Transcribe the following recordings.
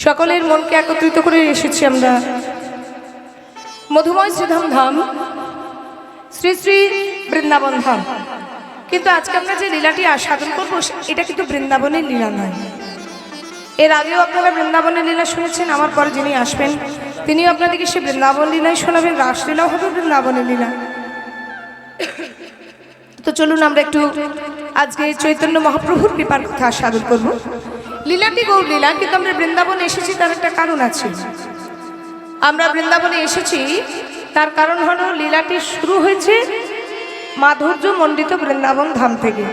সকলের মনকে একত্রিত করে এসেছি আমরা মধুময় শ্রীধাম ধাম শ্রী শ্রী বৃন্দাবন ধাম। কিন্তু আজকে আমরা যে লীলাটি আস্বাদন করব এটা কিন্তু বৃন্দাবনের লীলা নয়। এর আগেও আপনারা বৃন্দাবনের লীলা শুনেছেন, আমার পরে যিনি আসবেন তিনিও আপনাদেরকে সে বৃন্দাবন লীলাই শোনাবেন, রাসলীলাও হবে বৃন্দাবনের লীলা। তো চলুন আমরা একটু আজকে চৈতন্য মহাপ্রভুর কৃপার কথা আস্বাদন করব। লীলাটি গৌর লীলা, কিন্তু আমরা বৃন্দাবনে এসেছি তার একটা কারণ আছে। আমরা বৃন্দাবনে এসেছি তার কারণ হলো লীলাটি শুরু হয়েছে মাধুর্য মণ্ডিত বৃন্দাবন ধাম থেকে।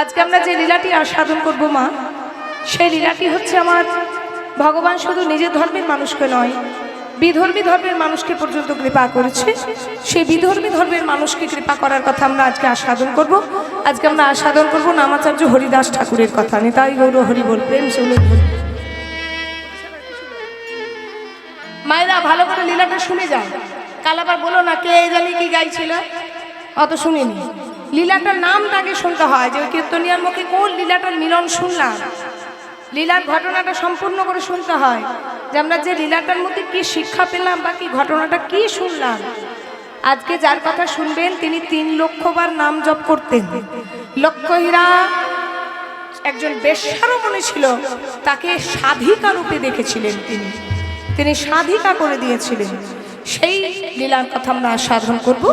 আজকে আমরা যে লীলাটি আস্বাদন করব মা, সেই লীলাটি হচ্ছে আমার ভগবান শুধু নিজের ধর্মের মানুষকে নয়, বিধর্মী ধর্মের মানুষকে পর্যন্ত কৃপা করেছে। সেই বিধর্মী ধর্মের মানুষকে কৃপা করার কথা আমরা আজকে আস্বাদন করব। আজকে আমরা আস্বাদন করব নামাচার্য হরিদাস ঠাকুরের কথা। নিতাই গৌর হরি বল, প্রেম শুনে মায়েরা ভালো করে লীলাটা শুনে যায়। কাল আবার বলো না কে জানি কি গাইছিল, অত শুনিনি। লীলাটার নামটাকে শুনতে হয়, যে কীর্তনিয়ার মুখে কোন লীলাটার মিলন শুনলাম, লীলার ঘটনাটা সম্পূর্ণ করে শুনতে হয়, যে আমরা যে লীলাটার মধ্যে কি শিক্ষা পেলাম বা কি ঘটনাটা কি শুনলাম। আজকে যার কথা শুনবেন তিনি 3 লক্ষবার নাম জপ করতেন। লক্ষহীরা একজন বেশ্যারও মনে ছিল, তাকে সাধিকা রূপে দেখেছিলেন, তিনি সাধিকা করে দিয়েছিলেন। সেই লীলার কথা আমরা আস্বাদন করব।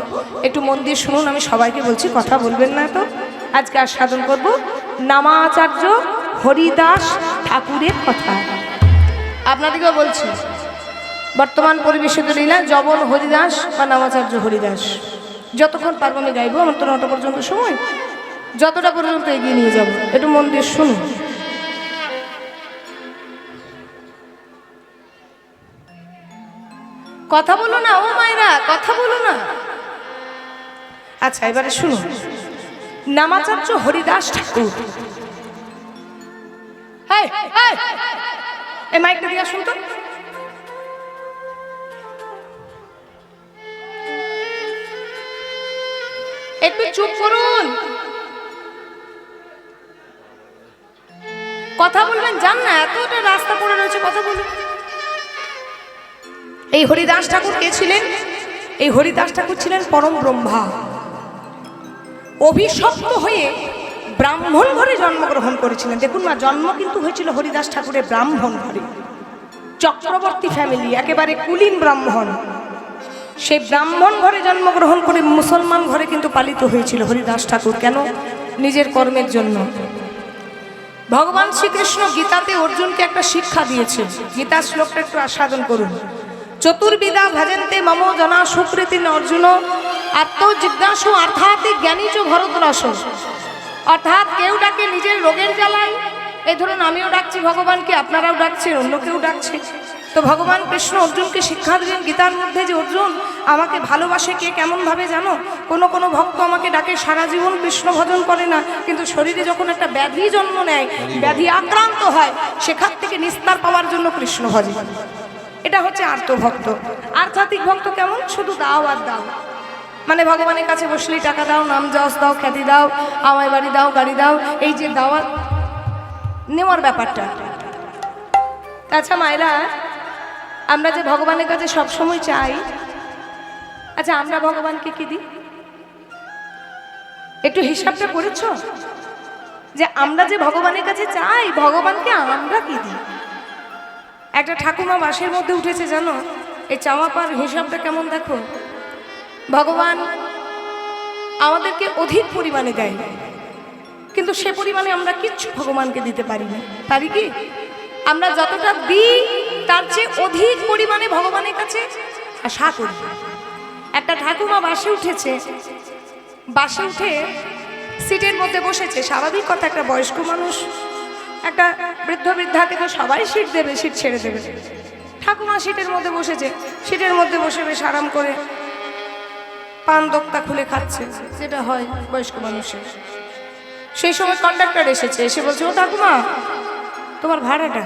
একটু মন দিয়ে শুনুন, আমি সবাইকে বলছি কথা বলবেন না তো। আজকে আস্বাদন করব নামাচার্য হরিদাস ঠাকুরের কথা। আপনাদেরকেও বলছি বর্তমান পরিবেশিত লীলা জবন হরিদাস বা নামাচার্য হরিদাস। যতক্ষণ পারবো আমি গাইবো, আমার তো 9টা পর্যন্ত সময়, যতটা পর্যন্ত এগিয়ে নিয়ে যাব। একটু মন দিয়ে শুনুন। কথা বলো না ও মায়েরা, কথা বলো না। আচ্ছা এবারে শুনুন, নামাচার্য হরিদাস ঠাকুর। এই মাইকটা দিয়ে শুন তো। একটু চুপ করুন, কথা বলবেন যান না, এতটা রাস্তা পড়ে রয়েছে, কথা বলুন। এই হরিদাস ঠাকুর কে ছিলেন? এই হরিদাস ঠাকুর ছিলেন পরম ব্রহ্মা। অভিশপ্ত হয়ে ব্রাহ্মণ ঘরে জন্মগ্রহণ করেছিলেন। দেখুন মা, জন্ম কিন্তু হয়েছিল হরিদাস ঠাকুরের ব্রাহ্মণ ঘরে, চক্রবর্তী ফ্যামিলি, একেবারে কুলীন ব্রাহ্মণ। সেই ব্রাহ্মণ ঘরে জন্মগ্রহণ করে মুসলমান ঘরে কিন্তু পালিত হয়েছিল হরিদাস ঠাকুর। কেন? নিজের কর্মের জন্য। ভগবান শ্রীকৃষ্ণ গীতাতে অর্জুনকে একটা শিক্ষা দিয়েছে। গীতার শ্লোকটা একটু আস্বাদন করুন। চতুর্বিধা ভজন্তে মম জনা সুকৃতি অর্জুন আত্মজিজ্ঞাসু অর্থাৎ জ্ঞানীচ ভরতরস। অর্থাৎ কেউ ডাকে নিজের রোগের জ্বালায়, এই ধরুন আমিও ডাকছি ভগবানকে, আপনারাও ডাকছেন, অন্য কেউ ডাকছে। তো ভগবান কৃষ্ণ অর্জুনকে শিক্ষা দিলেন গীতার মধ্যে, যে অর্জুন আমাকে ভালোবাসে কে কেমন ভাবে জানো? কোনো ভক্ত আমাকে ডাকে সারা জীবন কৃষ্ণ ভজন করে না, কিন্তু শরীরে যখন একটা ব্যাধি জন্ম নেয়, ব্যাধি আক্রান্ত হয়, সেখান থেকে নিস্তার পাওয়ার জন্য কৃষ্ণ ভজন। এটা হচ্ছে আর্তভক্ত। আর্থাতিক ভক্ত কেমন? শুধু দাও আর দাও, মানে ভগবানের কাছে বসলেই টাকা দাও, নাম যশ দাও, খ্যাতি দাও, আমায় বাড়ি দাও, গাড়ি দাও, এই যে দাওয়াত নেওয়ার ব্যাপারটা। আচ্ছা মায়েরা, আমরা যে ভগবানের কাছে সবসময় চাই, আচ্ছা আমরা ভগবানকে কি দিই? একটু হিসাবটা করেছ যে আমরা যে ভগবানের কাছে চাই, ভগবানকে আমরা কি দিই? একটা ঠাকুমা বাসের মধ্যে উঠেছে জানো, এই চাওয়া পার হিসাবটা কেমন দেখো। ভগবান আমাদেরকে অধিক পরিমাণে দেয়, কিন্তু সে পরিমাণে আমরা কিচ্ছু ভগবানকে দিতে পারি না। পারি কি? আমরা যতটা দিই তার চেয়ে অধিক পরিমাণে ভগবানের কাছে আশা করি। একটা ঠাকুমা বাসে উঠেছে, বাসে উঠে সিটের মধ্যে বসেছে। স্বাভাবিক কথা, একটা বয়স্ক মানুষ, একটা বৃদ্ধাকে তো সবাই সিট দেবে, সিট ছেড়ে দেবে। ঠাকুমা সিটের মধ্যে বসেছে, সিটের মধ্যে বসে বেশ আরাম করে পান দোক্তা খুলে খাচ্ছে, যেটা হয় বয়স্ক মানুষের। সেই সময় কন্ডাক্টর এসেছে, এসে বলছে, ও ঠাকুমা তোমার ভাড়াটা।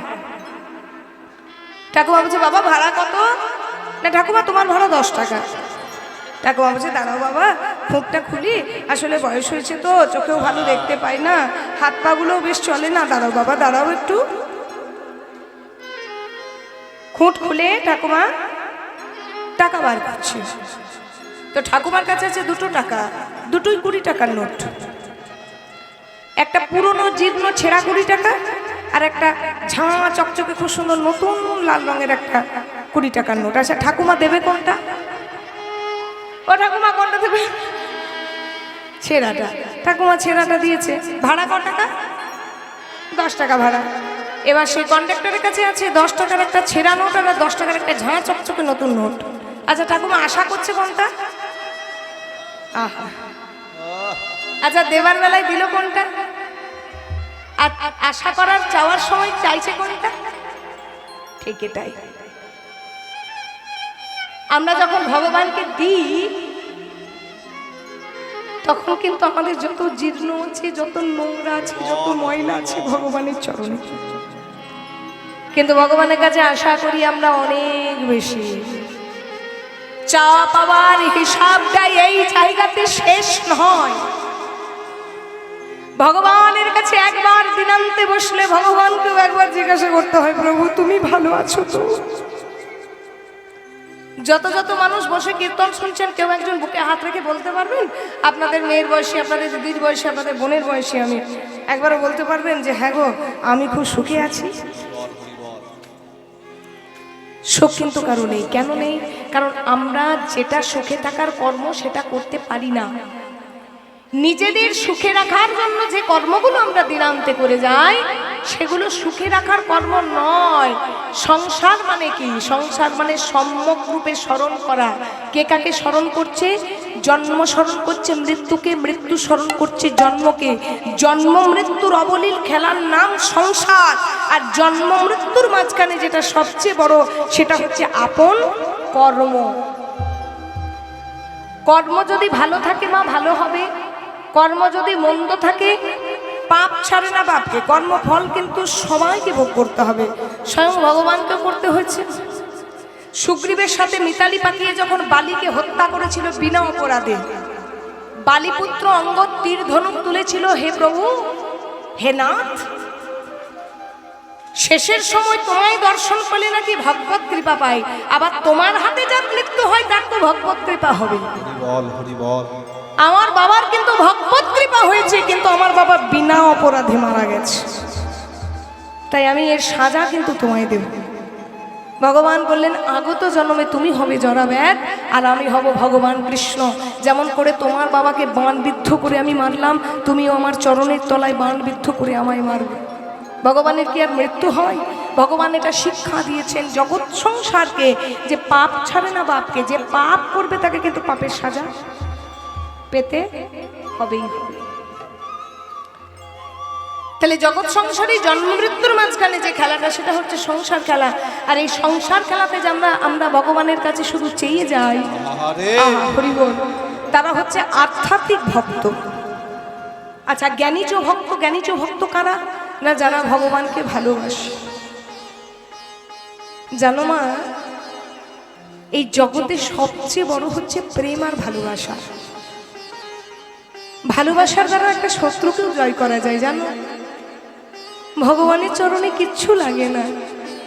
ঠাকুমা বলছে, বাবা ভাড়া কত? না ঠাকুমা তোমার ভাড়া 10 টাকা। ঠাকুমা বলছে, দাঁড়াও বাবা, মুখটা খুলি, আসলে বয়স হয়েছে তো, চোখেও ভালো দেখতে পাই না, হাত পাগুলোও বেশ চলে না, দাঁড়াও বাবা, দাঁড়াও একটু। খুঁট খুলে ঠাকুমা টাকা বার করছে। তো ঠাকুমার কাছে আছে 2 টাকা, দুটোই 20 টাকার নোট। একটা পুরনো জীর্ণ ছেঁড়া 20 টাকা, আর একটা ঝাঁ চকচকে খুব সুন্দর নতুন লাল রঙের একটা 20 টাকার নোট। আচ্ছা ঠাকুমা দেবে কোনটা? ও ঠাকুমা কোনটা দেবে? ছেঁড়াটা। ঠাকুমা ছেঁড়াটা দিয়েছে। ভাড়া ক টাকা? 10 টাকা ভাড়া। এবার সেই কন্ডাক্টরের কাছে আছে 10 টাকার একটা ছেঁড়া নোট আর 10 টাকার একটা ঝাঁ চকচকে নতুন নোট। আচ্ছা ঠাকুমা আশা করছে কোনটা? আহা, আচ্ছা দেবার বেলায় দিল কোনটা? আর আশা করার চাওয়ার সময় চাইছে কোনটা? ঠিক এটাই। আমরা যখন ভগবানকে দিই তখন কিন্তু আমাদের যত জীর্ণ আছে, যত নোংরা আছে, যত ময়লা আছে ভগবানের চরণে, কিন্তু ভগবানের কাছে আশা করি আমরা অনেক বেশি। চাওয়া পাওয়ার হিসাবটা এই জায়গাতে শেষ নয়। ভগবানের কাছে একবার দিনান্তে বসলে ভগবানকেও একবার জিজ্ঞাসা করতে হয়, প্রভু তুমি ভালো আছো তো? যত যত মানুষ বসে কীর্তন শুনছেন, কেউ একজন বুকে হাত রেখে বলতে পারবেন আপনাদের মেয়ের বয়সী, আপনাদের দিদির বয়সী, আপনাদের বোনের বয়সী আমি, একবারও বলতে পারবেন যে হ্যাঁ গো আমি খুব সুখে আছি? সুখ কিন্তু কারো নেই। কেন নেই? কারণ আমরা যেটা সুখে থাকার কর্ম সেটা করতে পারি না। নিজেদের সুখে রাখার জন্য যে কর্মগুলো আমরা দিনান্তে করে যাই সেগুলো সুখে রাখার কর্ম নয়। সংসার মানে কি? সংসার মানে সম্যক রূপে স্মরণ করা। কে কাকে স্মরণ করছে? জন্ম স্মরণ করছে মৃত্যুকে, মৃত্যু স্মরণ করছে জন্মকে। জন্ম মৃত্যুর অবলীল খেলার নাম সংসার। আর জন্ম মৃত্যুর মাঝখানে যেটা সবচেয়ে বড় সেটা হচ্ছে আপন কর্ম। কর্ম যদি ভালো থাকে মা ভালো হবে, কর্ম যদি মন্দ থাকে পাপ ছাড়ে না বাপকে। কর্মফল কিন্তু সবাইকে ভোগ করতে হবে, স্বয়ং ভগবানকে করতে হয়েছে। সুগ্রীবের সাথে মিতালি পাকিয়ে যখন বালিকে হত্যা করেছিল বিনা অপরাধে, বালিপুত্র অঙ্গদ তীর ধনুক তুলেছিল, হে প্রভু, হে নাথ, শেষের সময় তোমায় দর্শন পেলে নাকি ভগবত কৃপা পাই। আবার তোমার হাতে যার মৃত্যু হয় তার তো ভগবত কৃপা হবে। আমার বাবার কিন্তু ভগবত কৃপা হয়েছে, কিন্তু আমার বাবা বিনা অপরাধে মারা গেছে, তাই আমি এর সাজা কিন্তু তোমায় দেব। ভগবান বললেন আগত জন্মে তুমি হবে জরাব্যাগ আর আমি হব ভগবান কৃষ্ণ। যেমন করে তোমার বাবাকে বাণবিদ্ধ করে আমি মারলাম, তুমিও আমার চরণের তলায় বাণবিদ্ধ করে আমায় মারবে। ভগবানের কি আর মৃত্যু হয়? ভগবান এটা শিক্ষা দিয়েছেন জগৎ সংসারকে, যে পাপ ছাড়ে না বাপকে। যে পাপ করবে তাকে কিন্তু পাপের সাজা পেতে হবেই হবে। তাহলে জগৎ সংসারে জন্ম মৃত্যুর মাঝখানে যে খেলাটা সেটা হচ্ছে সংসার খেলা। আর এই সংসার খেলাতে যে আমরা ভগবানের কাছে শুধু চেয়ে যাই, হরিবল, তারা হচ্ছে আধ্যাত্মিক ভক্ত। আচ্ছা জ্ঞানীচ ভক্ত, জ্ঞানীচ ভক্ত কারা? না যারা ভগবানকে ভালোবাসে। জানো মা, এই জগতে সবচেয়ে বড় হচ্ছে প্রেম আর ভালোবাসা। ভালোবাসার দ্বারা একটা শত্রুকেও জয় করা যায় জানো। ভগবানের চরণে কিচ্ছু লাগে না,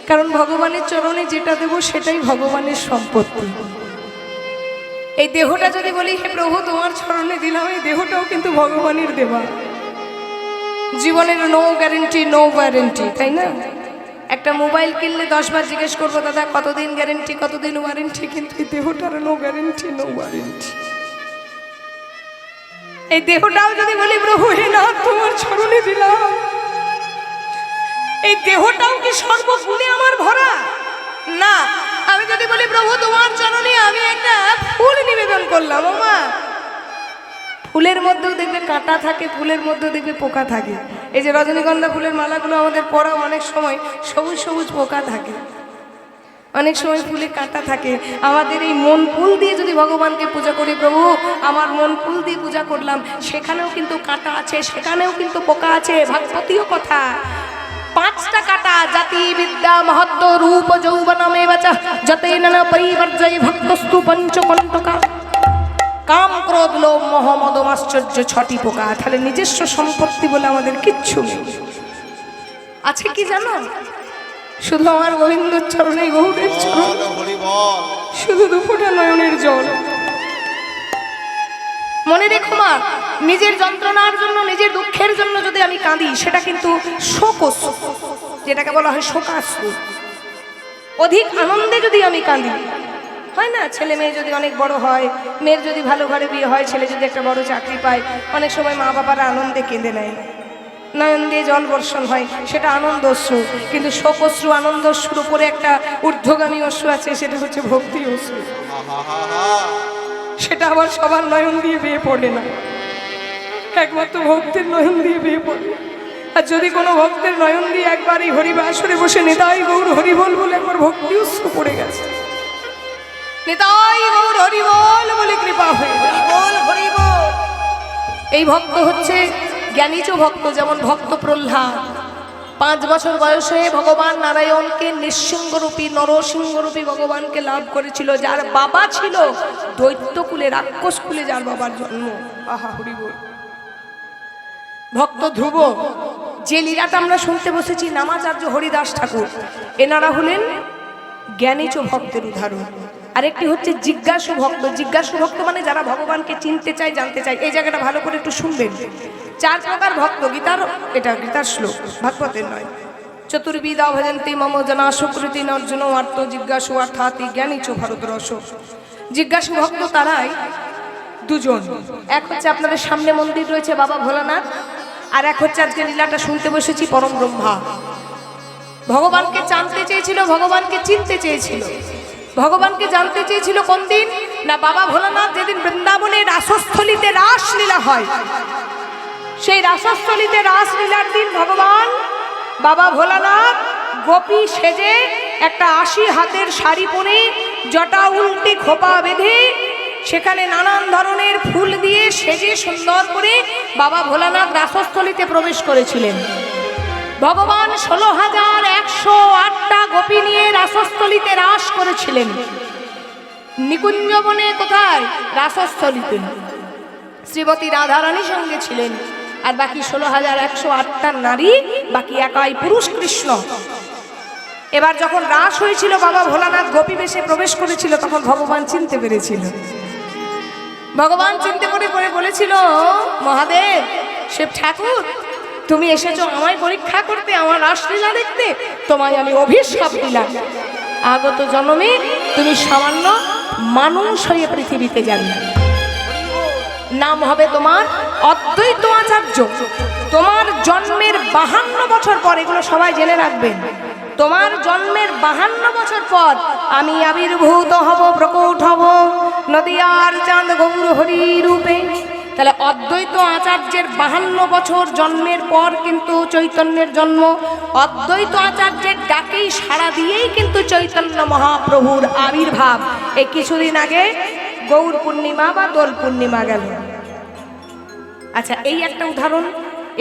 কারণ ভগবানের চরণে যেটা দেব সেটাই ভগবানের সম্পত্তি। এই দেহটা যদি বলি হে প্রভু তোমার চরণে দিলাম, এই দেহটাও কিন্তু ভগবানের দেওয়া। জীবনের নো গ্যারেন্টি, নো ওয়ারেন্টি, তাই না? একটা মোবাইল কিনলে 10 বার জিজ্ঞেস করবো দাদা কতদিন গ্যারেন্টি, কতদিন ওয়ারেন্টি, কিন্তু এই দেহটার নো গ্যারেন্টি, নো ওয়ারেন্টি। এই দেহটাও যদি বলি প্রভু হে না তোমার চরণে দিলাম, এই দেহটাও কি সর্বগুণে আমার ভরা? না। আমি যদি বলি প্রভু তোমার চরণে আমি একটা ফুল নিবেদন করলাম, ও মা, ফুলের মধ্যেও দেখবে কাঁটা থাকে, ফুলের মধ্যেও দেখবে পোকা থাকে। এই যে রজনীগন্ধা ফুলের মালাগুলো আমাদের পরা, অনেক সময় সবুজ সবুজ পোকা থাকে, অনেক সময় ফুলে কাঁটা থাকে। আমাদের এই মন ফুল দিয়ে যদি ভগবানকে পূজা করি, প্রভু আমার মন ফুল দিয়ে পূজা করলাম, সেখানেও কিন্তু কাঁটা আছে, সেখানেও কিন্তু পোকা আছে। ভাগবতীয় কথা, 5টা কাঁটা, জাতি বিদ্যা মহত্ব রূপ যৌবনমে বাচা যতেন ন পরিবর্জয় ভক্তস্তু পঞ্চকণ্টকা কাম ক্রোধ লোভ মোহ মদ আশ্চর্য 6টি পোকা। তাহলে নিজস্ব সম্পত্তি বলে আমাদের কিচ্ছু নেই। আছে কি জানো? শুধু আমার গোবিন্দর চরণে, গৌরের চরণ, বল হরি বল। শুধু দুফোঁটা নয়নের জল। মনে রেখো মা, নিজের যন্ত্রণার জন্য, নিজের দুঃখের জন্য যদি আমি কাঁদি, সেটা কিন্তু শোক অশ্রু, যেটাকে বলা হয় শোকাশ্রু। অধিক আনন্দে যদি আমি কাঁদি, হয় না, ছেলে মেয়ে যদি অনেক বড় হয়, মেয়ের যদি ভালো ঘরে বিয়ে হয়, ছেলে যদি একটা বড় চাকরি পায়, অনেক সময় মা বাবারা আনন্দে কেঁদে নেয়, নয়ন দিয়ে জল বর্ষণ হয়, সেটা আনন্দ অশ্রু। কিন্তু শোক অশ্রু, আনন্দ অশ্রুর উপরে একটা ঊর্ধ্বগামী অশ্রু আছে, সেটা হচ্ছে ভক্তি অশ্রু। সেটা আবার সবার নয়ন দিয়ে বেয়ে পড়ে না, একমাত্র ভক্তের নয়ন দিয়ে বেয়ে পড়ে। আর যদি কোনো ভক্তের নয়ন দিয়ে একবার এই হরিবাসরে বসে নিতাই গৌর হরিবল বলে একবার ভক্তি অশ্রু পড়ে গেছে, নিতাই গৌর হরিবল বলে কৃপা হয়ে যায়, এই ভক্ত হচ্ছে জ্ঞানীচ ভক্ত। যেমন ভক্ত প্রহ্লাদ 5 বছর বয়সে ভগবান নারায়ণকে নিঃসিংহরূপী, নরসিংহরূপী ভগবানকে লাভ করেছিল, যার বাবা ছিল দৈত্যকুলে, রাক্ষসকুলে, যার বাবার জন্ম। আহা হরিবল। ভক্ত ধ্রুব, যে লীলাটা আমরা শুনতে বসেছি, নামাচার্য হরিদাস ঠাকুর, এনারা হলেন জ্ঞানীচ ভক্তের উদাহরণ। আরেকটি হচ্ছে জিজ্ঞাসু ভক্ত। জিজ্ঞাসু ভক্ত মানে যারা ভগবানকে চিনতে চায়, জানতে চায়। এই জায়গাটা ভালো করে একটু শুনবেন। 4 প্রকার ভক্ত, গীতার, এটা গীতার শ্লোক, ভাগবতের নয়। চতুর্বিধা ভজন্তি মম জনা সুকৃতি অর্জুন আর্ত জিজ্ঞাসু অর্থাৎ জ্ঞানীচ ভারতরস। জিজ্ঞাসু ভক্ত তারাই দুজন, এক হচ্ছে আপনাদের সামনে মন্দির রয়েছে বাবা ভোলানাথ, আর এক হচ্ছে আজকে লীলাটা শুনতে বসেছি পরম ব্রহ্মা। ভগবানকে জানতে চেয়েছিল, ভগবানকে চিনতে চেয়েছিল, ভগবানকে জানতে চেয়েছিল কোন দিন না, বাবা ভোলানাথ যেদিন বৃন্দাবনে রাসস্থলীতে রাসলীলা হয়, সেই রাসস্থলীতে রাসলীলার দিন ভগবান বাবা ভোলানাথ গোপী সেজে একটা 80 হাতের শাড়ি পরে, জটা উল্টে খোপা বেঁধে, সেখানে নানান ধরনের ফুল দিয়ে সেজে সুন্দর করে বাবা ভোলানাথ রাসস্থলীতে প্রবেশ করেছিলেন। ভগবান 16,108টা গোপী নিয়ে রাসস্থলীতে রাস করেছিলেন। নিকুঞ্জবনে কোথায়? রাসস্থলীতে। শ্রীমতী রাধারানীর সঙ্গে ছিলেন, আর বাকি 16,108টা নারী, বাকি একাই পুরুষ কৃষ্ণ। এবার যখন রাস হয়েছিল, বাবা ভোলানাথ গোপী বেশে প্রবেশ করেছিল, তখন ভগবান চিনতে পেরেছিল। ভগবান চিনতে করে বলেছিল, মহাদেব, শিব ঠাকুর, তুমি এসেছো আমায় পরীক্ষা করতে, আমার রাসলীলা দেখতে, তোমায় আমি অভিশাপ দিলাম, আগত জন্মে তুমি সামান্য মানুষ হয়ে পৃথিবীতে যাবে, নাম হবে তোমার অদ্বৈত আচার্য। তোমার জন্মের 52 বছর পর, এগুলো সবাই জেনে রাখবেন, তোমার জন্মের 52 বছর পর আমি আবির্ভূত হব, প্রকট হব নদিয়ার চাঁদ গৌর হরি রূপে। তাহলে অদ্বৈত আচার্যের 52 বছর জন্মের পর কিন্তু চৈতন্যের জন্ম। অদ্বৈত আচার্যের ডাকেই সাড়া দিয়েই কিন্তু চৈতন্য মহাপ্রভুর আবির্ভাব। এই কিছুদিন আগে গৌর পূর্ণিমা বা দোল পূর্ণিমা গেল। আচ্ছা, এই একটা উদাহরণ।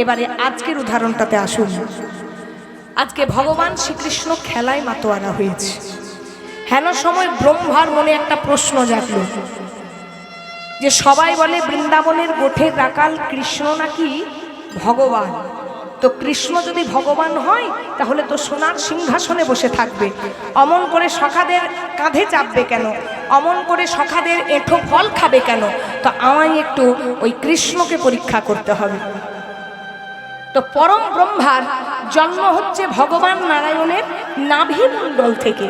এবারে আজকের উদাহরণটাতে আসুন। আজকে ভগবান শ্রীকৃষ্ণ খেলায় মাতোয়ারা হয়েছে। হেন সময় ব্রহ্মার মনে একটা প্রশ্ন জাগল, যে সবাই বলে বৃন্দাবনের গোঠের রাকাল কৃষ্ণ নাকি ভগবান। তো কৃষ্ণ যদি ভগবান হয়, তাহলে তো সোনার সিংহাসনে বসে থাকবে, অমন করে সখাদের কাঁধে চাপবে কেন, অমন করে সখাদের এঁঠো ফল খাবে কেন? তো আমায় একটু ওই কৃষ্ণকে পরীক্ষা করতে হবে। তো পরম ব্রহ্মার জন্ম হচ্ছে ভগবান নারায়ণের নাভিমণ্ডল থেকে।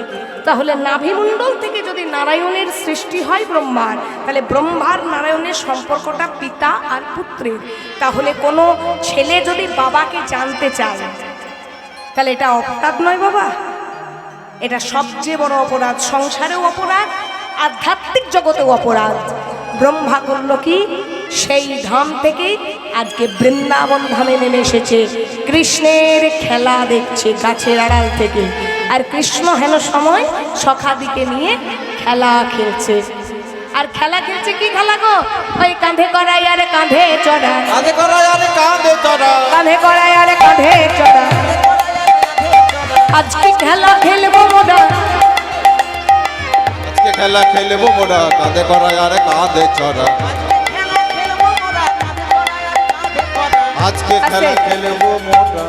তাহলে নাভিমণ্ডল থেকে যদি নারায়ণের সৃষ্টি হয় ব্রহ্মার, তাহলে ব্রহ্মার নারায়ণের সম্পর্কটা পিতা আর পুত্রের। তাহলে কোনো ছেলে যদি বাবাকে জানতে চায়, তাহলে এটা অপরাধ নয় বাবা? এটা সবচেয়ে বড় অপরাধ, সংসারেও অপরাধ, আধ্যাত্মিক জগতেও অপরাধ। ব্রহ্মা করল কি? সেই ধাম থেকে আজকে বৃন্দাবন ধামে নেমে এসেছে, কৃষ্ণের খেলা দেখছে গাছের আড়াল থেকে। আর কৃষ্ণ হেন সময় সখাদিকে নিয়ে খেলা খেলছে। আর খেলা খেলছে কি খেলা গো? ওই কাঁধে করাই আর কাঁধে চড়া, কাঁধে করাই আর কাঁধে চড়া, কাঁধে করাই আর কাঁধে চড়া। আজকে খেলা খেলবো মোরা, আজকে খেলা খেলবো মোরা, কাঁধে করাই আর কাঁধে চড়া। আজকে খেলা খেলবো মোরা।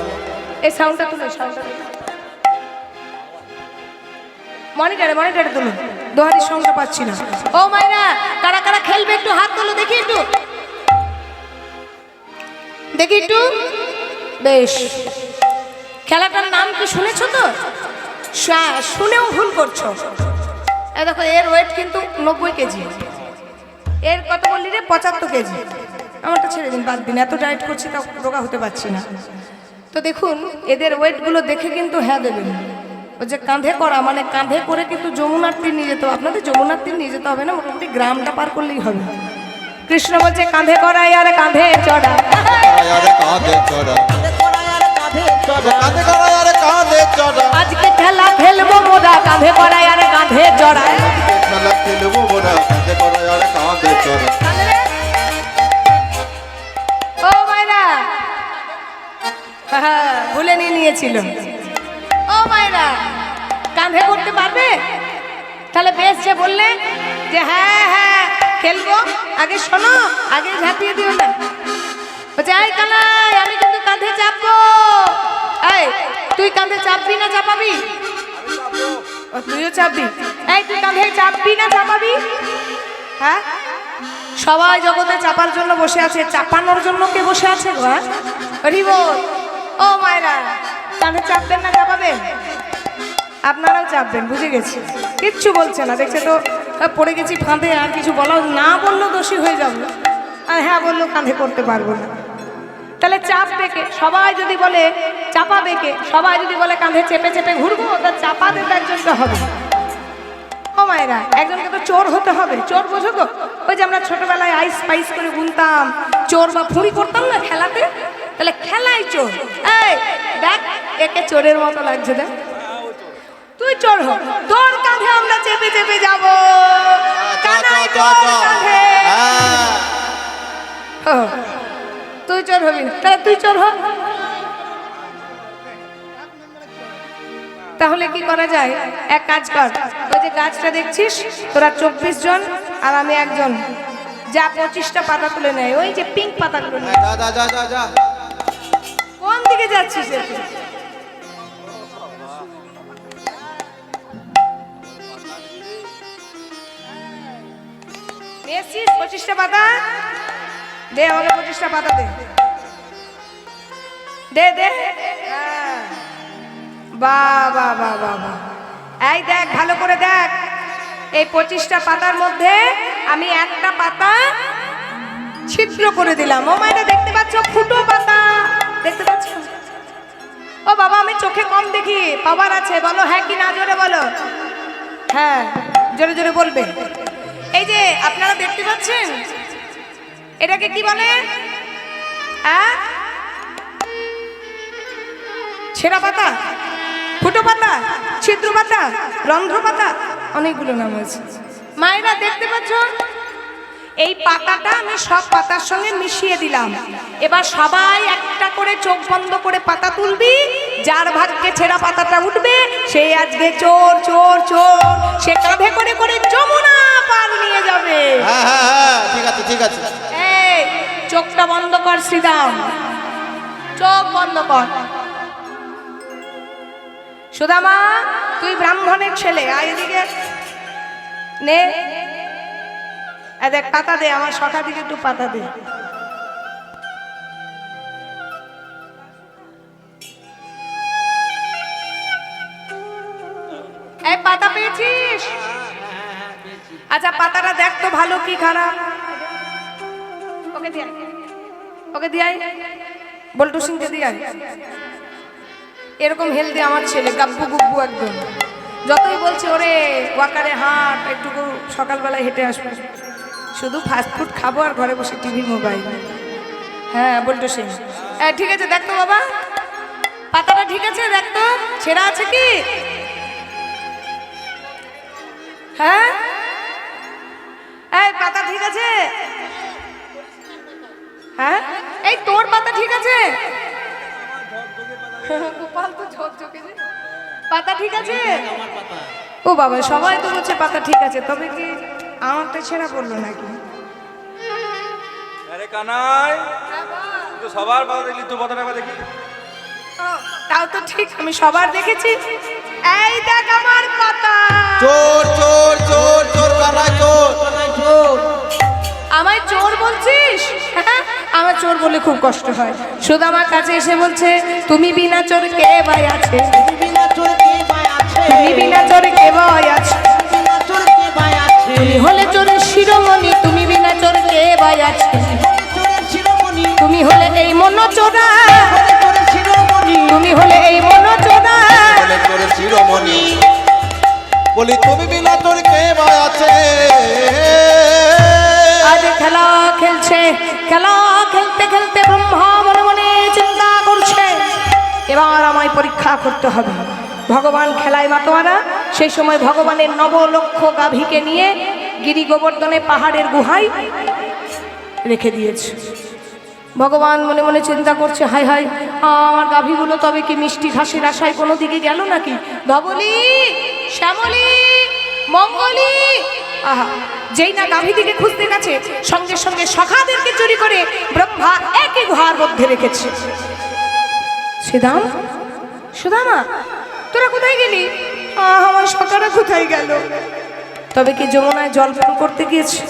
এই সাউন্ডটা তুলো, সাউন্ডটা মনিটরে তুলুন, দোহারির সঙ্গে পাচ্ছি না। ও মাইরা, কারা কারা খেলবে একটু হাত তোলো দেখি, একটু বেশ। খেলাটার নাম কি শুনেছো তো? শুনেও ভুল করছো। এই দেখো, এর ওয়েট কিন্তু 90 কেজি। এর কত বললি রে? 75 কেজি। আমারটা ছেড়ে দিন, বাদ দিন, এত ডায়েট করছি তাও রোগা হতে পারছি না। তো দেখুন, এদের ওয়েটগুলো দেখে কিন্তু হ্যাঁ দেবেন। ও যে কাঁধে করা, মানে কাঁধে করে কিন্তু যমুনার তীর নিয়ে যেতে হবে। আপনাদের যমুনার তীর নিয়ে যেতে হবে না, মোটামুটি গ্রামটা পার করলেই হবে। কৃষ্ণ বলছে কাঁধে করাই আর কাঁধে চড়া, কাঁধে চড়া, কাঁধে করা আর কাঁধে চড়া, আজকে খেলা খেলবো মোরা কাঁধে করাই আর কাঁধে চড়ায়। খেলা খেলবো মোরা কাঁধে করা আর কাঁধে চড়া। ও মাইরা, ভুলে নিয়েছিল। ও মাইরা, কাঁধে করতে পারবে? তাহলে বেশ, যে বললে যে হ্যাঁ খেলবো, আগে শোনো, আগে ঝাঁপিয়ে দিও না। বলছে এই কানাই, আমি কিন্তু কাঁধে চাপবো। এই তুই কাঁধে চাপবি না চাপাবি? তুইও চাপবি? এই তুই কাঁধে চাপবি না চাপাবি? হ্যাঁ, সবাই জগতে চাপার জন্য বসে আছে, চাপানোর জন্য কে বসে আছে গো? হরিবোল। ও মায়েরা, কাঁধে চাপবেন না চাপাবেন? আপনারাও চাপবেন, বুঝে গেছি। কিচ্ছু বলছে না, দেখছে তো পড়ে গেছি ফাঁদে। আর কিছু বলা না, বললো দোষী হয়ে যাবে। আর হ্যাঁ বললো কাঁধে করতে পারবো না। তাহলে চাপবে কে? সবাই যদি বলে চাপাবে কে? সবাই যদি বলে কাঁধে চেপে চেপে ঘুরবো, তা চাপাতে তো একজনকে হবে। ও মায়েরা, একজনকে তো চোর হতে হবে। চোর বোঝো গো? ওই যে আমরা ছোটবেলায় আইস স্পাইস করে গুনতাম, চোর বা ফুঁড়ি করতাম না খেলাতে। তাহলে খেলাই চোর। এই দেখ, একে চোরের মতো লাগছে। দেখ, তুই চোর হ, তোর কাঁধে আমরা চেপে চেপে যাবো। তুই চোর হবি না, তাহলে তুই চোর হ। তাহলে কি করা যায়? এক কাজ কর, ওই যে গাছটা দেখছিস, তোরা 24 জন আর আমি একজন, যা 25টা পাতা তুলে নেয়, ওই যে পিঙ্ক পাতাগুলো নিয়ে। কোন দিকে যাচ্ছিস? নিয়েছিস 25টা পাতা? দে আমাকে 25টা পাতা দে, দে দে। বাবা বাবা, এই দেখ, ভালো করে দেখ, এই 25টা পাতার মধ্যে আমি একটা পাতা ছিদ্র করে দিলাম। ও মায়েরা, দেখতে পাচ্ছ? ফুটো পাতা দেখতে পাচ্ছ? ও বাবা, আমি চোখে কম দেখি, পাওয়ার আছে। বলো হ্যাঁ কি না, জোরে বলো। হ্যাঁ, জোরে জোরে বলবে। এই যে আপনারা দেখতে পাচ্ছেন, এটাকে কি বলে? ছেঁড়া পাতা, ফুটো পাতা, ছিদ্র পাতা, রন্ধ্র পাতা, অনেকগুলো নাম আছে। মায়েরা দেখতে পাচ্ছ? এই পাতাটা আমি সব পাতার সঙ্গে মিশিয়ে দিলাম। এবার সবাই একটা করে চোখ বন্ধ করে পাতা তুলবি। যার ভাগ্যে ছেঁড়া পাতাটা উঠবে, সে আজকে চোর চোর চোর, সে কাঁধে করে করে যমুনা পার নিয়ে যাবে। হ্যাঁ, ঠিক আছে ঠিক আছে। এই চোখটা বন্ধ কর শ্রীদাম, চোখ বন্ধ কর। সুদামা, তুই ব্রাহ্মণের ছেলে, আয় এদিকে নে। দেখ, পাতা দে, আমার সখা দিকে একটু পাতা দে। এই পাতা পেয়েছিস? আচ্ছা, পাতাটা দেখ তো ভালো কি খারাপ। ওকে দিয়ে, ওকে দিয়ে, বল্টু সিংকে দিয়ে। এরকম হেলদি আমার ছেলে, গাব্বু গুব্বু একদম। যতই বলছে ওরে ওয়াকারে হাঁট, একটুকু সকালবেলায় হেঁটে আসবো, শুধু ফাস্টফুড খাবো আর ঘরে বসে টিভি মোবাইল। হ্যাঁ বল্টু সিং, ঠিক আছে দেখ তো বাবা, পাতাটা ঠিক আছে দেখ তো, ছেঁড়া আছে কি? হ্যাঁ, এই পাতা ঠিক আছে? হ্যাঁ, এই তোর পাতা ঠিক আছে? গোপাল তো ঝকঝকে, পাতা ঠিক আছে? ও বাবা, সবাই তো বলছে পাতা ঠিক আছে, তবে কি আমারটা ছেঁড়া পড়লো নাকি? আরে কানাই, তুই সবার পাতা দেখলি, তুই পাতাটা দেখি। তাও তো ঠিক, আমি সবার দেখেছি। এই দেখ আমার কথা। চোর চোর চোর চোর কারা চোর? আমায় চোর বলছিস? হ্যাঁ, আমার চোর বলে খুব কষ্ট হয়। শুধু আমার কাছে এসে বলছে তুমি বিনা চোর কে ভাই আছে, তুমি বিনা চোর কে ভাই আছে, তুমি হলে চোরের শিরোমণি, তুমি বিনা চোর কে ভাই আছে, তুমি হলে এই মন চোরা, তুমি হলে এই মন চোরা, বলে চোরের শিরোমণি, বলি তুমি বিনা চোর কে ভাই আছে? আজ খেলা খেলছে, খেলা খেলতে খেলতে ব্রহ্মা মনে মনে চিন্তা করছে এবার আমায় পরীক্ষা করতে হবে। ভগবান খেলায় মাতোয়ারা, সেই সময় ভগবানের 9 লক্ষ গাভীকে নিয়ে গিরি গোবর্ধনে পাহাড়ের গুহায় রেখে দিয়েছে। ভগবান মনে মনে চিন্তা করছে হায় হায় আমার গাভীগুলো তবে কি মিষ্টি ঘাসের আশায় কোনো দিকে গেল নাকি? ধবলি, শ্যামলি, মঙ্গলি, আহা, যেই না গাভী দিকে খুঁজতে গেছে সঙ্গে সঙ্গে সখাদেরকে চুরি করে ব্রহ্মা একই গুহার মধ্যে রেখেছে। সুদাম, সুদামা তোরা কোথায় গেলি? আমার সখারা কোথায় গেল? তবে কি যমুনায় জল পান করতে গিয়েছে?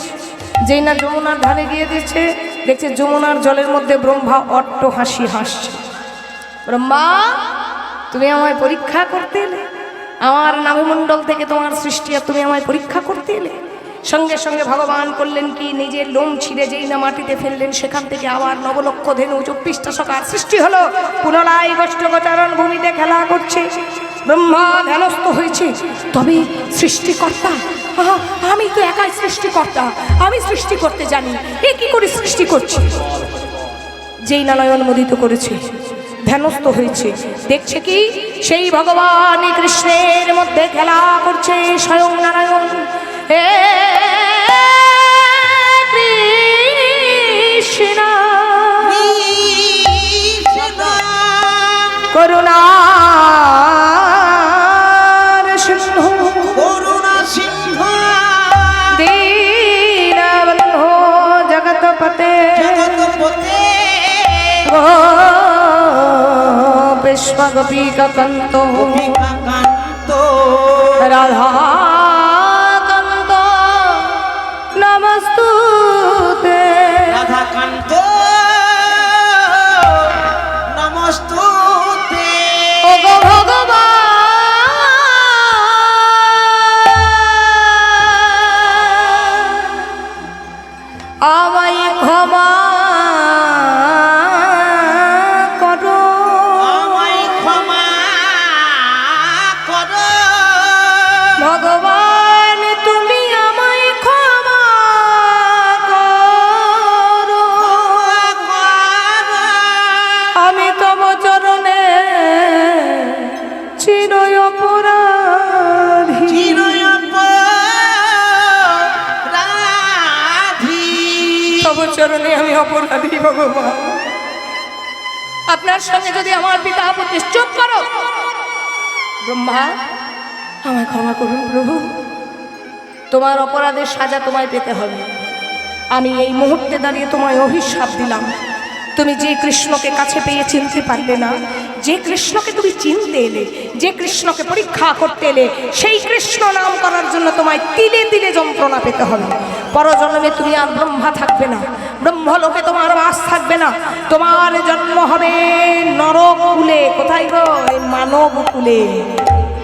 যেই না যমুনার ধারে গিয়ে দিচ্ছে, দেখছে যমুনার জলের মধ্যে ব্রহ্মা অট্ট হাসি হাসছে। ব্রহ্মা, তুমি আমায় পরীক্ষা করতে এলে? আমার নাভিমণ্ডল থেকে তোমার সৃষ্টি আর তুমি আমায় পরীক্ষা করতে এলে? সঙ্গে সঙ্গে ভগবান করলেন কি, নিজের লোম ছিঁড়ে যেই না মাটিতে ফেললেন, সেখান থেকে আবার 9 লক্ষ ধেনু 24টা সখার সৃষ্টি হলো। পুনরায় গোষ্ঠগোচারণ ভূমিতে খেলা করছে। ব্রহ্মা ধ্যানস্থ হয়েছে, তবে সৃষ্টিকর্তা, আমি তো একাই সৃষ্টিকর্তা, আমি সৃষ্টি করতে জানি, এ কি করে সৃষ্টি করছি? যেই না নয়ন মোদিত করেছে, ধ্যানস্থ হয়েছে, দেখছে কি সেই ভগবান কৃষ্ণের মধ্যে খেলা করছে স্বয়ং নারায়ণ। হে কৃষ্ণ করুণা সিন্ধু, দীনবন্ধো জগৎপতে, বিশ্বগোপীকান্ত রাধা কান্ত নমস্তুতে, রাধাকান্ত নমস্তুতে। ও গো ভগবান আমায় ক্ষমা করো, আমায় ক্ষমা করো ভগবান তুমি আমায় ক্ষমা করো, আমি তব চরণে চির অপরাধী, তব চরণে আমি অপরাধী ভগবান। আপনার সঙ্গে যদি আমার পিতা আপত্তি, চুপ করো ব্রহ্মা, আমায় ক্ষমা করুন প্রভু, তোমার অপরাধের সাজা তোমায় পেতে হবে। আমি এই মুহূর্তে দাঁড়িয়ে তোমায় অভিশাপ দিলাম, তুমি যে কৃষ্ণকে কাছে পেয়ে চিনতে পারলে না, যে কৃষ্ণকে তুমি চিনতে এলে, যে কৃষ্ণকে পরীক্ষা করতে এলে, সেই কৃষ্ণ নাম করার জন্য তোমায় তিলে তিলে যন্ত্রণা পেতে হবে। পরজন্মে তুমি আর ব্রহ্মা থাকবে না, ব্রহ্মলোকে তোমার বাস থাকবে না, তোমার জন্ম হবে নরক কুলে। কোথায় গো? এই মানব কুলে।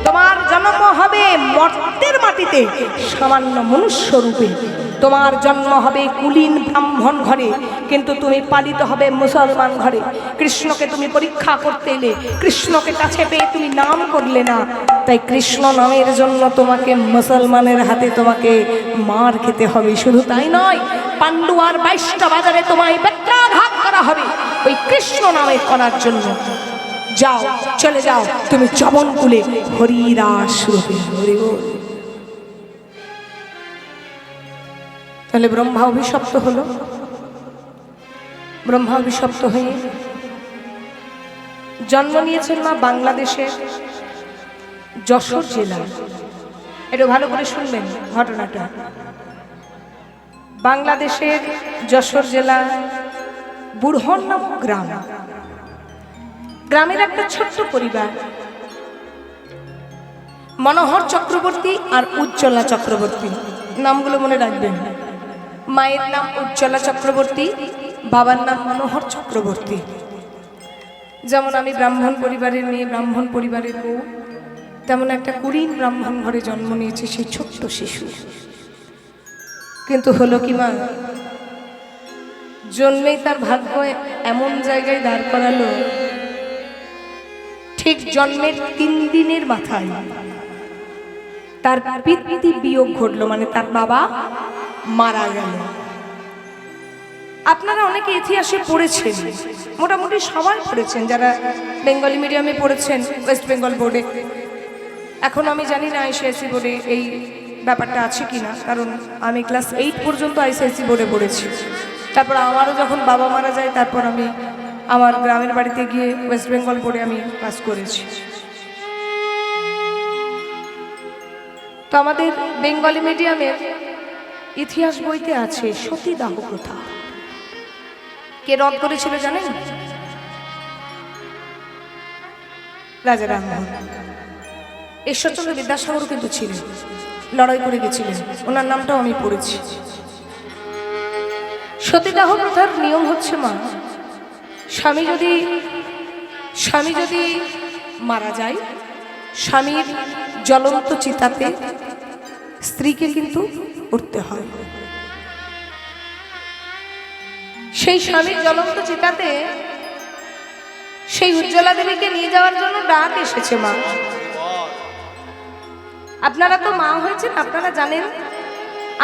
তোমার জন্ম হবে মর্তের মাটিতে সামান্য মনুষ্য রূপে, তোমার জন্ম হবে কুলীন ব্রাহ্মণ ঘরে, কিন্তু তুমি পালিত হবে মুসলমান ঘরে। কৃষ্ণকে তুমি পরীক্ষা করতে এলে, কৃষ্ণকে কাছে পেয়ে তুমি নাম করলে না, তাই কৃষ্ণ নামের জন্য তোমাকে মুসলমানের হাতে তোমাকে মার খেতে হবে। শুধু তাই নয়, পাণ্ডু আর 22টা বাজারে তোমায় বেত্রাঘাত করা হবে ওই কৃষ্ণ নামে করার জন্য। যাও, চলে যাও তুমি যমন কুলে হরিদাস রূপে। হরি বল। তাহলে ব্রহ্মা অভিশপ্ত হলো। ব্রহ্মা অভিশপ্ত হয়ে জন্ম নিয়েছেন মা বাংলাদেশের যশোর জেলায়। একটু ভালো করে শুনবেন ঘটনাটা। বাংলাদেশের যশোর জেলা বুড়হন নামক গ্রাম, গ্রামের একটা ছোট্ট পরিবার। মনোহর চক্রবর্তী আর উজ্জ্বলা চক্রবর্তী, নামগুলো মনে রাখবেন। মায়ের নাম উজ্জ্বলা চক্রবর্তী, বাবার নাম মনোহর চক্রবর্তী। যেমন আমি ব্রাহ্মণ পরিবারের মেয়ে, ব্রাহ্মণ পরিবারের বউ, তেমন একটা কুলীন ব্রাহ্মণ ঘরে জন্ম নিয়েছে সেই ছোট্ট শিশু। কিন্তু হলো কি মা, জন্মেই তার ভাগ্য এমন জায়গায় দাঁড় করালো, ঠিক জন্মের 3 দিনের মাথায় তার পিতৃ বিয়োগ ঘটলো, মানে তার বাবা মারা গেল। আপনারা অনেকে ইতিহাসে পড়েছেন, মোটামুটি সবাই পড়েছেন যারা বেঙ্গলি মিডিয়ামে পড়েছেন, ওয়েস্ট বেঙ্গল বোর্ডে। এখন আমি জানি না আইসিআইসি বোর্ডে এই ব্যাপারটা আছে কি না, কারণ আমি ক্লাস 8 পর্যন্ত আইসিআইসি বোর্ডে পড়েছি। তারপর আমারও যখন বাবা মারা যায়, তারপর আমি আমার গ্রামের বাড়িতে গিয়ে ওয়েস্ট বেঙ্গল বোর্ডে আমি পাস করেছি। তো আমাদের বেঙ্গলি মিডিয়ামের ইতিহাস বইতে আছে সতীদাহ প্রথা। কে রদ করেছিল জানেন? রাজা রামমোহন। ঈশ্বরচন্দ্র বিদ্যাসাগরও কিন্তু ছিলেন, লড়াই করে গেছিলেন, ওনার নামটাও আমি পড়েছি। সতীদাহ প্রথার নিয়ম হচ্ছে মা, স্বামী যদি মারা যায়, স্বামীর জ্বলন্ত চিতাতে স্ত্রীকে কিন্তু উঠতে হয়। সেই স্বামীর জ্বলন্ত চিতাতে সেই উজ্জ্বলা দেবীকে নিয়ে যাওয়ার জন্য ডাক এসেছে মা। আপনারা তো মা হয়েছেন, আপনারা জানেন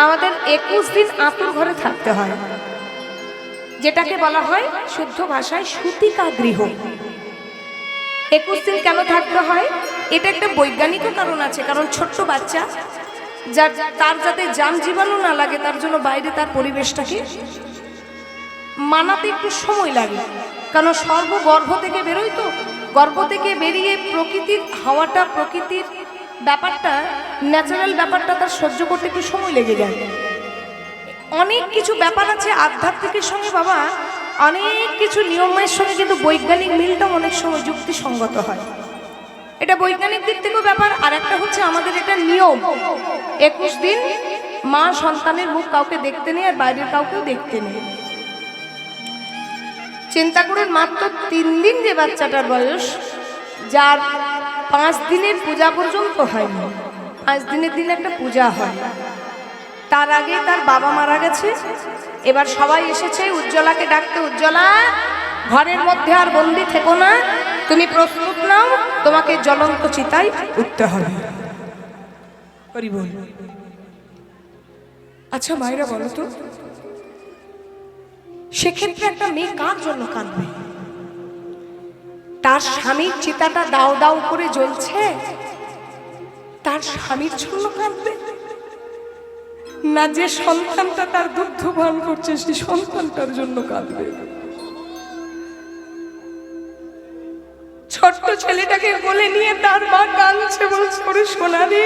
আমাদের 21 দিন আতুর ঘরে থাকতে হয়, যেটাকে বলা হয় শুদ্ধ ভাষায় সূতিকা গৃহ। 21 দিন কেন থাকতে হয়? এটা একটা বৈজ্ঞানিক কারণ আছে। কারণ ছোট্ট বাচ্চা তার যাতে জাম জীবাণু না লাগে, তার জন্য বাইরে তার পরিবেশটাকে মানাতে একটু সময় লাগে। কারণ সর্বগর্ভ থেকে বেরোয়, তো গর্ভ থেকে বেরিয়ে প্রকৃতির হাওয়াটা, প্রকৃতির ব্যাপারটা, ন্যাচারাল ব্যাপারটা তার সহ্য করতে একটু সময় লেগে যায়। অনেক কিছু ব্যাপার আছে আধ্যাত্মিকের সঙ্গে বাবা, অনেক কিছু নিয়মের সঙ্গে কিন্তু বৈজ্ঞানিক মিলটাও অনেক সময় যুক্তিসঙ্গত হয়। এটা বৈজ্ঞানিক দিক থেকেও ব্যাপার। আর একটা হচ্ছে আমাদের এটা নিয়ম, 21 দিন মা সন্তানের মুখ কাউকে দেখতে নেই, আর বাইরের কাউকেও দেখতে নেই। চিন্তা করুন, মাত্র 3 দিন যে বাচ্চাটার বয়স, যার 5 দিনের পূজা পর্যন্ত হয়নি, 5 দিনের দিন একটা পূজা হয়, তার আগে তার বাবা মারা গেছে। এবার সবাই এসেছে উজ্জ্বলাকে ডাকতে, উজ্জ্বলা ঘরের মধ্যে আর বন্দি থেকো না, তুমি প্রস্তুত নাও, তোমাকে জ্বলন্ত চিতায় উঠতে হবে। আচ্ছা মায়েরা বলো তো, সেক্ষেত্রে একটা মেয়ে কার জন্য কাঁদবে? তার স্বামীর চিতাটা দাও দাও করে জ্বলছে, তার স্বামীর জন্য কাঁদবে? না যে সন্তানটা তার দুগ্ধ পান করছে সেই সন্তানটার জন্য কাঁদবে? ছোট্ট ছেলেটাকে কোলে নিয়ে তার মা কাঁদছে, বলছে ওরে সোনা রে,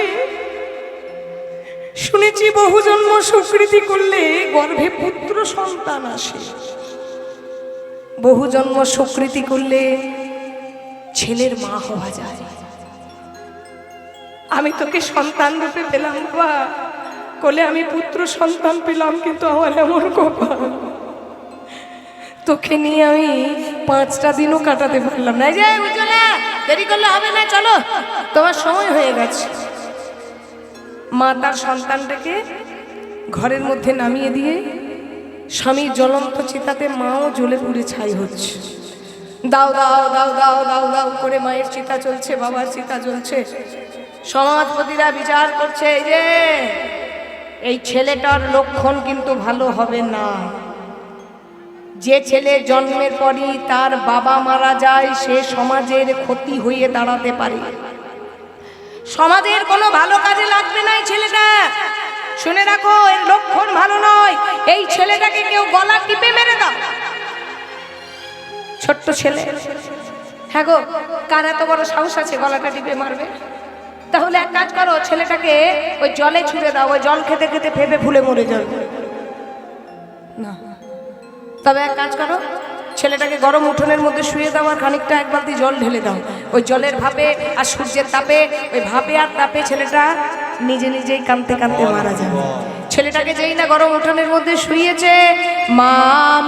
শুনেছি বহু জন্ম সুকৃতি করলে গর্ভে পুত্র সন্তান আসে, বহু জন্ম সুকৃতি করলে ছেলের মা হওয়া যায়। আমি তোকে সন্তান রূপে পেলাম বাবা, কোলে আমি পুত্র সন্তান পেলাম, কিন্তু আমার এমন কপাল, তোকে নিয়ে আমি 5টা দিনও কাটাতে পারলাম না। যে উজ্জ্বলা, দেরি করলে হবে না, চলো তোমার সময় হয়ে গেছে। মা তার সন্তানটাকে ঘরের মধ্যে নামিয়ে দিয়ে স্বামীর জ্বলন্ত চিতাতে মাও জ্বলে পুড়ে ছাই হচ্ছে। দাও দাও দাও দাও দাও দাও করে মায়ের চিতা চলছে, বাবার চিতা জ্বলছে। সমাজপতিরা বিচার করছে, এই যে এই ছেলেটার লক্ষণ কিন্তু ভালো হবে না। যে ছেলে জন্মের পরই তার বাবা মারা যায়, সে সমাজের ক্ষতি হয়ে দাঁড়াতে পারে, সমাজের কোনো ভালো কাজে লাগবে না এই ছেলেটা। শুনে রাখো, এর লক্ষণ ভালো নয়। এই ছেলেটাকে কেউ গলা টিপে মেরে দাও। ছোট্ট ছেলে, হ্যাঁ গো, কার এত বড় সাহস আছে গলাটা টিপে মারবে? তাহলে এক কাজ করো, ছেলেটাকে ওই জলে ছুঁড়ে দাও, ওই জল খেতে খেতে ফেপে ফুলে মরে যাবে না। তবে এক কাজ করো, ছেলেটাকে গরম উঠোনের মধ্যে শুয়ে দাও আর খানিকটা এক বালতি জল ঢেলে দাও। ওই জলের ভাপে আর সূর্যের তাপে, ওই ভাপে আর তাপে ছেলেটা নিজে নিজেই কাঁদতে কাঁদতে মারা যাবে। ছেলেটাকে যেই না গরম উঠোনের মধ্যে শুয়েছে, মা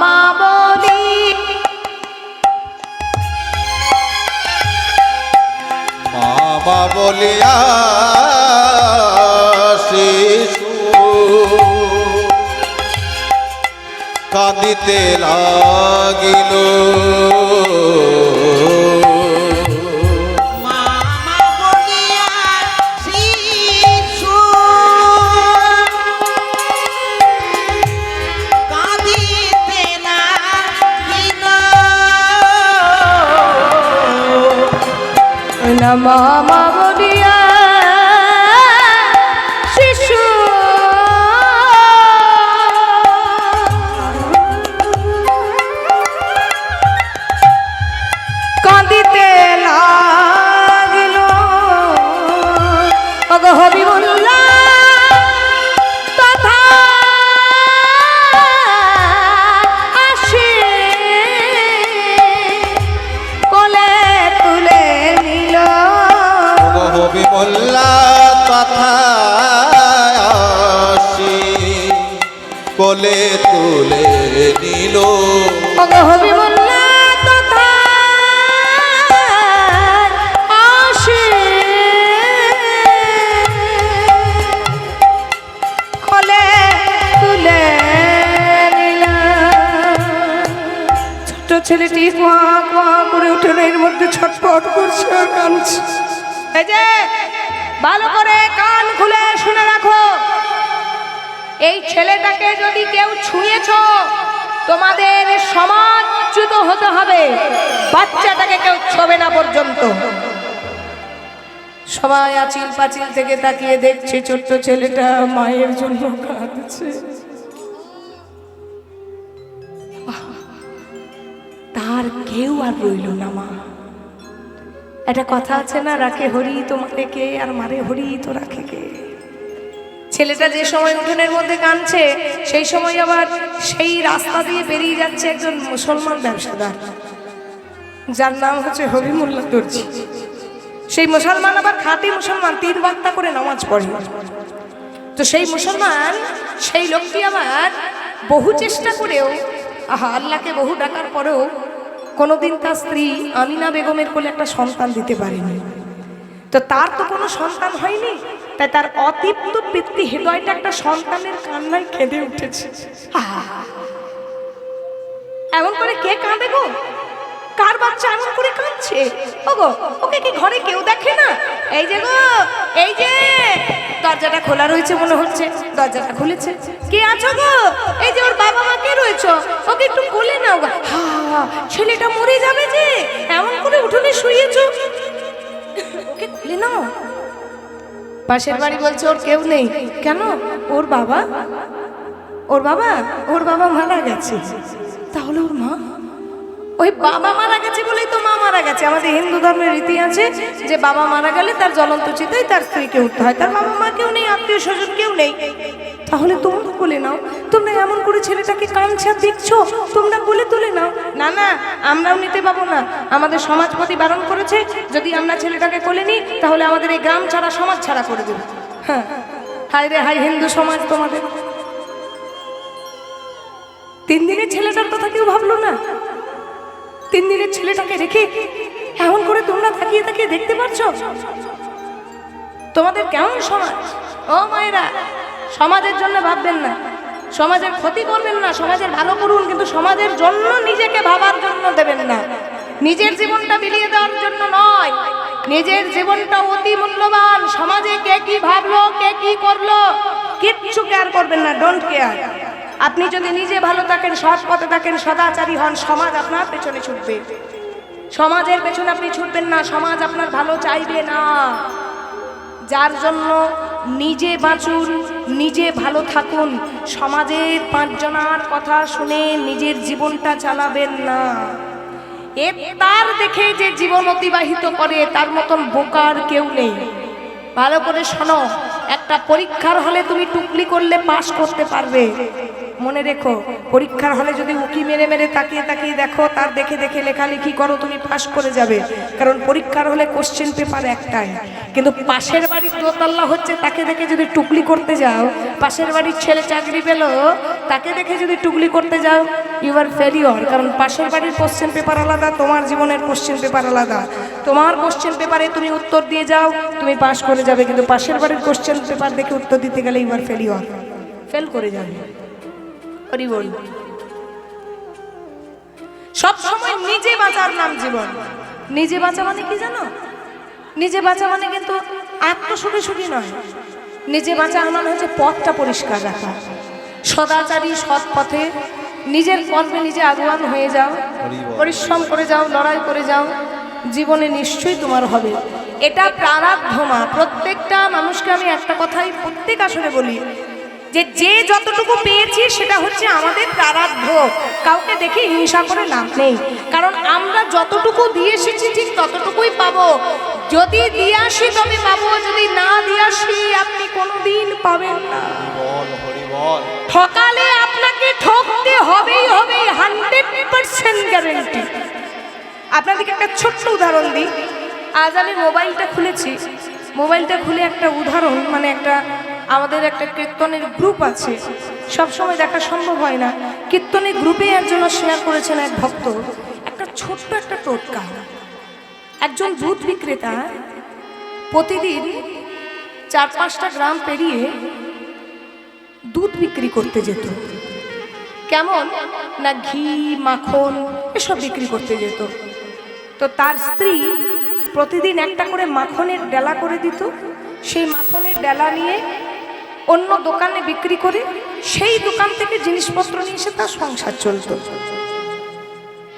মা বলি মামা বলিয়া শিশু কাঁদিতে লাগিল। মামা বলিয়া শিশু কাঁদিতে লাগিল। না মামা বলিয়া শিশু কাঁদিতে লাগিল। ওগো হবিবুল্লাহ তথা আসে কোলে তুলে নিল। হবি মোল্লা তথা আসি কোলে তুলে নিল। ওগো হবিবুল্লাহ তথা আসে কোলে তুলে নিল। ছোট্ট ছেলেটি কোয়া কোয়া করে উঠোনের মধ্যে ছটফট করছে আর কাঁদছে। এই যে ভালো করে কান খুলে শুনে রাখো, এই ছেলেটাকে যদি কেউ ছুঁয়েছ তোমাদের সমাজচ্যুত হতে হবে। বাচ্চাটাকে কেউ ছোবে না পর্যন্ত। সবাই আচিল পাচিল থেকে তাকিয়ে দেখছে ছোট্ট ছেলেটা মায়ের জন্য কাঁদছে। তার কেউ আর রইল না মা। একটা কথা আছে না, রাখে হরি তোমাকে কে আর মারে হরি তো রাখে কে। ছেলেটা যে সময় উঠোনের মধ্যে কাঁদছে সেই সময় আবার সেই রাস্তা দিয়ে বেরিয়ে যাচ্ছে একজন মুসলমান ব্যবসাদার, যার নাম হচ্ছে হবিমুল্লাহ দর্জি। সেই মুসলমান আবার খাঁটি মুসলমান, 3 ওয়াক্ত করে নামাজ পড়ে। তো সেই মুসলমান, সেই লোকটি আবার বহু চেষ্টা করেও, আল্লাহকে বহু ডাকার পরেও কোনোদিন তার স্ত্রী আমিনা বেগমের কোলে একটা সন্তান দিতে পারেনি। তো তার তো কোনো সন্তান হয়নি, তাই তার অতৃপ্ত পিতৃ হৃদয়টা একটা সন্তানের কান্নায় কেঁদে উঠেছে। এমন করে কে কাঁদে গো? কার বাচ্চা এমন করে কাঁদছে? ওগো, ওকে কি ঘরে কেউ দেখে না? এই যে গো, এই যে দরজাটা খোলা রয়েছে মনে হচ্ছে, দরজাটা খুলেছে। কে আছো গো? এই যে ওর বাবা মা কে রয়েছে, ওকে একটু কোলে নাও গো। ছেলেটা মরে যাবে যে, এমন করে উঠোনে শুয়েছো, ওকে কোলে নাও। পাশের বাড়ি বলছে ওর কেউ নেই। কেন? ওর বাবা, ওর বাবা, ওর বাবা মারা গেছে। তাহলে ওর মা? ওই বাবা মারা গেছে বলেই তো মা মারা গেছে। আমাদের হিন্দু ধর্মের রীতি আছে যে বাবা মারা গেলে তার জ্বলন্ত চিতায় তার স্ত্রীকে উঠতে হয়। তার বাবা মা কেউ নেই, আত্মীয় স্বজন কেউ নেই। তাহলে তোমরা কোলে নাও। তোমরা এমন করে ছেলেটাকে কাঁদছে দেখছো, তোমরা কোলে তুলে নাও। না না, আমরাও নিতে পাবো না। আমাদের সমাজপতি বারণ করেছে, যদি আমরা ছেলেটাকে কোলে নিই তাহলে আমাদের এই গ্রাম ছাড়া সমাজ ছাড়া করে দেবে। হ্যাঁ, হাই রে হাই হিন্দু সমাজ তোমাদের। 3 দিনের ছেলেটার কথা কেউ ভাবলো না। 3 দিনের ছেলেটাকে রেখে এমন করে তোমরা তাকিয়ে তাকিয়ে দেখতে পারছো? তোমাদের কেমন সমাজ? ও মায়েরা, সমাজের জন্য ভাববেন না, সমাজের ক্ষতি করবেন না, সমাজের ভালো করুন, কিন্তু সমাজের জন্য নিজেকে ভাবার জন্য দেবেন না। নিজের জীবনটা বিলিয়ে দেওয়ার জন্য নয়। নিজের জীবনটা অতি মূল্যবান। সমাজে কে কি ভাবলো, কে কি করলো, কিচ্ছু কেয়ার করবেন না। Don't care. আপনি যদি নিজে ভালো থাকেন, সৎ পথে থাকেন, সদাচারী হন, সমাজ আপনার পেছনে ছুটবে। সমাজের পেছনে আপনি ছুটবেন না, সমাজ আপনার ভালো চাইবে না। যার জন্য নিজে বাঁচুন, নিজে ভালো থাকুন। সমাজের 5 জনার কথা শুনে নিজের জীবনটা চালাবেন না। তার দেখে যে জীবন অতিবাহিত করে তার মতন বোকার কেউ নেই। ভালো করে শোনো, একটা পরীক্ষার হলে তুমি টুকলি করলে পাস করতে পারবে, মনে রেখো, পরীক্ষার হলে যদি উকি মেরে মেরে তাকিয়ে তাকিয়ে দেখো, তার দেখে দেখে লেখালেখি করো, তুমি পাস করে যাবে। কারণ পরীক্ষার হলে কোশ্চেন পেপার একটাই। কিন্তু পাশের বাড়ির দোতলা হচ্ছে, তাকে দেখে যদি টুকলি করতে যাও, পাশের বাড়ির ছেলে চাকরি পেল, তাকে দেখে যদি টুকলি করতে যাও, ইউ আর ফেলিওর। কারণ পাশের বাড়ির কোশ্চেন পেপার আলাদা, তোমার জীবনের কোশ্চেন পেপার আলাদা। তোমার কোশ্চেন পেপারে তুমি উত্তর দিয়ে যাও, তুমি পাস করে যাবে। কিন্তু পাশের বাড়ির কোশ্চেন পেপার দেখে উত্তর দিতে গেলে ইউ আর ফেলিওর, ফেল করে যাবে। হরি বল। সব সময় নিজে বাঁচার নাম জীবন। নিজে বাঁচা মানে কি জানো? নিজে বাঁচা মানে কিন্তু আত্মসুখী সুখী নয়। নিজে বাঁচা মানে হচ্ছে পথটা পরিষ্কার রাখা, সদাচারী, সৎ পথে নিজের কর্মে নিজে আগুয়ান হয়ে যাও, পরিশ্রম করে যাও, লড়াই করে যাও, জীবনে নিশ্চয়ই তোমার হবে। এটা প্রারাব্ধ মা। প্রত্যেকটা মানুষকে আমি একটা কথাই প্রত্যেক আসরে বলি, যে যতটুকু পেয়েছি সেটা হচ্ছে আমাদের প্রারাব্ধ। কাউকে দেখে হিংসা করে লাভ নেই, কারণ আমরা যতটুকু দিয়ে এসেছি ঠিক ততটুকুই পাবো। যদি দিয়ে আসি তবে পাবো, যদি না দিয়ে আসি আপনি কোনোদিন পাবেন না। ঠকালে আপনাকে ঠকতে হবেই হবে, 100% গ্যারেন্টি। আপনাদেরকে একটা ছোট্ট উদাহরণ দিই। আজ আমি মোবাইলটা খুলেছি, মোবাইলটা খুলে একটা উদাহরণ, মানে আমাদের একটা কীর্তনের গ্রুপ আছে, সব সময় দেখা সম্ভব হয় না। কীর্তনের গ্রুপে একজন শেয়ার করেছেন এক ভক্ত একটা ছোট্ট একটা টোটকা। একজন দুধ বিক্রেতা প্রতিদিন 4-5টা গ্রাম পেরিয়ে দুধ বিক্রি করতে যেত। কেমন না, ঘি, মাখন এসব বিক্রি করতে যেত। তো তার স্ত্রী প্রতিদিন একটা করে মাখনের ডেলা করে দিত। সেই মাখনের ডেলা নিয়ে অন্য দোকানে বিক্রি করে সেই দোকান থেকে জিনিসপত্র নিয়ে এসে তার সংসার চলত।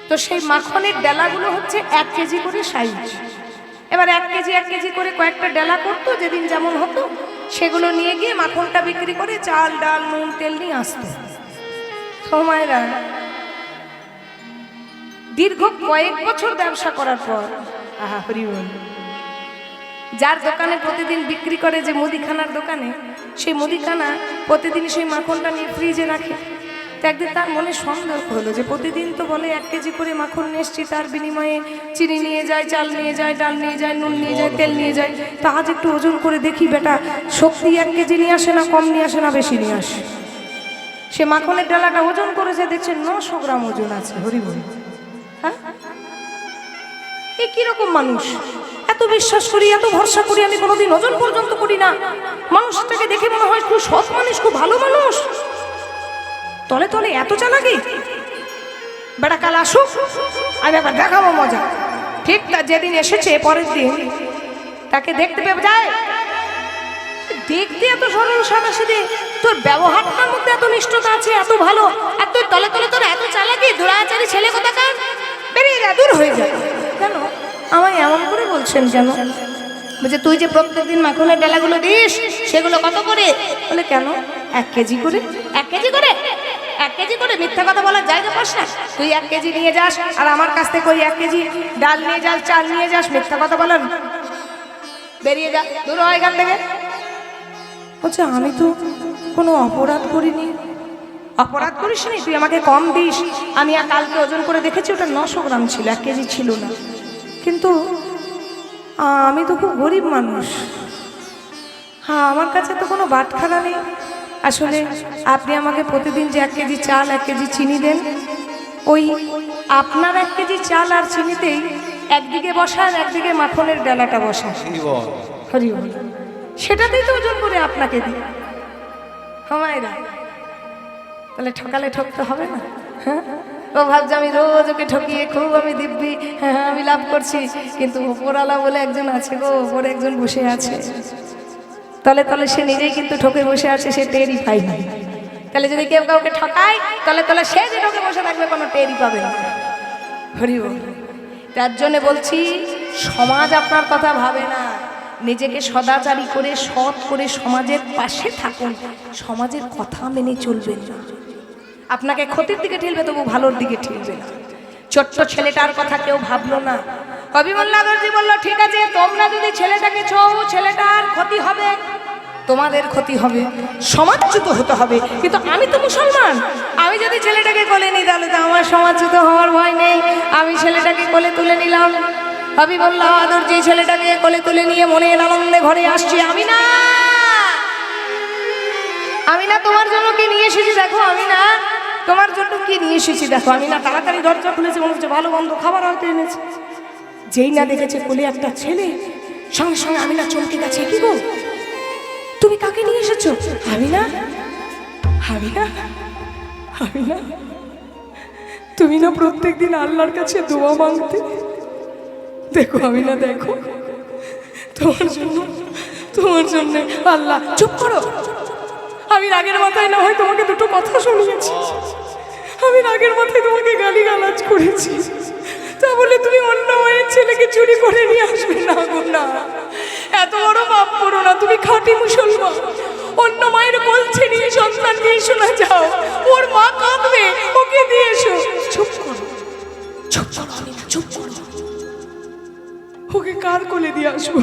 তো সেই মাখনের ডেলাগুলো হচ্ছে 1 কেজি করে সাইজ। এবার 1 কেজি করে কয়েকটা ডেলা করতো, যেদিন যেমন হতো সেগুলো নিয়ে গিয়ে মাখনটা বিক্রি করে চাল, ডাল, নুন, তেল নিয়ে আসতো। সময়রা দীর্ঘ কয়েক বছর ব্যবসা করার পর, আহা হরি বল, যার দোকানে প্রতিদিন বিক্রি করে, যে মুদিখানার দোকানে, সেই মুদিখানা প্রতিদিন সেই মাখনটা নিয়ে ফ্রিজে রাখে। তো একদিন তার মনে সন্দেহ হলো যে প্রতিদিন তো বলে 1 কেজি করে মাখন নিয়ে এসছি, তার বিনিময়ে চিনি নিয়ে যায়, চাল নিয়ে যায়, ডাল নিয়ে যায়, নুন নিয়ে যায়, তেল নিয়ে যায়। তা আজ একটু ওজন করে দেখি বেটা, সত্যি 1 কেজি নিয়ে আসে না কম নিয়ে আসে না বেশি নিয়ে আসে। সে মাখনের ডালাটা ওজন করেছে, দেখছে 900 গ্রাম ওজন আছে। হরি বল। হ্যাঁ, এ কিরকম মানুষ? এত বিশ্বাস করি, এত ভরসা করি, আমি কোনোদিন ওজন পর্যন্ত করি না। মানুষটাকে দেখে মনে হয় খুব সৎ মানুষ, খুব ভালো মানুষ, তলে তলে এত চালাকি। বেটা কাল আসুক, আমি একবার দেখাবো মজা। ঠিক তা যেদিন এসেছে পরের দিন তাকে দেখতে পেয়ে যায়, দেখতে এত সরল সাদা সিধে, তোর ব্যবহারটার মধ্যে এত নিষ্ঠতা আছে, এত ভালো, আর তুই তলে তলে তোর এত চালাকি, দুরাচারী ছেলে কোথাকার, বেরিয়ে যা, দূর হয়ে যায়। কেন আমায় এমন করে বলছেন কেন? বলছে তুই যে প্রত্যেকদিন মাখনের ডালাগুলো দিস, সেগুলো কত করে? বলে কেন 1 কেজি করে। 1 কেজি করে? 1 কেজি করে? মিথ্যা কথা বলার জায়গা পাস না? তুই 1 কেজি নিয়ে যাস আর আমার কাছ থেকে ওই 1 কেজি ডাল নিয়ে যাস, চাল নিয়ে যাস, মিথ্যা কথা বলেন, বেরিয়ে যা, দূর হয় এখান থেকে। বলছে আমি তো কোনো অপরাধ করিনি। অপরাধ করিস নি? তুই আমাকে কম দিস। আমি আর কালকে ওজন করে দেখেছি, ওটা 900 গ্রাম ছিল, 1 কেজি ছিল না। কিন্তু আমি তো খুব গরিব মানুষ, হ্যাঁ আমার কাছে তো কোনো বাটখারা নেই। আসলে আপনি আমাকে প্রতিদিন যে 1 কেজি চাল, 1 কেজি চিনি দেন, ওই আপনার 1 কেজি চাল আর চিনিতেই একদিকে বসান, একদিকে মাখনের ডালাটা বসান। হরি বল। সেটাতেই তো ওজন করে আপনাকে দিই। হমায়রা, তাহলে ঠকালে ঠকতে হবে না? হ্যাঁ, ও ভাবছে আমি রোজ ওকে ঠকিয়ে খুব আমি দিব্যি, হ্যাঁ আমি লাভ করছি। কিন্তু ওপরওয়ালা বলে একজন আছে গো, ওপরে একজন বসে আছে, তলে তলে সে নিজেই কিন্তু ঠকে বসে আছে, সে টেরই পায় না। তাহলে যদি কেউ কাউকে ঠকায়, তলে তলে সে যে ঠকে বসে থাকবে, কোনো টেরই পাবে না। হরি বল। তার জন্য বলছি, সমাজ আপনার কথা ভাবে না। নিজেকে সদাচারী করে, সৎ করে সমাজের পাশে থাকুন, সমাজের কথা মেনে চলবেন না। আপনাকে ক্ষতির দিকে ঠেলবে, তবু ভালোর দিকে ঠেলবে না। ছোট্ট ছেলেটার কথা কেউ ভাবলো না। কবি মোল্লাগরজি বলল, ঠিক আছে তোমরা যদি ছেলেটাকে ছো, ছেলেটার ক্ষতি হবে, তোমাদের ক্ষতি হবে, সমাজচ্যুত হতে হবে। কিন্তু আমি তো মুসলমান, আমি যদি ছেলেটাকে কোলে নিই তাহলে তো আমার সমাজচ্যুত হওয়ার ভয় নেই। আমি ছেলেটাকে কোলে তুলে নিলাম। হাবিবুল্লাহ দর্জি ছেলেটাকে কোলে তুলে নিয়ে মনের আনন্দে ঘরে আসছি। আমি না তোমার জন্য কি নিয়ে এসেছি দেখো, আমি না তোমার জন্য কি নিয়ে এসেছি দেখো। আমি না তাড়াতাড়ি দরজা খুলেছে, মনে হচ্ছে ভালো বন্ধ খাবার হয়তো এনেছে। যেই না দেখেছে কোলে একটা ছেলে, সঙ্গে সঙ্গে আমি না চমকে গেছে। কি গো, তুমি কাকে নিয়ে এসেছো? আমি না তুমি না প্রত্যেকদিন আল্লাহর কাছে দোয়া মাংতে। দেখো আমি না, দেখো তোমার জন্য আল্লাহ। চুপ করো, আমি রাগের মাথায় না হয় তোমাকে দুটো কথা শুনিয়েছি, আমি রাগের মাথায় তোমাকে গালিগালাজ করেছি, তা বলে তুমি অন্য মায়ের ছেলেকে চুরি করে নিয়ে আসবে না গো, না, এত বড় পাপ করো না। তুমি খাঁটি মুসলমান, অন্য মায়ের বলছে নিয়ে সন্তান নিয়ে শোনা যাও, ওর মা কাঁদবে, ওকে দিয়ে এসো। চুপ করো, আমি না, চুপ করো। ওকে কার কোলে দিয়ে আসবো?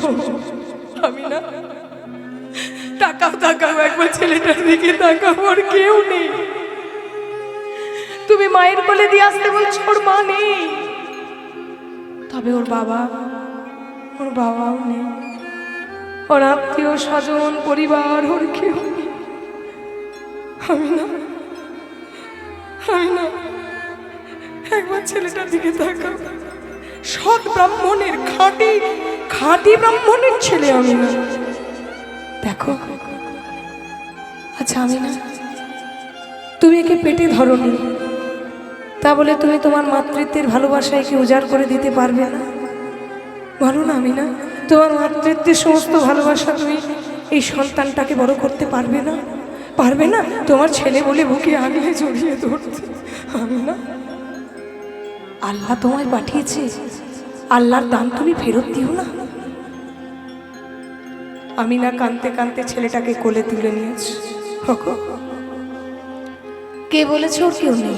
আমি না, তাকাও একবার ছেলেটার দিকে তাকাও, ওর কেউ নেই। তুমি মায়ের কোলে দিয়ে আসতে বলছো, ওর মা নেই, তবে ওর বাবাও নেই, ওর আত্মীয় স্বজন পরিবার ওর কেউ নেই। আমি না একবার ছেলেটার দিকে তাকাও। সৎ ব্রাহ্মণের, খাঁটি ব্রাহ্মণের ছেলে আমি না, দেখো। আচ্ছা আমি না, তুমি একে পেটে ধরনি, তা বলে তুমি তোমার মাতৃত্বের ভালোবাসা একে উজাড় করে দিতে পারবে না? বলো না, আমি না তোমার মাতৃত্বের সমস্ত ভালোবাসা তুমি এই সন্তানটাকে বড় করতে পারবে না? তোমার ছেলে বলে বুকে আগলে জড়িয়ে ধরতে। আমি না, আল্লাহ তোমায় পাঠিয়েছে, আল্লাহর দান তুমি ফেরত দিও না। আমি না কাঁদতে কাঁদতে ছেলেটাকে কোলে তুলে নিয়েছি। কে বলেছে ওর কেউ নেই?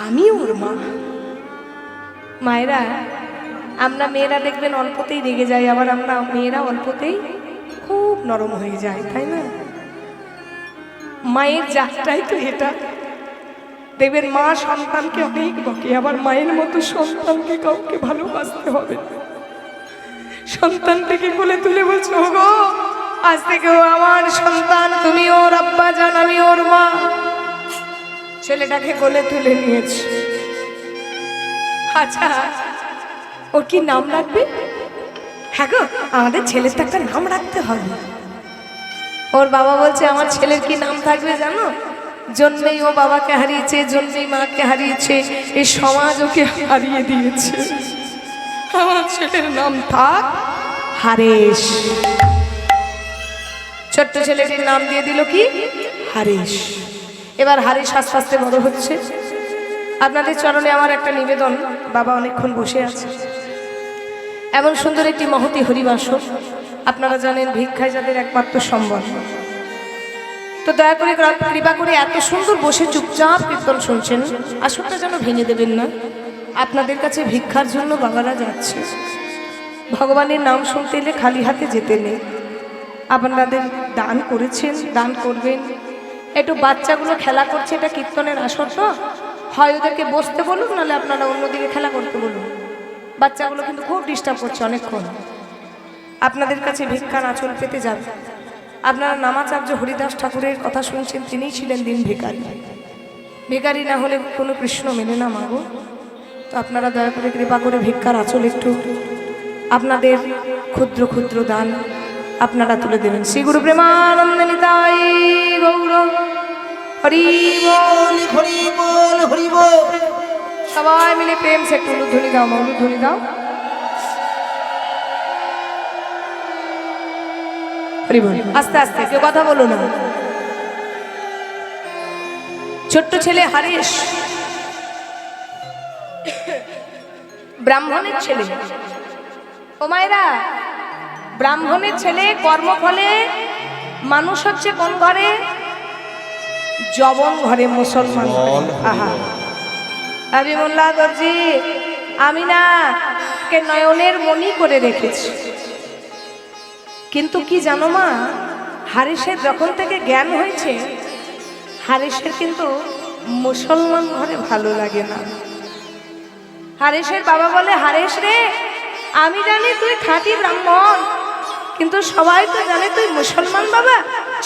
আমি ওর মা। মায়েরা, আমরা মেয়েরা দেখবেন অল্পতেই রেগে যাই, আবার আমরা মেয়েরা অল্পতেই খুব নরম হয়ে যায়, তাই না? মায়ের জাতটাই তো এটা। দেখবেন মা সন্তানকে অনেক বকে, আবার মায়ের মতো সন্তানকে কাউকে ভালোবাসতে হবে। সন্তানটাকে কোলে তুলে বলছো, গো আজ থেকে ও আমার সন্তান, তুমি ওর আব্বা জান, আমি ওর মা। ছেলেটাকে কোলে তুলে নিয়েছি। আচ্ছা ওর কি নাম রাখবে? হ্যাঁ গো, আমাদের ছেলের তো একটা নাম রাখতে হবে। ওর বাবা বলছে আমার ছেলের কি নাম থাকবে জানো? জন্মেই ও বাবাকে হারিয়েছে, জন্মেই মাকে হারিয়েছে, এই সমাজ ওকে হারিয়ে দিয়েছে। আমার ছেলের নাম থাক হারেশ। ছোট্ট ছেলেটির নাম দিয়ে দিল কি? হারেশ। এবার হারেশ আস্তে আস্তে বড় হচ্ছে। আপনাদের চরণে আমার একটা নিবেদন, বাবা অনেকক্ষণ বসে আছে, এমন সুন্দর একটি মহতি হরিবাসর, আপনারা জানেন ভিক্ষায় যাদের একমাত্র সম্বল, তো দয়া করে কৃপা করে এত সুন্দর বসে চুপচাপ কীর্তন শুনছেন, আসরটা যেন ভেঙে দেবেন না। আপনাদের কাছে ভিক্ষার জন্য বাবারা যাচ্ছে, ভগবানের নাম শুনতে এলে খালি হাতে যেতে নেই। আপনাদের দান করেছেন, দান করবেন। একটু বাচ্চাগুলো খেলা করছে, এটা কীর্তনের আসর, তো হয় ওদেরকে বসতে বলুন, নাহলে আপনারা অন্যদিকে খেলা করতে বলুন। বাচ্চাগুলো কিন্তু খুব ডিস্টার্ব করছে অনেকক্ষণ। আপনাদের কাছে ভিক্ষার আঁচল পেতে যাবে। আপনারা নামাচার্য হরিদাস ঠাকুরের কথা শুনছেন, তিনিই ছিলেন দিন ভিখারি। ভিখারি না হলে কোনো কৃষ্ণ মেনে না মাগো। তো আপনারা দয়া করে কৃপা করে ভিক্ষার আঁচল একটু আপনাদের ক্ষুদ্র ক্ষুদ্র দান আপনারা তুলে দেবেন। শ্রী গুরু প্রেমানন্দে নিতাই গৌর হরি বল, হরি বল, হরি বল। সবাই মিলে প্রেম সে একটু উলুধ্বনি দাও, উলুধ্বনি দাও। হরি বল। আস্তে আস্তে, কেউ কথা বলো না। ছোট্ট ছেলে হারেশ ব্রাহ্মণের ছেলে। ও মায়েরা, ব্রাহ্মণের ছেলে কর্মফলে মানুষ হচ্ছে কোন ঘরে? জবন ঘরে, মুসলমান ঘরে। আহা, হাবিবুল্লাহ দর্জি আমি না কে নয়নের মণি করে রেখেছি। কিন্তু কি জানো মা, হারিসের যখন থেকে জ্ঞান হয়েছে, হারিসের কিন্তু মুসলমান ঘরে ভালো লাগে না। হারিসের বাবা বলে, হারিস রে, আমি জানি তুই খাঁটি ব্রাহ্মণ, কিন্তু সবাই তো জানে তুই মুসলমান বাবা,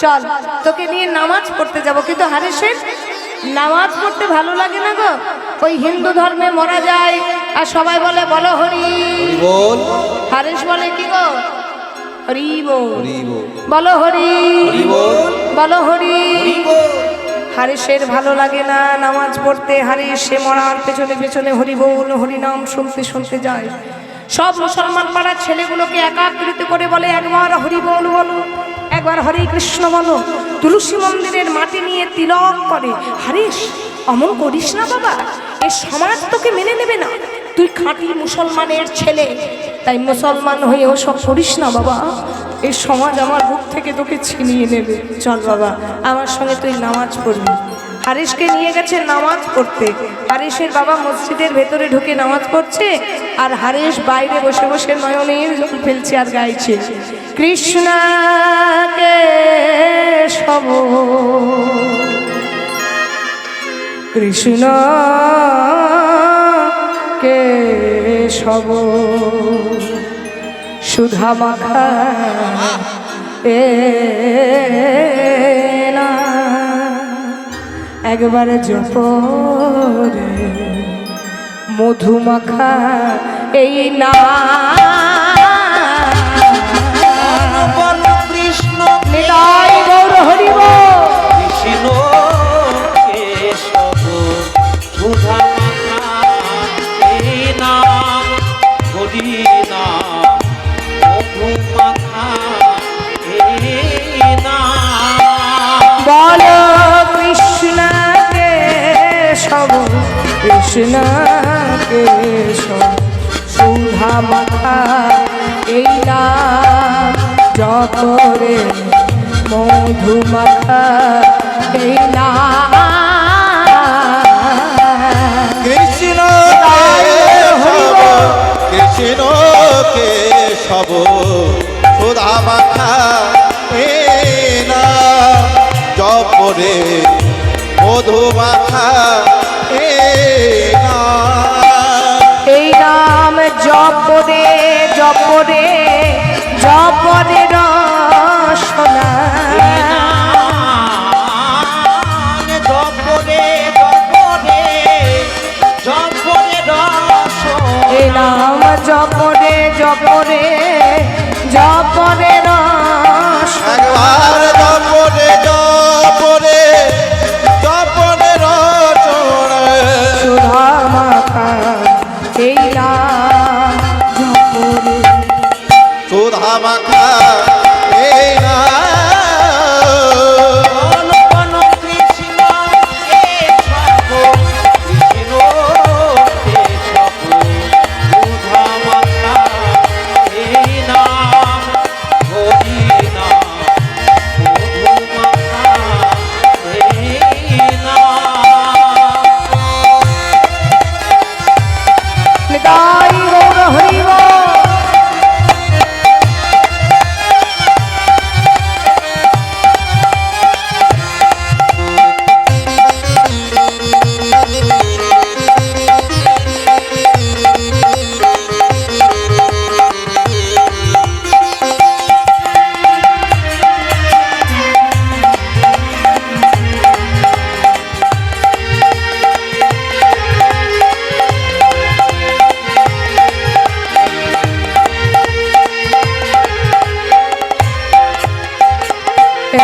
চল তোকে নিয়ে নামাজ পড়তে যাব। কিন্তু হারিসের নামাজ পড়তে ভালো লাগে না গো, ওই হিন্দু ধর্মে মরা যায় আর সবাই বলে বলো হরি বল হারিস বলে কি গো, হরি বল, হরি বল বলো হরি বল বলো হরি। হারিসের ভালো লাগে না নামাজ পড়তে, হারিস সে মরার পেছনে পেছনে হরি বল হরি নাম শুনতে শুনতে যায়। সব মুসলমান পাড়ার ছেলেগুলোকে একাকৃত করে বলে, একবার হরি বল বলো, একবার হরে কৃষ্ণ বলো। তুলসী মন্দিরের মাটি নিয়ে তিলক করে। হারিস অমন করিস না বাবা, এ সমাজ তোকে মেনে নেবে না, তুই খাঁটি মুসলমানের ছেলে, তাই মুসলমান হয়ে ওসব করিস না বাবা, এই সমাজ আমার বুক থেকে তোকে ছিনিয়ে নেবে। চল বাবা আমার সঙ্গে তুই নামাজ পড়বি। হারিসকে নিয়ে গেছে নামাজ পড়তে। হারিসের বাবা মসজিদের ভেতরে ঢুকে নামাজ পড়ছে, আর হারিস বাইরে বসে বসে নয়নের জল ফেলছে আর গাইছে, কৃষ্ণকে সব কৃষ্ণ কে সব সুধা মাখা এ না, একবার জপরে মধুমাখা এই না। কৃষ্ণ নিতাই গৌর হরি বল। কৃষ্ণ কেশব সুধা মাখা এই নাম, হরি নাম মধু মাখা এই নাম। বলো কৃষ্ণকে সব কৃষ্ণকে সব সুধা মাখা এই নাম, জপরে মধু মাখা এই নাম। কৃষ্ণ কৃষ্ণ কে সব সুধা মাখা এ না, জপরে মধু মাখা এ না। এই নাম জপরে জপরে জপরে রসনা, জপরে জপরে জপরে রস, এই নাম জপরে জপরে জপরে রস। একবার জপরে জপরে জপরে রচনা, সুধা মাখা এই নাম জপরে। সুধা মাখা এই না। বল কৃষ্ণ কেশব কৃষ্ণ কেশব সুধা মাখা এই নাম, হরি নাম মধু মাখা এই নাম। নিতাই গৌর হরি বল।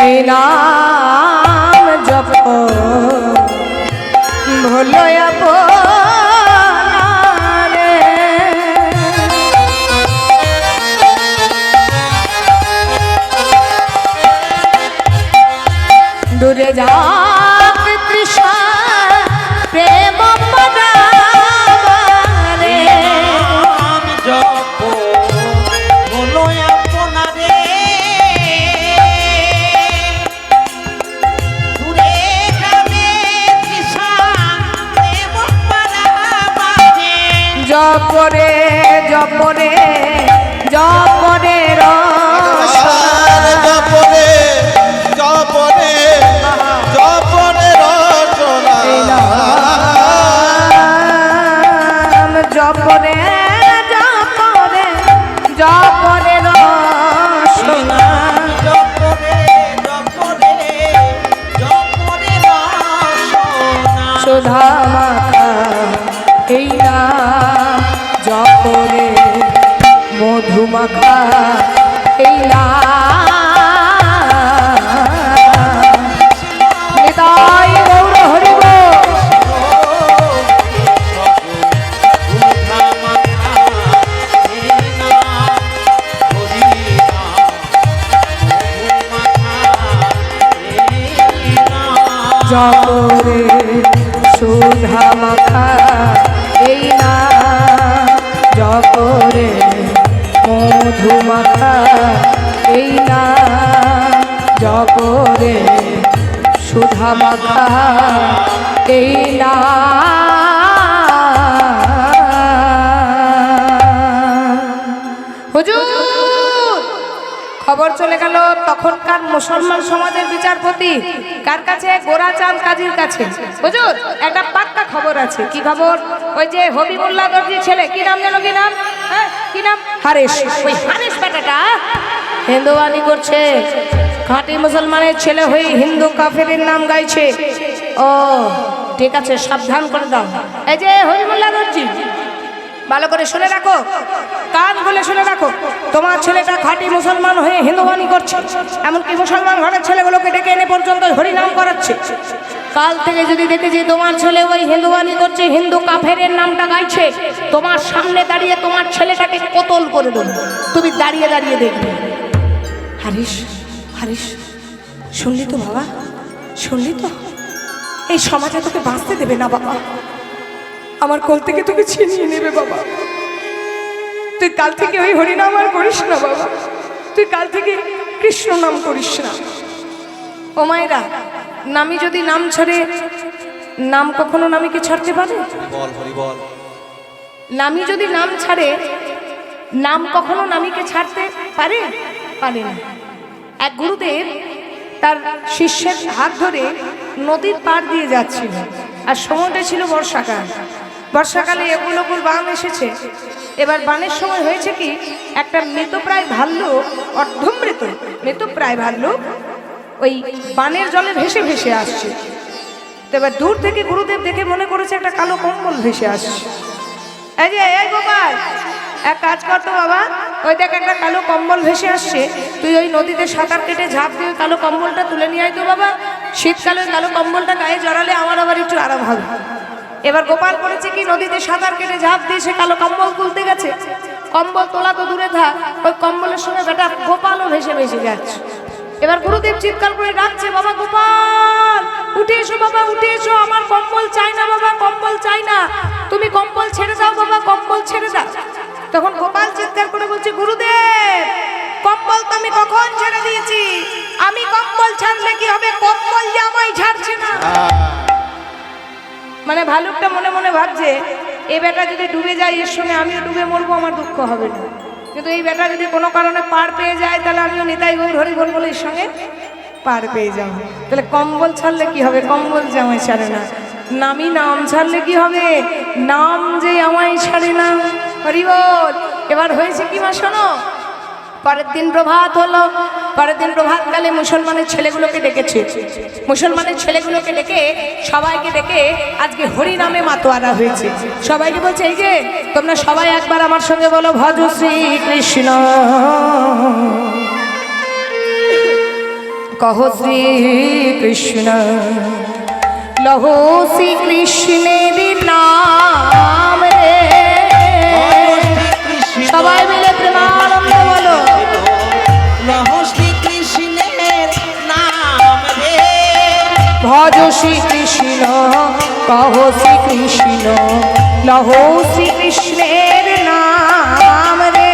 এই নাম জপ ভুলো আপনারে, দূরে যাক তৃষা প্রেম পদারে। নাম জপ বলো আপনারে, দূরে যাবে তৃষা প্রেম পদারে। জপরে জপরে জপরে রসনা, সুধা মাখা এই নাম জপ রে মধু মাখা এই নাম নিতাই গৌর হরি বল। জপরে সুধা মাখা এই নাম জপরে মধু মাখা এই নাম জপরে সুধা মাখা এই নাম। হুজুর খবর চলে গেল তখনকার মুসলমান সমাজের বিচারপতি কার কাছে? গোরাচাঁদ কাজীর কাছে। হুজুর একটা পাক্কা খবর আছে। কি খবর? ওই যে হবিবুল্লাহ দর্জির ছেলে, কি নাম জানো? কি নাম? হ্যাঁ কি নাম? হারেশ। ওই হারেশ বেটাটা হিন্দুয়ানি করছে, খাঁটি মুসলমানের ছেলে হয়ে হিন্দু কাফেরের নাম গাইছে। ও ঠিক আছে, সাবধান করে দাও। এই যে হবিবুল্লাহ দর্জি, ভালো করে শুনে রাখো, কান খুলে শুনে রাখো। তোমার ছেলেটা খাঁটি মুসলমান হয়ে হিন্দুবানি করছে, এমনকি মুসলমান ঘরের ছেলেগুলোকে ডেকে এনে পর্যন্ত হরিনাম করাচ্ছে। কাল থেকে যদি দেখে যে তোমার ছেলে ওই হিন্দুবানি করছে, হিন্দু কাফেরের নামটা গাইছে, তোমার সামনে দাঁড়িয়ে তোমার ছেলেটাকে কতল করে দেবো। তুমি দাঁড়িয়ে দাঁড়িয়ে দেখবে। হারিস, হারিস, শুনলি তো বাবা, শুনলি তো? এই সমাজে তোকে বাঁচতে দেবে না বাবা, আমার কোল থেকে তোকে ছিনিয়ে নেবে বাবা। তুই কাল থেকে ওই হরিনাম আর করিস না বাবা, তুই কাল থেকে কৃষ্ণ নাম করিস না। ও মায়েরা, নামি যদি নাম ছাড়ে, নাম কখনো নামীকে ছাড়তে পারে? বল হরি বল। নামি যদি নাম ছাড়ে, নাম কখনো নামীকে ছাড়তে পারে? পারে না। এক গুরুদেব তার শিষ্যের হাত ধরে নদীর পাড় দিয়ে যাচ্ছিল, আর সময়টা ছিল বর্ষাকাল। বর্ষাকালে এগুলোকুল বান এসেছে। এবার বানের সময় হয়েছে কি, একটা মৃতপ্রায় ভাল্লুক, অর্ধমৃত মৃতপ্রায় ভাল্লুক ওই বানের জলে ভেসে ভেসে আসছে। তো এবার দূর থেকে গুরুদেব দেখে মনে করেছে একটা কালো কম্বল ভেসে আসছে। এই যে এই গোপাল, এক কাজ করতো বাবা, ওই দেখ একটা কালো কম্বল ভেসে আসছে, তুই ওই নদীতে সাঁতার কেটে ঝাঁপ দিয়ে কালো কম্বলটা তুলে নিয়ে আয় তো বাবা। শীতকালে ওই কালো কম্বলটা গায়ে জড়ালে আমার আবার একটু আরাম হবে। এবার গোপাল করেছে কি, নদীতে সাঁতার কেটে ঝাঁপ দিয়ে সে কালো কম্বল তুলতে গেছে। কম্বল তোলা তো দূরে থাক, ওই কম্বলের সঙ্গে বেটা গোপালও ভেসে ভেসে যাচ্ছে। এবার গুরুদেব চিৎকার করে ডাকছে, বাবা গোপাল উঠে এসো, বাবা উঠে এসো, আমার কম্বল চাই না বাবা, কম্বল চাই না, তুমি কম্বল ছেড়ে দাও বাবা, কম্বল ছেড়ে দাও। তখন গোপাল চিৎকার করে বলছে, গুরুদেব কম্বল তো আমি কখন ছেড়ে দিয়েছি, আমি কম্বল ছাড়লে কি হবে, কম্বল যে আমায় ছাড়ছে না। মানে ভালুকটা মনে মনে ভাবছে, এই বেটা যদি ডুবে যায় এর সঙ্গে আমিও ডুবে মরবো, আমার দুঃখ হবে না, কিন্তু এই বেটা যদি কোনো কারণে পার পেয়ে যায় তাহলে আমিও নিতাই গৌর হরি বল বলে এর সঙ্গে পার পেয়ে যাবো। তাহলে কম্বল ছাড়লে কি হবে, কম্বল যে আমায় ছাড়ে না। নামি নাম ছাড়লে কি হবে, নাম যে আমায় ছাড়ে না। হরি বল। এবার হয়েছে কি মা শোনো, পরের দিন প্রভাত হলো। পরের দিন প্রভাতকালে মুসলমানের ছেলেগুলোকে ডেকেছে, মুসলমানের ছেলেগুলোকে ডেকে সবাইকে ডেকে আজকে হরি নামে মাতোয়ারা হয়েছে। সবাইকে বলছে, এই যে তোমরা সবাই একবার আমার সঙ্গে বলো, ভজ শ্রী কৃষ্ণ, কহ শ্রী কৃষ্ণ, লহ শ্রী কৃষ্ণের নাম রে। সবাই মিলে প্রেমানন্দে বলো, লহ শ্রী কৃষ্ণের নাম রে। ভজ শ্রী কৃষ্ণ, কহ শ্রী কৃষ্ণ, লহ শ্রী কৃষ্ণের নাম রে।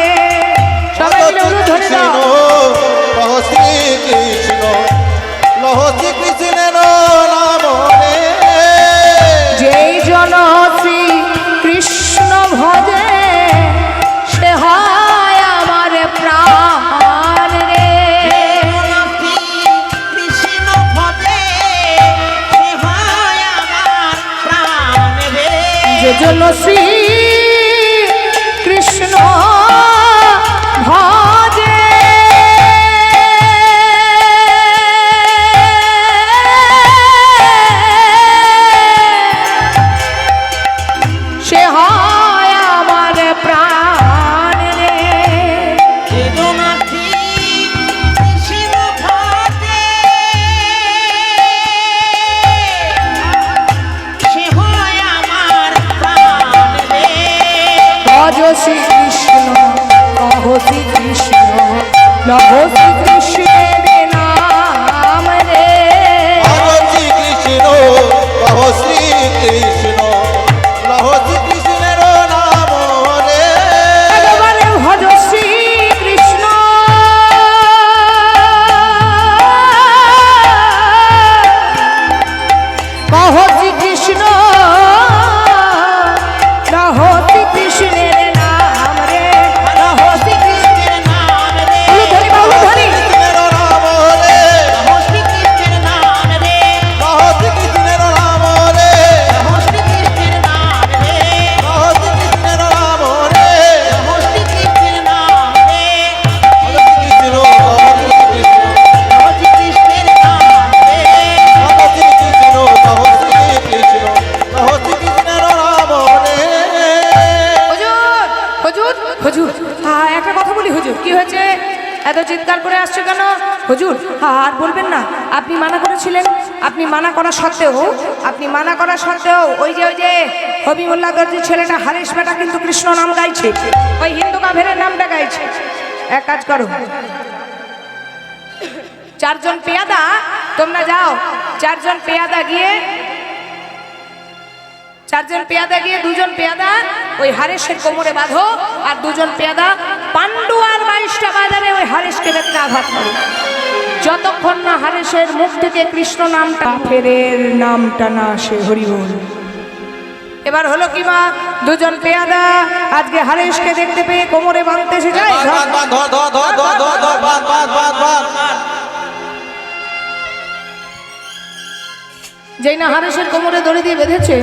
সবাই মিলে অনু ধরে দাও, লহ শ্রী কৃষ্ণ, লহ শ্রী কৃষ্ণের নাম রে। যেই জন শ্রী কৃষ্ণ ভজে সে হয় আমার প্রাণ রে। কৃষ্ণ ভজে সে হয় আমার প্রাণ রে। যে জন শ্রী কৃষ্ণ ভজে লহ শ্রীকৃষ্ণের নাম রে ভজ শ্রীকৃষ্ণ লহ শ্রীকৃষ্ণ লহ শ্রীকৃষ্ণের নাম রে একেবারে ভজ শ্রীকৃষ্ণ কহ শ্রীকৃষ্ণ লহ শ্রীকৃষ্ণের নাম রে লহ শ্রীকৃষ্ণের নাম রে ধরি বাবু ধরি কৃষ্ণের নাম রে শ্রীকৃষ্ণের নাম রে লহ শ্রীকৃষ্ণের নাম রে শ্রীকৃষ্ণের নাম রে লহ শ্রীকৃষ্ণের নাম রে শ্রীকৃষ্ণের নাম রে ভজ শ্রীকৃষ্ণ লহ শ্রীকৃষ্ণ শ্রীকৃষ্ণের নাম রে ভজ শ্রীকৃষ্ণ লহ শ্রীকৃষ্ণ লহ শ্রীকৃষ্ণের নাম রে হুজুর হুজুর হুজুর একটা কথা বলি হুজুর কি হয়েছে এত চিৎকার করে আসছে কেন হুজুর আর বলবেন না আপনি মানা করেছিলেন আপনি মানা করা সত্ত্বেও ওই যে হবিবুল্লাহ দর্জির ছেলেটা হারিস বেটা কিন্তু কৃষ্ণ নাম গাইছে ওই হিন্দু কাফেরের নামটা গাইছে এক কাজ করো চারজন পেয়াদা তোমরা যাও চারজন পেয়াদা গিয়ে দুজন পেয়াদা ওই হারেসের কোমরে বাঁধো আর দুজন পেয়াদা পান্ডু আর 22টা বাজারে ওই হারেসকে বেত্রা আঘাত করো যতক্ষণ না হারেসের মুখ থেকে কৃষ্ণ নামটা ফেরের নামটা না আসে হরিবল এবার হলো কি মা দুজন পেয়াদা আজকে হারেসকে দেখতে পেয়ে কোমরে বাঁধতে এসে যায় বাদ বাদ ধর ধর ধর ধর ধর ধর বাদ বাদ বাদ বাদ যেই না হারেসের কোমরে দড়ি দিয়ে বেঁধেছে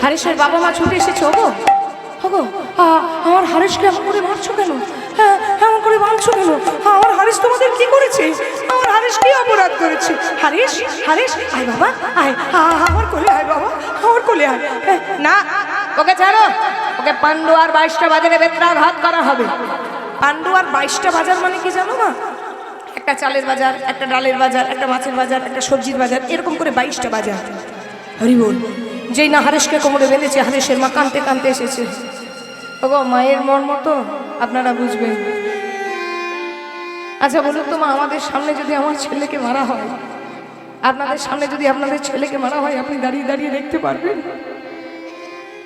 হারেসের বাবা মা ছুটে এসেছে ওগো আমার হারেসকে এমন করে মারছো কেন এমন করে মারছো কেন আমার হারেস তোমাদের কি করেছে আমার হারেস কি অপরাধ করেছে হারেস হারেস আয় বাবা আয় আমার কোলে আয় বাবা আমার কোলে আয় না ওকে ছাড়ো ওকে পান্ডু আর 22টা বাজারে বেত্রাঘাত করা হবে পান্ডু আর 22টা বাজার মানে কি জানো না একটা চালের বাজার একটা ডালের বাজার একটা মাছের বাজার একটা সবজির বাজার এরকম করে 22টা বাজার হরি বল যেই না হারেসকে কোমরে বেঁধেছে হারেসের মা কাঁদতে কাঁদতে এসেছে ওগো মায়ের মন মতো আপনারা বুঝবেন আচ্ছা বলুন তো মা আমাদের সামনে যদি আমার ছেলেকে মারা হয় আপনাদের সামনে যদি আপনাদের ছেলেকে মারা হয় আপনি দাঁড়িয়ে দাঁড়িয়ে দেখতে পারবেন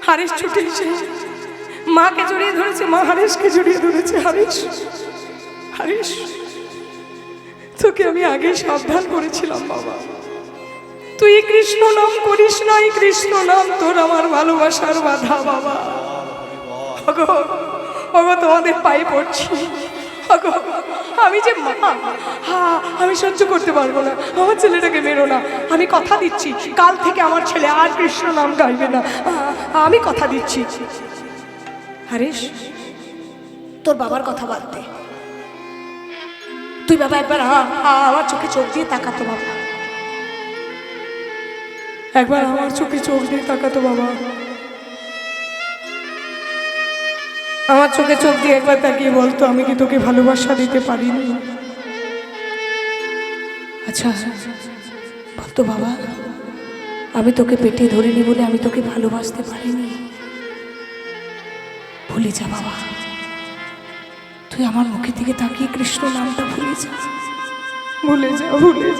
হারেস ছুটে এসে মাকে জড়িয়ে ধরেছে মা হারেসকে জড়িয়ে ধরেছে হারেস হারেস তোকে আমি আগে সাবধান করেছিলাম বাবা তুই কৃষ্ণ নাম করিস না এই কৃষ্ণ নাম তোর আমার ভালোবাসার বাধা বাবা ওগো তোমাদের পায়ে পড়ছি ওগো আমি যে মা আমি সহ্য করতে পারবো না আমার ছেলেটাকে মেরো না আমি কথা দিচ্ছি কাল থেকে আমার ছেলে আর কৃষ্ণ নাম গাইবে না আমি কথা দিচ্ছি হারেস তোর বাবার কথা বাদ দে তুই বাবা একবার আমার চোখে চোখ দিয়ে তাকাতো বাবা একবার আমার চোখে চোখ দিয়ে তাকাতো বাবা আমার চোখে চোখ দিয়ে একবার তাকিয়ে বলতো আমি কি তোকে ভালোবাসা দিতে পারিনি আচ্ছা বলতো বাবা আমি তোকে পেটে ধরিনি বলে আমি তোকে ভালোবাসতে পারিনি ভুলে যা বাবা তুই আমার মুখের দিকে তাকিয়ে কৃষ্ণ নামটা ভুলে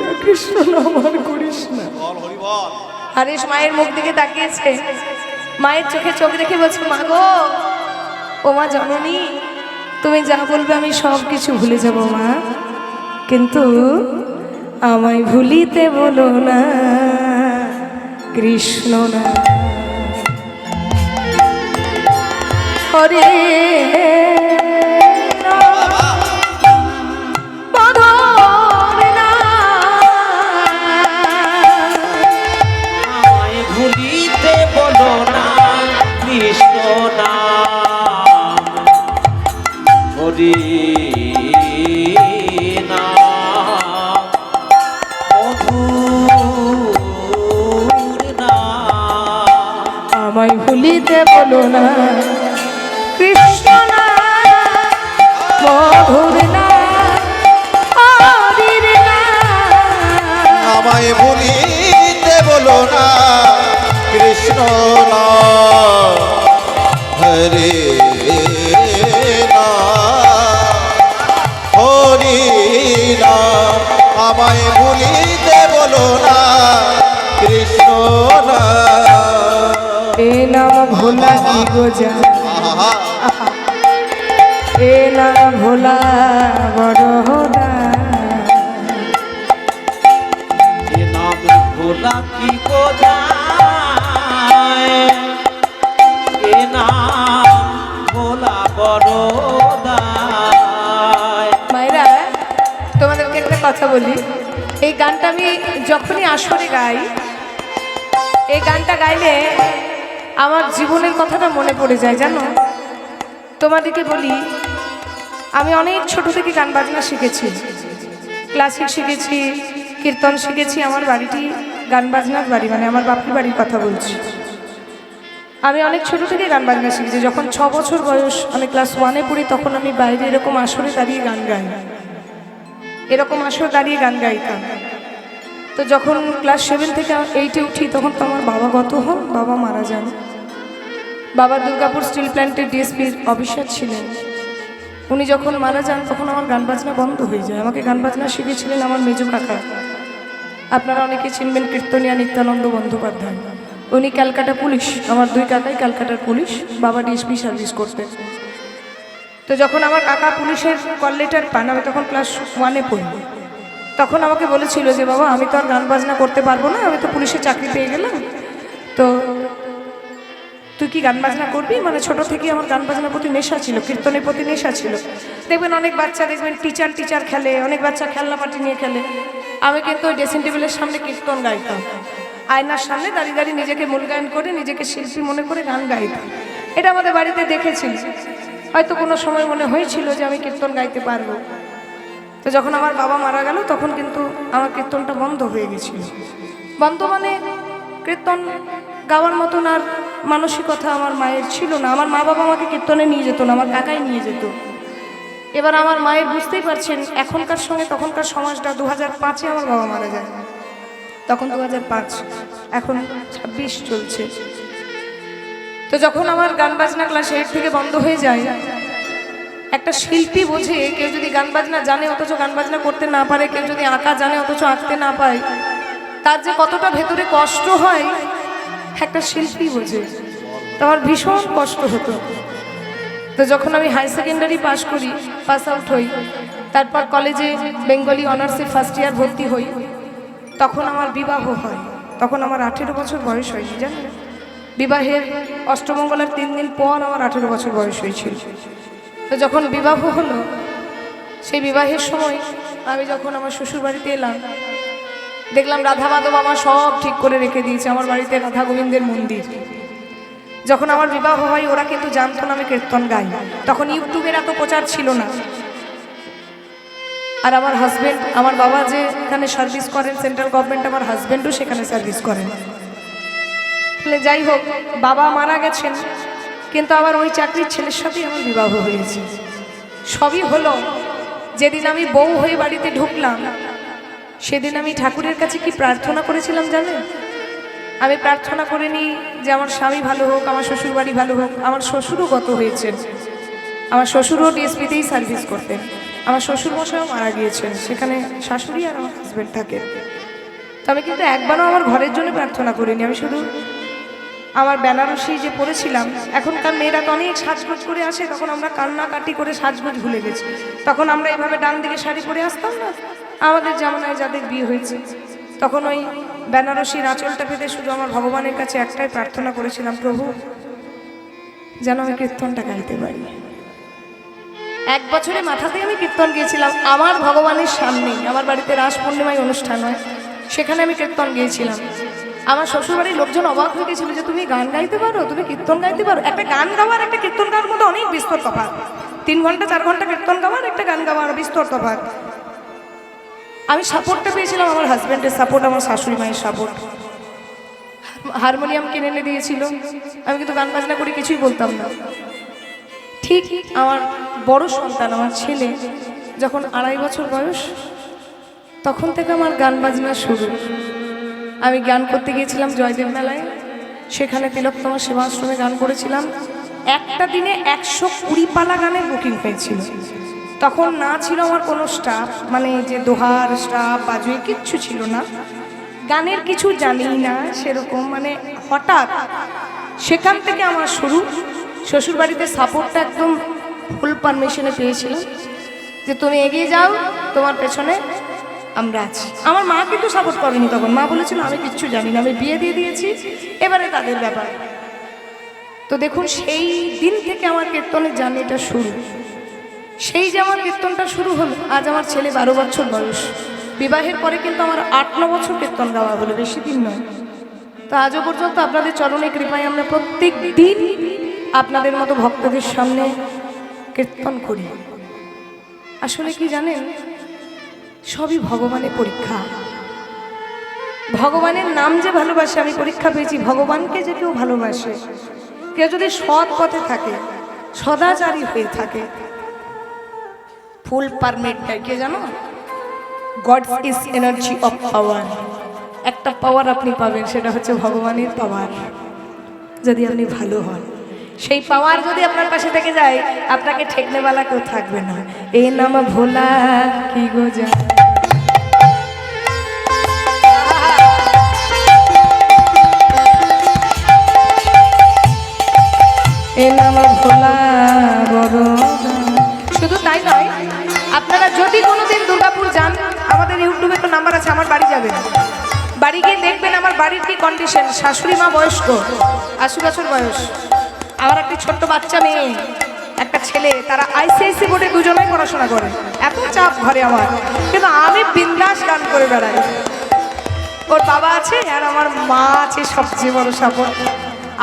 যা কৃষ্ণ নাম আর করিস না হারেস মায়ের মুখ দিকে তাকিয়েছে মায়ের চোখে চোখ রেখে বলছে মা গো ও মা জননী তুমি যা বলবে আমি সব কিছু ভুলে যাব মা কিন্তু আমায় ভুলিতে বলো না কৃষ্ণ না হরে ভুলিতে বলো না কৃষ্ণ নাম হরি নাম মধুর নাম আমায় ভুলিতে বলো না কৃষ্ণ না মধুর না হরির না আমায় ভুলিতে বলো না কৃষ্ণ নাম হরে নাম হরি আমায় ভুলিতে বলো না কৃষ্ণ নাম। এ নাম ভোলা কি গো যা, আহা, এ নাম ভোলা বড় এ নাম ভোলা কি কোদায়, এ নাম ভোলা বড়দায়। মায়েরা, তোমাদেরকে একটা কথা বলি, এই গানটা আমি যখনই আসরে গাই, এই গানটা গাইলে আমার জীবনের কথাটা মনে পড়ে যায় জানো। তোমাদেরকে বলি, আমি অনেক ছোট থেকে গান বাজনা শিখেছি, ক্লাসিক শিখেছি, কীর্তন শিখেছি। আমার বাড়িটি গান বাজনার বাড়ি, মানে আমার বাপের বাড়ির কথা বলছি। আমি অনেক ছোট থেকে গান বাজনা শিখেছি। যখন 6 বছর বয়স, আমি ক্লাস 1-এ পড়ি, তখন আমি বাইরে এরকম আসরে দাঁড়িয়ে গান গাই, এরকম আসরে দাঁড়িয়ে গান গাইতাম। তো যখন ক্লাস 7 থেকে 8-এ উঠি, তখন তো আমার বাবা গত হন, বাবা মারা যান। বাবা দুর্গাপুর স্টিল প্ল্যান্টের ডিএসপির অফিসার ছিলেন। উনি যখন মারা যান, তখন আমার গান বাজনা বন্ধ হয়ে যায়। আমাকে গান বাজনা শিখেছিলেন আমার মেজো কাকা, আপনারা অনেকে চিনবেন, কীর্তনিয়া নিত্যানন্দ বন্দ্যোপাধ্যায়। উনি ক্যালকাটা পুলিশ, আমার 2 কাকাই ক্যালকাটার পুলিশ, বাবা ডিএসপি সার্ভিস করতেন। তো যখন আমার কাকা পুলিশের কল লেটার পান, আমি তখন ক্লাস 1-এ পড়ি, তখন আমাকে বলেছিল যে বাবা, আমি তো আর গান বাজনা করতে পারবো না, আমি তো পুলিশে চাকরি পেয়ে গেলাম, তো তুই কি গান বাজনা করবি? মানে ছোট থেকে আমার গান বাজনার প্রতি নেশা ছিল, কীর্তনের প্রতি নেশা ছিল। দেখবেন অনেক বাচ্চা, দেখবেন টিচার খেলে, অনেক বাচ্চা খেলনা পাটি নিয়ে খেলে। আমি কিন্তু ওই ড্রেসিং টেবিলের সামনে কীর্তন গাইতাম, আয়নার সামনে দাঁড়িয়ে দাঁড়িয়ে নিজেকে মূল্যায়ন করে, নিজেকে শিল্পী মনে করে গান গাইতাম। এটা আমাদের বাড়িতে দেখেছিল। হয়তো কোনো সময় মনে হয়েছিল যে আমি কীর্তন গাইতে পারবো। তো যখন আমার বাবা মারা গেল, তখন কিন্তু আমার কীর্তনটা বন্ধ হয়ে গেছিল। বন্ধ মানে কীর্তন গাওয়ার মতন আর মানসিকতা আমার মায়ের ছিল না। আমার মা বাবা আমাকে কীর্তনে নিয়ে যেত না, আমার কাকাই নিয়ে যেত। এবার আমার মায়ের, বুঝতেই পারছেন এখনকার সঙ্গে তখনকার সমাজটা, 2005-এ আমার বাবা মারা যায়, তখন 2005, এখন 26 চলছে। তো যখন আমার গান বাজনা ক্লাস 8 থেকে বন্ধ হয়ে যায়, একটা শিল্পী বোঝে, কেউ যদি গান বাজনা জানে অথচ গান বাজনা করতে না পারে, কেউ যদি আঁকা জানে অথচ আঁকতে না পায়, তার যে কতটা ভেতরে কষ্ট হয় একটা শিল্পী বোঝে। তো আমার ভীষণ কষ্ট হতো। তো যখন আমি হাই সেকেন্ডারি পাস করি, পাস আউট হই, তারপর কলেজে বেঙ্গলি অনার্সে ফার্স্ট ইয়ার ভর্তি হই, তখন আমার বিবাহ হয়। তখন আমার 18 বছর বয়স হয়নি, জানেন। বিবাহের অষ্টমঙ্গলার 3 দিন পর আমার 18 বছর বয়স হয়েছিল। তো যখন বিবাহ হলো, সেই বিবাহের সময় আমি যখন আমার শ্বশুর বাড়িতে এলাম, দেখলাম রাধা মাধব আমার সব ঠিক করে রেখে দিয়েছে। আমার বাড়িতে রাধা গোবিন্দের মন্দির। যখন আমার বিবাহ হয়, ওরা কিন্তু জানতো না আমি কীর্তন গাই। তখন ইউটিউবের এত প্রচার ছিল না। আর আমার হাজব্যান্ড, আমার বাবা যে এখানে সার্ভিস করেন সেন্ট্রাল গভর্নমেন্ট, আমার হাজব্যান্ডও সেখানে সার্ভিস করেন। তাহলে যাই হোক, বাবা মারা গেছেন, কিন্তু আবার ওই চাকরির ছেলের সাথেই আমার বিবাহ হয়েছে। সবই হলো, যেদিন আমি বউ হয়ে বাড়িতে ঢুকলাম, সেদিন আমি ঠাকুরের কাছে কি প্রার্থনা করেছিলাম জানেন? আমি প্রার্থনা করিনি যে আমার স্বামী ভালো হোক, আমার শ্বশুর বাড়ি ভালো হোক। আমার শ্বশুরও গত হয়েছেন, আমার শ্বশুরও ডিএসপিতেই সার্ভিস করতেন। আমার শ্বশুর মশাইও মারা গিয়েছেন, সেখানে শাশুড়ি আর আমার হাজব্যান্ড থাকে। তো আমি কিন্তু একবারও আমার ঘরের জন্য প্রার্থনা করিনি। আমি শুধু আমার বেনারসি যে পরেছিলাম, এখনকার মেয়েরা তো অনেক সাজগোজ করে আসে, তখন আমরা কান্নাকাটি করে সাজগোজ ভুলে গেছি। তখন আমরা এভাবে ডান দিকে শাড়ি পরে আসতাম না, আমাদের জামানায় যাদের বিয়ে হয়েছে, তখন ওই বেনারসির আঁচলটা পেতে শুধু আমার ভগবানের কাছে একটাই প্রার্থনা করেছিলাম, প্রভু যেন আমি কীর্তনটা গাইতে পারি। 1 বছরে মাথাতেই আমি কীর্তন গিয়েছিলাম আমার ভগবানের সামনেই। আমার বাড়িতে রাস পূর্ণিমায় অনুষ্ঠান হয়, সেখানে আমি কীর্তন গিয়েছিলাম। আমার শ্বশুরবাড়ির লোকজন অবাক হয়ে গেছিল যে তুমি গান গাইতে পারো, তুমি কীর্তন গাইতে পারো। একটা গান গাওয়ার একটা কীর্তন গাওয়ার মধ্যে অনেক বিস্তর তফাৎ। 3 ঘন্টা 4 ঘন্টা কীর্তন গাওয়ার, একটা গান গাওয়ার বিস্তর তফাৎ। আমি সাপোর্টটা পেয়েছিলাম আমার হাজব্যান্ডের সাপোর্ট, আমার শাশুড়ি মায়ের সাপোর্ট। হারমোনিয়াম কিনে এনে দিয়েছিল, আমি কিন্তু গান বাজনা করে কিছুই বলতাম না। ঠিক আমার বড় সন্তান, আমার ছেলে যখন 2.5 বছর বয়স, তখন থেকে আমার গান বাজনা শুরু। আমি গান করতে গিয়েছিলাম জয়দেব মেলায়, সেখানে তিলোত্তমা সেবাশ্রমে গান করেছিলাম। একটা দিনে 120 পালা গানের বুকিং পেয়েছিল। তখন না ছিল আমার কোনো স্টাফ, মানে যে দোহার স্টাফ বাজুয়ে কিচ্ছু ছিল না, গানের কিছু জানি না সেরকম, মানে হঠাৎ সেখান থেকে আমার শুরু। শ্বশুরবাড়িতে সাপোর্টটা একদম ফুল পারমিশনে পেয়েছিলাম যে তুমি এগিয়ে যাও, তোমার পেছনে আমরা আছি। আমার মা কিন্তু সাপোর্ট করেনি তখন, মা বলেছিল আমি কিচ্ছু জানি না, আমি বিয়ে দিয়ে দিয়েছি, এবারে তাদের ব্যাপার। তো দেখুন সেই দিন থেকে আমার কীর্তনের জার্নিটা শুরু। সেই যে আমার কীর্তনটা শুরু হলো, আজ আমার ছেলে 12 বছর বয়স, বিবাহের পরে কিন্তু আমার 8-9 বছর কীর্তন গাওয়া হলো, বেশি দিন নয়। তো আজও পর্যন্ত আপনাদের চরণে কৃপায় আমরা প্রত্যেক দিন আপনাদের মতো ভক্তদের সামনে কীর্তন করি। আসলে কি জানেন, সবই ভগবানের পরীক্ষা। ভগবানের নাম যে ভালোবাসে, আমি পরীক্ষা পেয়েছি। ভগবানকে যে কেউ ভালোবাসে, কেউ যদি সৎ পথে থাকে, সদাচারী হয়ে থাকে, ফুল পারমিট দেয়। কে জানো? God is energy of power. একটা পাওয়ার আপনি পাবেন, সেটা হচ্ছে ভগবানের পাওয়ার। যদি আপনি ভালো হন, সেই পাওয়ার যদি আপনার পাশে থেকে যায়, আপনাকে ঠেকনেওয়ালা কেউ থাকবে না। এ নাম ভোলা কি গো যা, এ নাম ভোলা বড়। শুধু তাই নয়, আপনারা যদি কোনোদিন দুর্গাপুর যান, আমাদের ইউটিউবে তো নাম্বার আছে, আমার বাড়ি যাবেন, বাড়ি গিয়ে দেখবেন আমার বাড়ির কি কন্ডিশন। শাশুড়ি মা বয়স্ক, 80 বছর বয়স, আমার একটি ছোট্ট বাচ্চা মেয়ে, একটা ছেলে, তারা আইসিআইসি বোর্ডে দুজনেই পড়াশোনা করে। এত চাপ ঘরে আমার, কিন্তু আমি বিন্দাস গান করে বেড়াই। ওর বাবা আছে আর আমার মা আছে, সবচেয়ে বড় সাপোর্ট।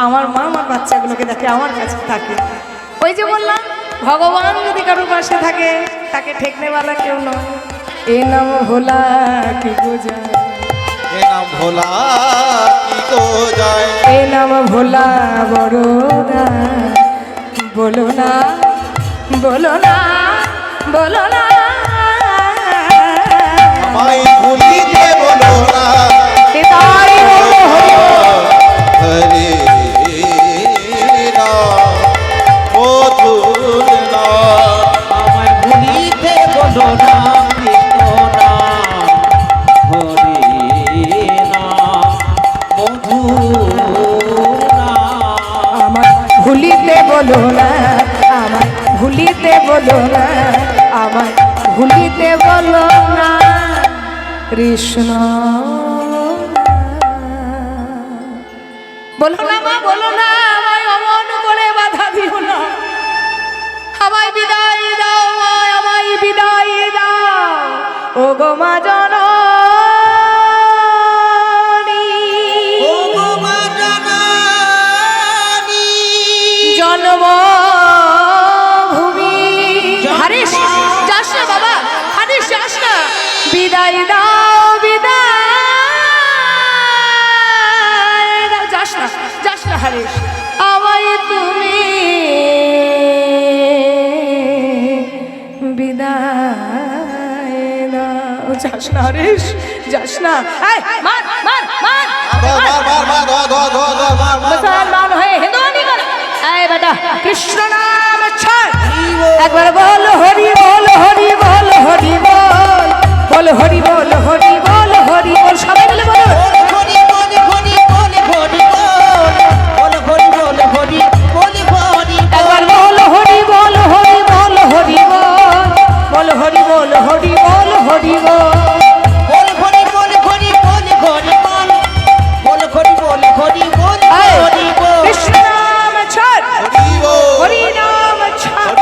আমার মা আমার বাচ্চাগুলোকে দেখে, আমার কাছে থাকে। ওই যে বললাম, ভগবান যদি কারোর পাশে থাকে, তাকে ঠেকনেওয়ালা কেউ নয়। এ নাম ভোলা কি গো যায়, এ নাম ভোলা কি গো যায়, এ নাম ভোলা বড়রা। বলো না, বলো না, বলো না, আমায় ভুলিতে বলো না, হৃদয় বলো হরি বল। হরে নাম মধুর নাম। আমায় ভুলিতে বলো না, কৃষ্ণ নাম হরে নাম মধুর নাম। আমায় ভুলিতে বলো না, আমায় ভুলিতে বলো না, আমায় ভুলিতে বলো না, কৃষ্ণ। বলো না মা, বলো না, আমায় অমন করে বাধা দিও না, আমায় বিদায় দাও মা, আমায় বিদায় দাও, ও গো মা জননী। জন্মভূমি। হারিস যাস না বাবা, হারিস যাস না, বিদায় দাও, বিদায় দাও, যাস না, যাস না হারিস, আমায় তুমি বিদায় দাও, যাস না হারিস, যাস না। এই, মার মার মার, মুসলমান হয়ে হিন্দুয়ানি করে। এই বেটা, কৃষ্ণ নাম ছাড়, একবার বল হরি বল, হরি বল, হরি বল, বল হরি বল, হরি বল, হরি বল, সবাই মিলে বলো। একবার বল হরি বল, হরি বল, হরি বল, বল হরি বল, হরি বল, হরি বল। কৃষ্ণ নাম ছাড়, হরি নাম ছাড়।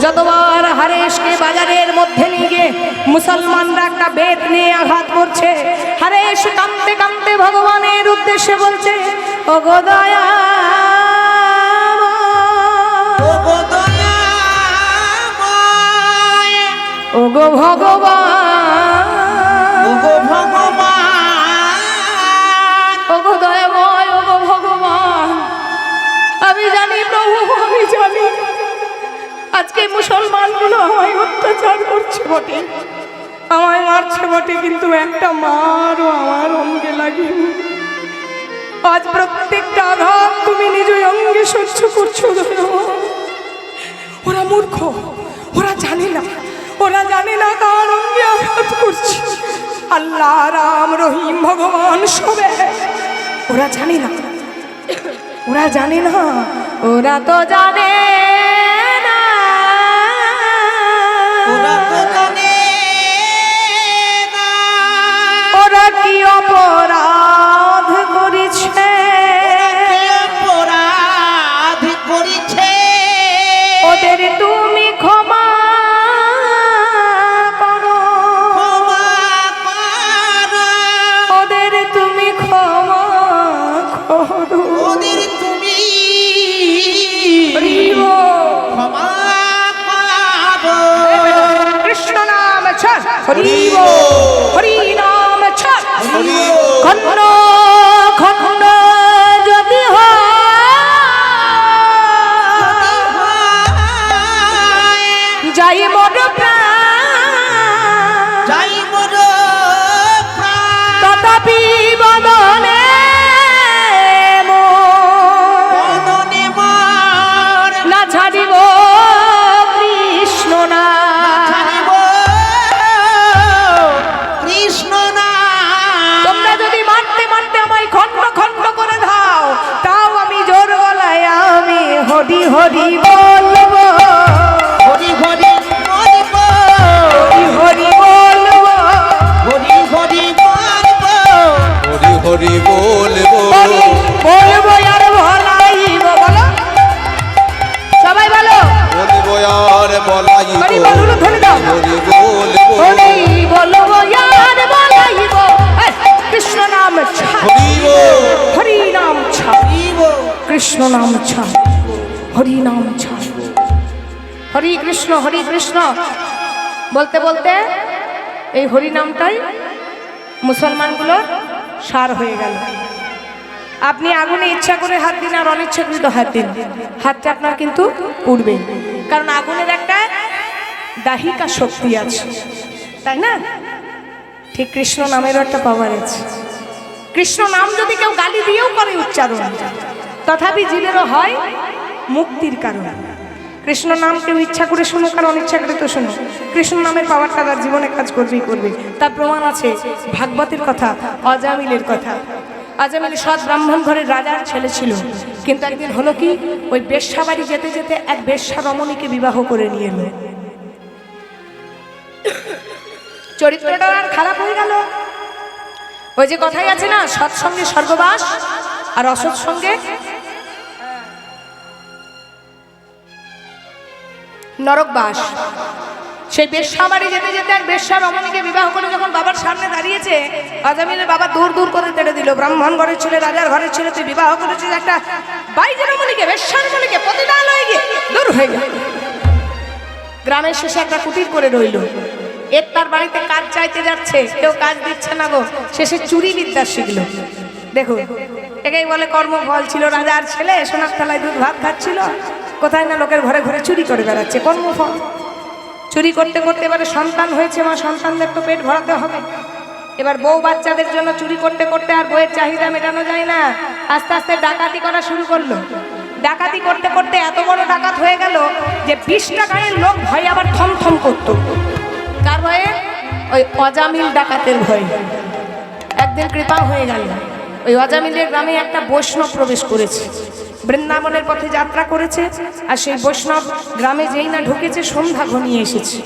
যতবার হারেশকে বাজারের মধ্যে নিয়ে গিয়ে মুসলমানরা একটা বেত নিয়ে আঘাত করছে, হারেশ কাঁদতে কাঁদতে ভগবানের উদ্দেশ্যে বলছে, ও গো দয়া, ও গো ভগবান, ও গো দয়াময়, ও গো ভগবান, আমি জানি প্রভু, আমি জানি আজকে মুসলমানগুলো আমায় অত্যাচার করছে বটে, আমায় মারছে বটে, কিন্তু একটা মারও আমার অঙ্গে লাগেনি। আজ প্রত্যেকটা আঘাত তুমি নিজ অঙ্গে সহ্য করছো। ওরা মূর্খ, ওরা জানে না, ওরা জানে না কার অঙ্গে আঘাত করছি। আল্লাহ, রাম, রহিম, ভগবান সবে ওরা জানে না, ওরা জানে না, ওরা তো জানে না, ওরা তো জানে না ওরা কি অপরাধ করেছে, অপরাধ করেছে। ওদের তুমি ক্ষমা করো, ক্ষমা করো, ওদের তুমি ক্ষমা করো। ওদের তুমি হরি বল। ক্ষমা করো। কৃষ্ণ নাম ছাড়, হরি হরি বল। বল। হরি নাম ছাড়, হরি খন্ড খন্ড যদি হয়, যাই মোর প্রাণ, যাই মোর প্রাণ, তথাপি বদনে মোর বদনে মোর না ছাড়িব কৃষ্ণ নাম। ছাড়িব কৃষ্ণ নাম। তোমরা যদি মারতে মারতে আমায় খন্ড খন্ড করে দাও, তাও আমি জোর গলায় আমি হরি হরি বলবো, হরি হরি বলব, হরি হরি বলবো, হরি হরি বলব, হরি হরি বলবো, হরি বলবো আর ভলাইব। বলো সবাই বলো, বলবো আর বলাইব, হরি বলুন, ধরে দাও। হরি বলবো, হরি বলবো আর বলাইব। এই, কৃষ্ণ নাম ছাড়, হরি বল। হরি নাম ছাড়, হরিব। কৃষ্ণ নাম ছাড়, হরি নাম ছাড়। হরি কৃষ্ণ বলতে বলতে এই হরি নামটাই মুসলমানগুলোর সার হয়ে গেল। আপনি আগুনে ইচ্ছা করে হাত দিন আর অনিচ্ছাকৃত হাত দিন, হাতটা আপনার কিন্তু উড়বে, কারণ আগুনের একটা দাহিকা শক্তি আছে, তাই না? ঠিক কৃষ্ণ নামেরও একটা পাওয়ার আছে। কৃষ্ণ নাম যদি কেউ গালি দিয়েও করে উচ্চারণ, তথাপি জীবেরও হয় মুক্তির কারণ। কৃষ্ণ নাম কেউ ইচ্ছা করে শুনুক আর অনিচ্ছাকৃত শুনুক, কৃষ্ণ নামের পাওয়ারটা তার জীবনে কাজ করবেই করবে। তার প্রমাণ আছে ভাগবতের কথা, অজামিলের কথা। অজামিল সৎ ব্রাহ্মণ ঘরের রাজার ছেলে ছিল, কিন্তু একদিন হলো কি, ওই বেশ্যা বাড়ি যেতে যেতে এক বেশ্যা রমণীকে বিবাহ করে নিয়ে এলো। চরিত্রটা আর খারাপ হয়ে গেল। ওই যে কথাই আছে না, সৎসঙ্গে স্বর্গবাস আর অসৎ সঙ্গে নরকবাস। সেই বেশ্যা বাড়ি যেতে যেতে এক বেশ্যা রমণীকে বিবাহ করে যখন বাবার সামনে দাঁড়িয়েছে, আজামিলের বাবা দূর দূর করে তেড়ে দিল। ব্রাহ্মণ ঘরের ছেলে, রাজার ঘরের ছেলে, তুই বিবাহ করেছিস একটা বাইরে রমণীকে, বেশ্যা রমণীকে, প্রতিদান হয়ে গিয়ে দূর হয়ে গেল। গ্রামের শেষে একটা কুটির করে রইল। এর তার বাড়িতে কাজ চাইতে যাচ্ছে, কেউ কাজ দিচ্ছে না গো, শেষে চুরি বিদ্যা শিখলো। দেখো, একেই বলে কর্মফল। ছিল রাজার ছেলে, সোনার থালায় দুধ ভাত খাচ্ছিল, কোথায় না লোকের ঘরে ঘরে চুরি করে বেড়াচ্ছে, কর্মফল। চুরি করতে করতে এবারে সন্তান হয়েছে, মা সন্তানদের তো পেট ভরাতে হবে। এবার বউ বাচ্চাদের জন্য চুরি করতে করতে আর বইয়ের চাহিদা মেটানো যায় না, আস্তে আস্তে ডাকাতি করা শুরু করলো। ডাকাতি করতে করতে এত বড় ডাকাত হয়ে গেল যে 20 টাকার লোক ভয়ে আবার থমথম করত। কার ভয়ে? ওই অজামিল ডাকাতের ভয়ে। একদিন কৃপা হয়ে গেল, ওই অজামিলের গ্রামে একটা বৈষ্ণব প্রবেশ করেছে, বৃন্দাবনের পথে যাত্রা করেছে। আর সেই বৈষ্ণব গ্রামে যেই না ঢুকেছে, সন্ধ্যা ঘনিয়ে এসেছে।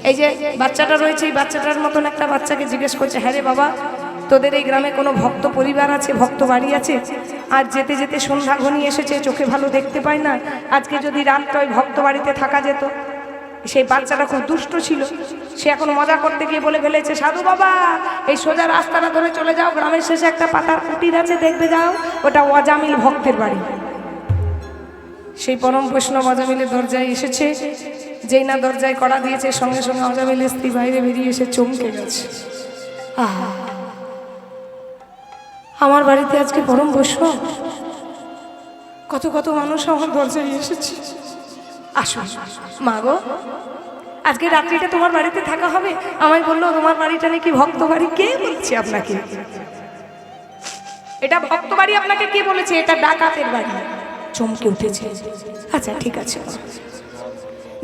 এই যে বাচ্চাটা রয়েছে, এই বাচ্চাটার মতন একটা বাচ্চাকে জিজ্ঞেস করছে, হ্যাঁ রে বাবা, তোদের এই গ্রামে কোনো ভক্ত পরিবার আছে, ভক্ত বাড়ি আছে? আর যেতে যেতে সন্ধ্যা ঘনিয়ে এসেছে, চোখে ভালো দেখতে পায় না, আজকে যদি রাতটা ওই ভক্ত বাড়িতে থাকা যেত। সেই বাচ্চাটা খুব দুষ্ট ছিল, সে এখন মজা করতে গিয়ে বলে ফেলেছে, সাধু বাবা, এই সোজা রাস্তাটা ধরে চলে যাও, গ্রামের শেষে একটা পাতার কুটির আছে, দেখবে যাও, ওটা অজামিল ভক্তের বাড়ি। সেই পরম বৈষ্ণব অজামিলের দরজায় এসেছে, যেই না দরজায় কড়া দিয়েছে, সঙ্গে সঙ্গে অজামিলের স্ত্রী বাইরে বেরিয়ে এসে চমকে গেছে। আমার বাড়িতে আজকে পরম বৈষ্ণব, কত কত মানুষ আমার দরজায় এসেছে। আসো মা গো, আজকে রাত্রিটা তোমার বাড়িতে থাকা হবে। আমায় বললো তোমার বাড়িটা নাকি ভক্ত বাড়ি। কে বলছে আপনাকে? এটা ভক্ত বাড়ি আপনাকে কে বলেছে? এটা ডাকাতের বাড়ি। চমকে উঠেছে। আচ্ছা ঠিক আছে,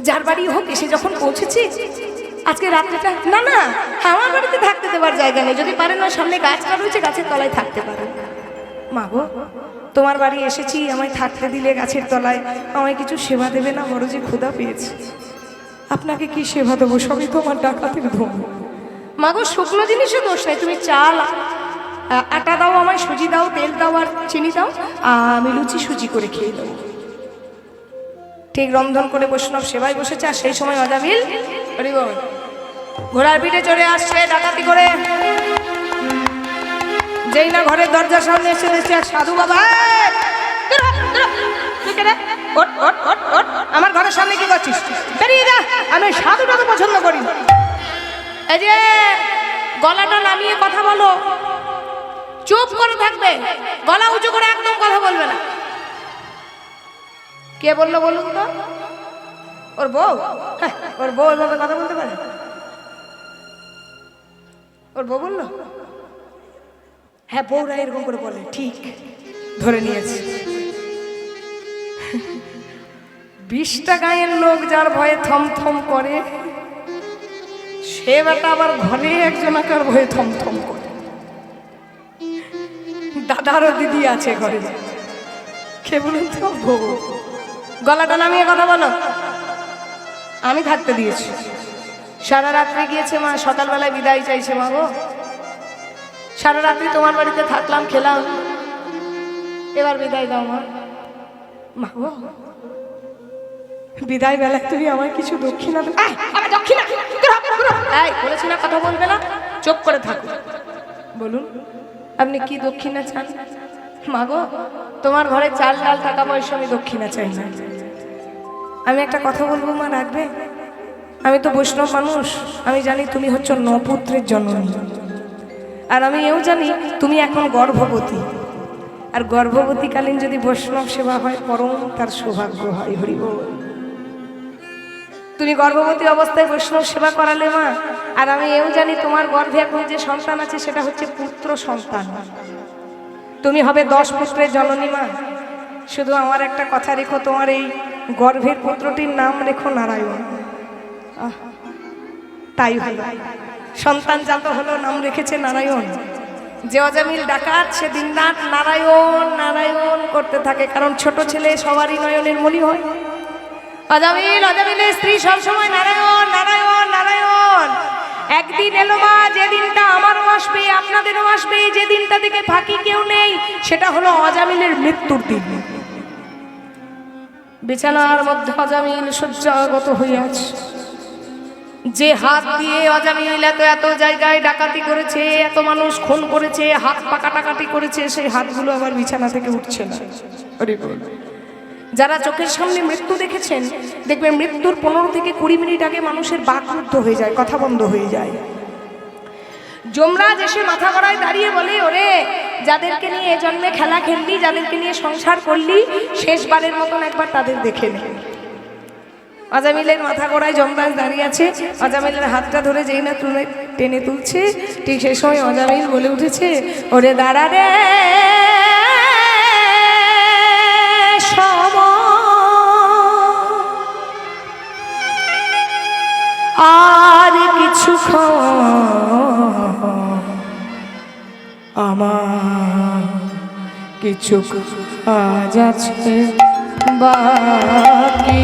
যার বাড়ি হোক এসে যখন পৌঁছেছি, আজকে রাত্রিটা না না আমার বাড়িতে থাকতে দেবার জায়গা নেই, যদি পারেন ওই সামনে গাছটা রয়েছে গাছের তলায় থাকতে পারেন। মা গো, তোমার বাড়ি এসেছি, আমায় থাকতে দিলে গাছের তলায়, আমায় কিছু সেবা দেবে না? বড় যে ক্ষুধা পেয়েছে। আপনাকে কি সেবা দেবো? সবই তোমার ডাকাতের ধন। মা গো, শুকনো জিনিসও দোষ নেই, তুমি চাল আটা দাও, আমায় সুজি দাও, তেল দাও আর চিনি দাও, আমি লুচি সুজি করে খেয়ে দেবো। ঠিক রন্ধন করে বৈষ্ণব সেবায় বসেছে, আর সেই সময় অজামিল ঘোড়ার পিঠে চড়ে আসছে ডাকাতি করে। যেই না ঘরের দরজার সামনে এসে দেখছে এক সাধু বাবা। আমার ঘরের সামনে কি করছিস? বেরিয়ে যা, আমি সাধুটাকে পছন্দ করি। এই যে গলাটা নামিয়ে কথা বলো, চুপ করে থাকবে, গলা উঁচু করে একদম কথা বলবে না। কে বললো বলুন তো? ওর বউ? হ্যাঁ, ওর বউ এভাবে কথা বলতে পারে? ওর বউ বললো? হ্যাঁ, বউরা এরকম করে বলে, ঠিক ধরে নিয়েছে। 20টা গায়ের লোক যার ভয়ে থমথম করে, সে বেটা আবার ঘরে একজনাকার ভয়ে থমথম করে। দাদারও দিদি আছে ঘরে, কে বলুন তো? বউ। গলাটা নামিয়ে কথা বলো। আমি থাকতে দিয়েছি, সারা রাত্রে গিয়েছে মা, সকালবেলায় বিদায় চাইছে। মা গো, সারা রাত্রি তোমার বাড়িতে থাকলাম, খেলাম, এবার বিদায় দাও মা। মা গো, বিদায় বেলায় তুমি আমার কিছু দক্ষিণা দক্ষিণা বলেছি না কথা বলবে না, চুপ করে থাকো। বলুন আপনি কি দক্ষিণা চান? মা গো, তোমার ঘরে চাল ডাল টাকা পয়সা আমি দক্ষিণা চাই না। আমি একটা কথা বলবো মা, রাখবে? আমি তো বৈষ্ণব মানুষ, আমি জানি তুমি হচ্ছ 9 পুত্রের জননী, আর আমি এও জানি তুমি এখন গর্ভবতী, আর গর্ভবতীকালীন যদি বৈষ্ণব সেবা হয় পরম তার সৌভাগ্য হয়। হরি বল। তুমি গর্ভবতী অবস্থায় বৈষ্ণব সেবা করালে মা, আর আমি এও জানি তোমার গর্ভে এখন যে সন্তান আছে সেটা হচ্ছে পুত্র সন্তান, তুমি হবে 10 পুত্রের জননী মা। শুধু আমার একটা কথা রেখো, তোমার এই গর্ভের পুত্রটির নাম রেখো নারায়ণ। তাই হলো, সন্তান জাত হলো, নাম রেখেছে নারায়ণ। যে অজামিল ডাকাত সে দিনরাত নারায়ণ নারায়ণ করতে থাকে, কারণ ছোট ছেলে সবারই নয়নের মণি হয়। অজামিলের স্ত্রী সবসময় নারায়ণ নারায়ণ নারায়ণ। একদিন এলো মা, যে দিনটা আমারও আসবে, আপনাদেরও আসবে, যে দিনটা থেকে ফাঁকি কেউ নেই, সেটা হলো অজামিলের মৃত্যুর দিন। বিছানার মধ্যে অজামিল শয্যাগত হইয়াছে। যে হাত দিয়ে অজামিল এত জায়গায় ডাকাতি করেছে, এত মানুষ খুন করেছে, হাত পা কাটাকাটি করেছে, সেই হাতগুলো আমার বিছানা থেকে উঠছে না। যারা চোখের সামনে মৃত্যু দেখেছেন, দেখবেন মৃত্যুর 15 থেকে 20 মিনিট আগে মানুষের বাকরুদ্ধ হয়ে যায়, কথা বন্ধ হয়ে যায়। যমরাজ এসে মাথা গড়ায় দাঁড়িয়ে বলে, ওরে যাদেরকে নিয়ে এ জন্মে খেলা খেললি, যাদেরকে নিয়ে সংসার করলি, শেষবারের মতন একবার তাদের দেখে নে। অজামিলের মাথা গড়ায় যমরাজ দাঁড়িয়ে আছে, অজামিলের হাতটা ধরে যেই না টেনে তুলছে, ঠিক সেই সময় অজামিল বলে উঠেছে, ওরে দাঁড়া রে, আর কিছু আমার কিছু কাজ আছে বাকি,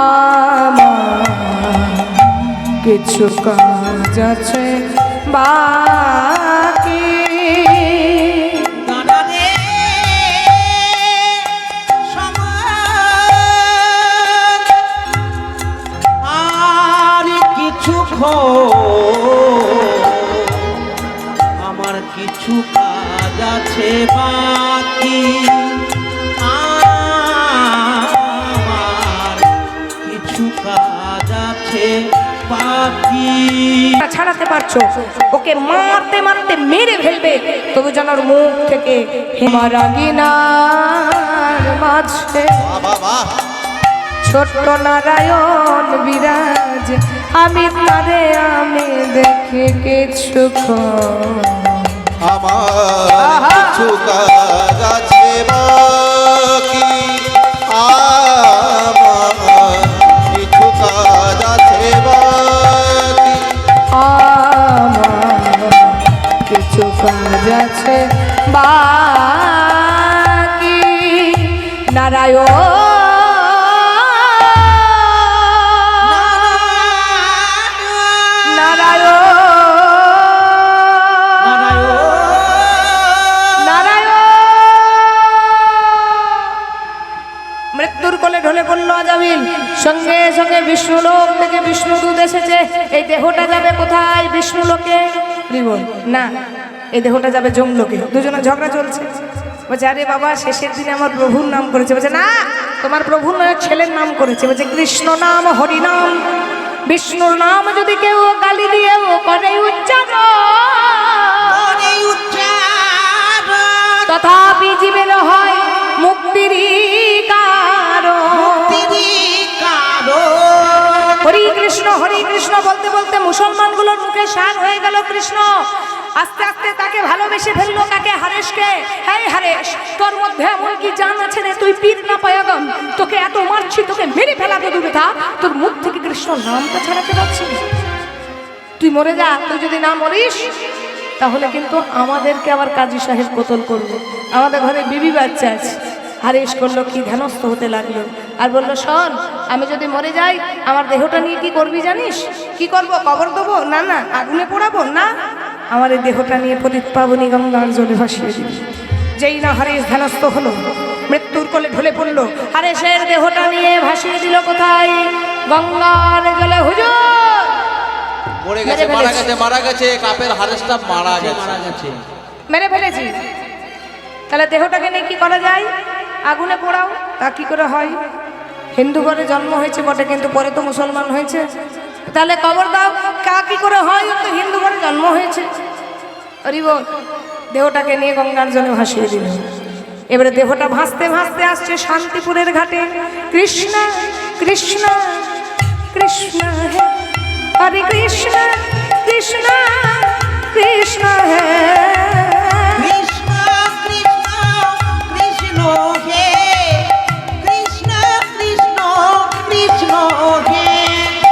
আমার কিছু কাজ আছে বাকি। আমার কিছু কাজ আছে বাকি, আমার কিছু কাজ আছে বাকি। ছাড়াতে পারছো, ওকে মারতে মারতে মেরে ফেলবে, তবু যেন ওর মুখ থেকে হেমারাগিনার মাঝে ছোট্ট নারায়ণ বিরাজ, আমি তারে আমি দেখে কিছু আমার কিছু কাজ আছে বাকি, আমার আছে বাকি। নারায়ণ মৃত্যুর কোলে ঢলে পড়ল আজামিল। সঙ্গে সঙ্গে বিষ্ণুলোক থেকে বিষ্ণুদূত এসেছে। এই দেহটা যাবে কোথায়? বিষ্ণুলোকে। না, এই দেহটা যাবে যমলোকে। দুজনে ঝগড়া চলছে। বলছে আরে বাবা, শেষের দিনে আমার প্রভুর নাম করেছে। বলছে না, তোমার প্রভুর নয়, ছেলের নাম করেছে। বলছে কৃষ্ণ নাম, হরি নাম, বিষ্ণুর নাম যদি কেউ গালি দিয়ে করে উচ্চারণ, তথাপি জীবের হয় মুক্তির হরি কৃষ্ণ বলতে বলতে মুসলমানগুলোর মুখে শান হয়ে গেল কৃষ্ণ। আস্তে আস্তে তাকে ভালোবেসে ফেললো। কাকে? হারেশকে। এই হারেশ, তোর মধ্যে এমন কি জান আছে রে? তুই পীর না পায়াগম, তোকে এত মারছি, তোকে মেরে ফেলাতে দেবে তা তোর মুখ থেকে কৃষ্ণ নামটা ছাড়াতে পারছিস? তুই মরে যা। তুই যদি না মরিস তাহলে কিন্তু আমাদেরকে আবার কাজী সাহেব কতল করবে। আমাদের ঘরে বিবি বাচ্চা আছে। হারেশ করলো কি, ধ্যানস্থ হতে লাগলো আর বললো শোন, আমি যদি মরে যাই আমার দেহটা নিয়ে কি করবি জানিস? কি করব? কবর দেবো? না না, আগুনে পোড়াবো? না, আমার এই দেহটা নিয়ে পতিত পাবনী গঙ্গার জলে ভাসিয়ে দিবি। যেই না হারেশ ধ্যানস্থ হলো, মৃত্যুর কোলে ঢলে পড়লো। হারেশের দেহটা নিয়ে ভাসিয়ে দিল কোথায়? গঙ্গার জলে। হুজুর মরে গেছে, মারা গেছে, মারা গেছে। কাপের হারেসটা মারা গেছে, মেরে ফেলেছি। তাহলে দেহটাকে নিয়ে কি করা যায়? আগুনে পোড়াও। তা কি করে হয়? হিন্দু ঘরে জন্ম হয়েছে বটে, কিন্তু পরে তো মুসলমান হয়েছে। তাহলে কবর দাও। কা কি করে হয়? তো হিন্দু ঘরে জন্ম হয়েছে। হরি বল। দেহটাকে নিয়ে গঙ্গার জলে ভাসিয়ে দিল। এবারে দেহটা ভাসতে ভাসতে আসছে শান্তিপুরের ঘাটে। কৃষ্ণ কৃষ্ণ কৃষ্ণ হে হরে কৃষ্ণ কৃষ্ণ কৃষ্ণ হে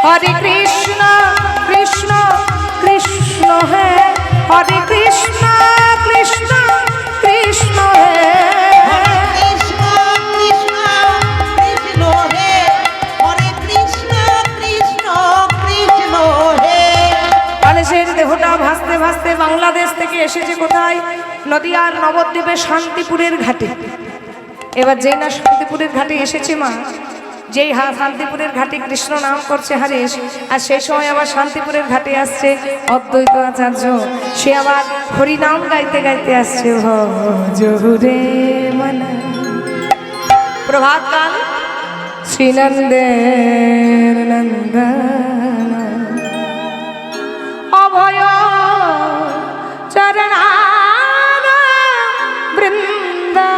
হরে কৃষ্ণ কৃষ্ণ কৃষ্ণ হে হরে কৃষ্ণ কৃষ্ণ কৃষ্ণ হে মানুষের দেহটা ভাসতে ভাসতে বাংলাদেশ থেকে এসেছে কোথায়? নদিয়ার নবদ্বীপে শান্তিপুরের ঘাটে। এবার যেই না শান্তিপুরের ঘাটে এসেছে মা, যেই শান্তিপুরের ঘাটে কৃষ্ণ নাম করছে হারেশ, আর সেই সময় আবার শান্তিপুরের ঘাটে আসছে অদ্বৈত আচার্য। সে আবার হরিনাম গাইতে গাইতে আসছে। ভজরে মনা প্রভাত গান শ্রীনন্দের নন্দন অভয় চরণা বৃন্দা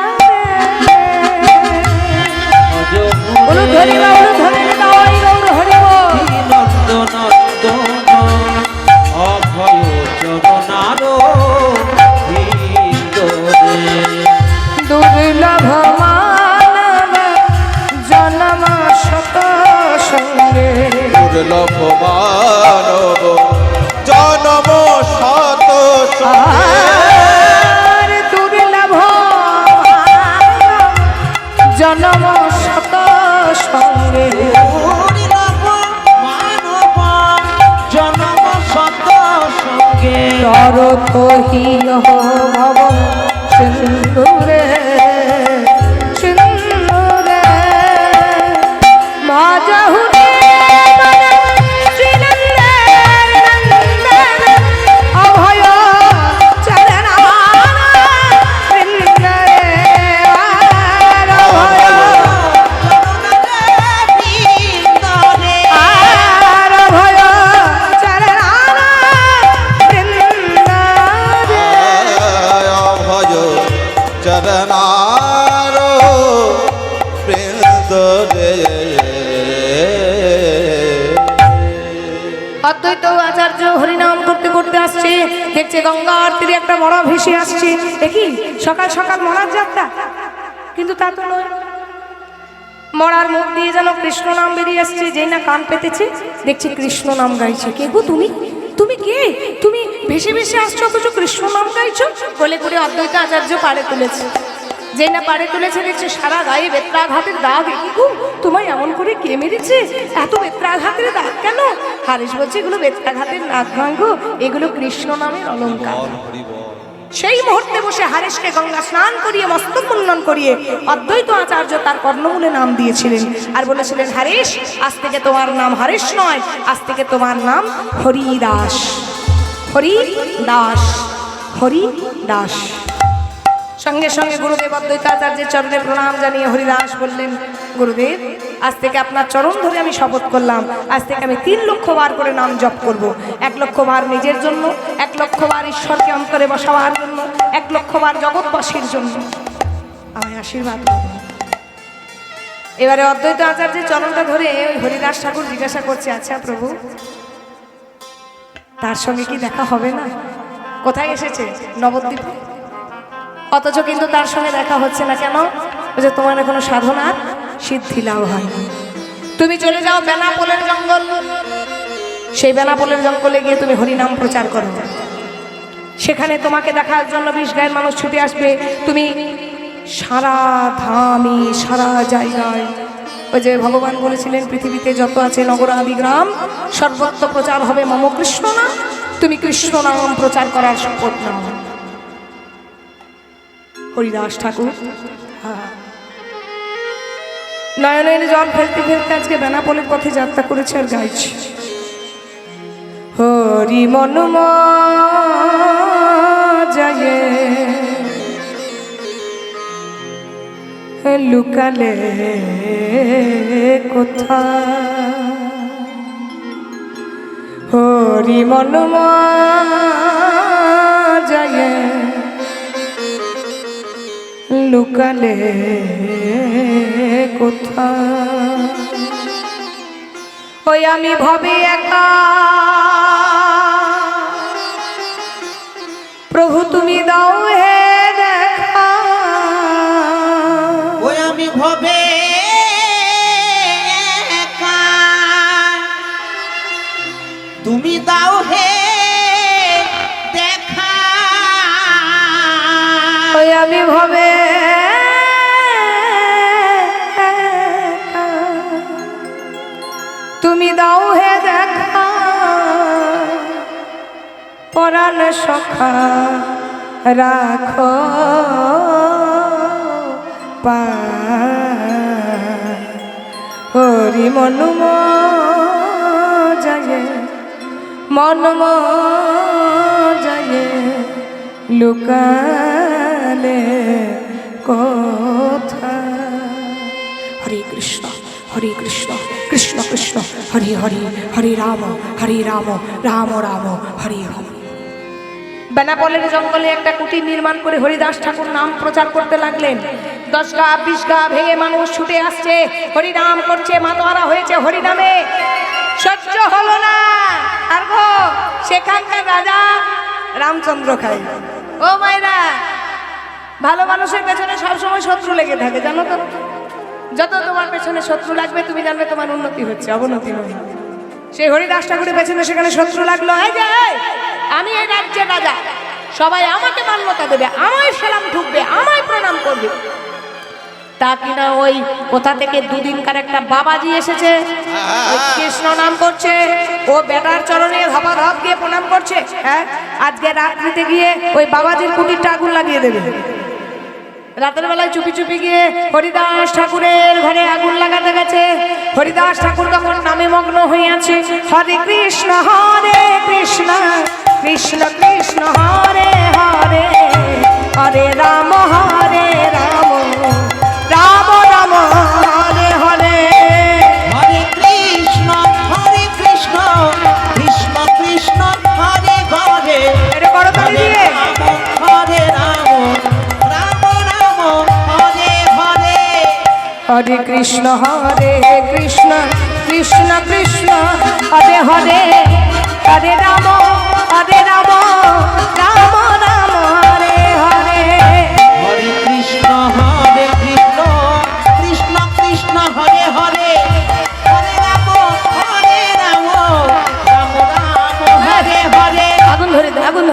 দুর্লভ মানব জন্ম শত সঙ্গে, দুর্লভ মানব জন্ম শত সঙ্গে, দুর্লভ জন্ম শত সঙ্গে, তরত হিয় ভব সিন্ধুরে সিন্ধুরে মাজহুরে শ্রীনন্দের নন্দন অভয় চরণ বৃন্দরে অভয় চরণার বৃন্দ রে। অদ্বৈত আচার্য হরিনাম করতে করতে আসছে, দেখছে গঙ্গার তীরে একটা মরা ভেসে আসছে। দেখি সকাল সকাল মরার যাত্রা, কিন্তু তা তো নয়। মরার মুখ দিয়ে যেন কৃষ্ণ নাম বেরিয়ে আসছে। যেই না কান পেতেছে, দেখছে কৃষ্ণ নাম গাইছে। কে গো তুমি? তুমি কে? তুমি ভেসে ভেসে আসছো অথচ কৃষ্ণ নাম গাইছো? বলে করে অদ্বৈত আচার্য পাড়ে তুলেছে। যে না পাড়ে তুলেছে দেখছে সারা গায়ে বেত্রাঘাতের দাগ। কি গো, তোমায় এমন করে কে মেরেছে? এত বেত্রাঘাতের দাগ কেন? হারিস বলছে এগুলো বেত্রাঘাতের নাগ নয় গো, এগুলো কৃষ্ণ নামের অলঙ্কার। সেই মুহূর্তে বসে হারিসকে গঙ্গা স্নান করিয়ে মস্তক মুন্ডন করিয়ে অদ্বৈত আচার্য তার কর্ণমূলে নাম দিয়েছিলেন আর বলেছিলেন, হারিস আজ থেকে তোমার নাম হারিস নয়, আজ থেকে তোমার নাম হরিদাস। হরিদাস, হরিদাস। সঙ্গে সঙ্গে গুরুদেব অদ্বৈত আচার্যের চরণে প্রণাম জানিয়ে হরিদাস বললেন, গুরুদেব আজ থেকে আপনার চরণ ধরে আমি শপথ করলাম, আজ থেকে আমি 3 লক্ষ বার করে নাম জপ করব। 1 লক্ষ বার নিজের জন্য, 1 লক্ষ বার ঈশ্বরকে অন্তরে বসাবার জন্য, 1 লক্ষ বার জগৎবাসীর জন্য। আমায় আশীর্বাদ করুন। এবারে অদ্বৈত আচার্যের চরণটা ধরে ওই হরিদাস ঠাকুর জিজ্ঞাসা করছে, আচ্ছা প্রভু, তার সঙ্গে কি দেখা হবে না? কোথায় এসেছে? নবদ্বীপে। অথচ কিন্তু তার সঙ্গে দেখা হচ্ছে না কেন? যে তোমার এখনো সাধনার সিদ্ধি লাভ হয়নি। তুমি চলে যাও বেনাপোলের জঙ্গল, সেই বেনাপোলের জঙ্গলে গিয়ে তুমি হরিনাম প্রচার করো। সেখানে তোমাকে দেখার জন্য 20 গায়ের মানুষ ছুটে আসবে। তুমি সারা ধামে সারা জায়গায়, ওই যে ভগবান বলেছিলেন পৃথিবীতে যত আছে নগরাদি গ্রাম সর্বত্র প্রচার হবে মম কৃষ্ণ নাম। তুমি কৃষ্ণ নাম প্রচার করার শপথ নাও। হরিদাস ঠাকুর নয়নের জল ফেলতে ফেলতে আজকে বেনাপোলের পথে যাত্রা করেছে আর গাইছে, হরি মনম যায় লুকালে কোথা, হরি মনম যায় লুকালে কোথা। ওই আমি ভবে একা, প্রভু তুমি দাও হে দেখা। ওই আমি ভবে একা, তুমি দাও হে দেখা। ওই আমি ভবে তুমি দাও হে দেখা, পরাণ সখা রাখো পা। হরি মনুম যায় মনম যায় লুকালে কোথা। হরে কৃষ্ণ হরে কৃষ্ণ কৃষ্ণ কৃষ্ণ হরে হরে, হরে রাম রাম রাম হরে হরে। বেনাপোলের জঙ্গলে একটা কুটির নির্মাণ করে হরিদাস ঠাকুর নাম প্রচার করতে লাগলেন। 10 গা 20 গা ভেঙে মানুষ ছুটে আসছে, হরিনাম করছে, মাতোয়ারা হয়েছে হরিনামে। সহ্য হলো না আর গো, সেখানকার রাজা রামচন্দ্র খাই। ও মায়েরা, ভালো মানুষের পেছনে সবসময় শত্রু লেগে থাকে জানো তো। যত তোমার পেছনে শত্রু লাগবে তুমি জানবে তোমার উন্নতি হচ্ছে, অবনতি নয়। সেই হরিদাস ঠাকুরের পেছনে সেখানে শত্রু লাগলো। এই যে আমি এই রাজ্যের রাজা, সবাই আমাকে মান্যতা দেবে, আমায় সালাম ঠুকবে, আমায় প্রণাম করবে। তা কিনা ওই কোথা থেকে 2 দিনকার একটা বাবাজি এসেছে, ওই কৃষ্ণ নাম করছে, ও বেটার চরণে ধপাধপ গিয়ে প্রণাম করছে। হ্যাঁ, আজকে রাত্রিতে গিয়ে ওই বাবাজির কুটিরটা আগুন লাগিয়ে দেবে। রাতের বেলায় চুপি চুপি গিয়ে হরিদাস ঠাকুরের ঘরে আগুন লাগাতে গেছে। হরিদাস ঠাকুর তখন নামে মগ্ন হয়ে আছে। হরে কৃষ্ণ কৃষ্ণ কৃষ্ণ হরে হরে, হরে রাম রাম রাম হরে হরে। হরে কৃষ্ণ কৃষ্ণ কৃষ্ণ হরে হরে, এটা করতালি দিয়ে হরে রাম রাম হরে হরে। হরে কৃষ্ণ কৃষ্ণ কৃষ্ণ হরে হরে, হরে রাম রাম রাম হরে হরে। হরে কৃষ্ণ কৃষ্ণ কৃষ্ণ হরে হরে, হরে রাম রাম রাম হরে হরে। আগুন ধরে দে, আগুন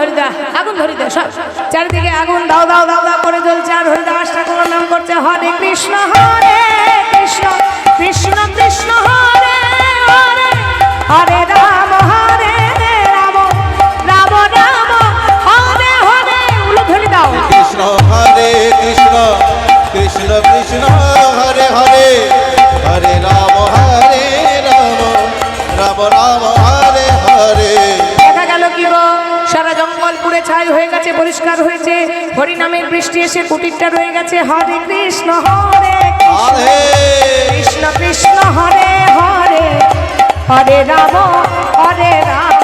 কি গো, সারা জঙ্গল পুড়ে ছাই হয়ে গেছে, পরিষ্কার হয়েছে, হরিনামের বৃষ্টি এসে কুটিরটা রয়ে গেছে। হরে কৃষ্ণ হরে রাধে কৃষ্ণ কৃষ্ণ হরে হরে, হরে রাম হরে রাম,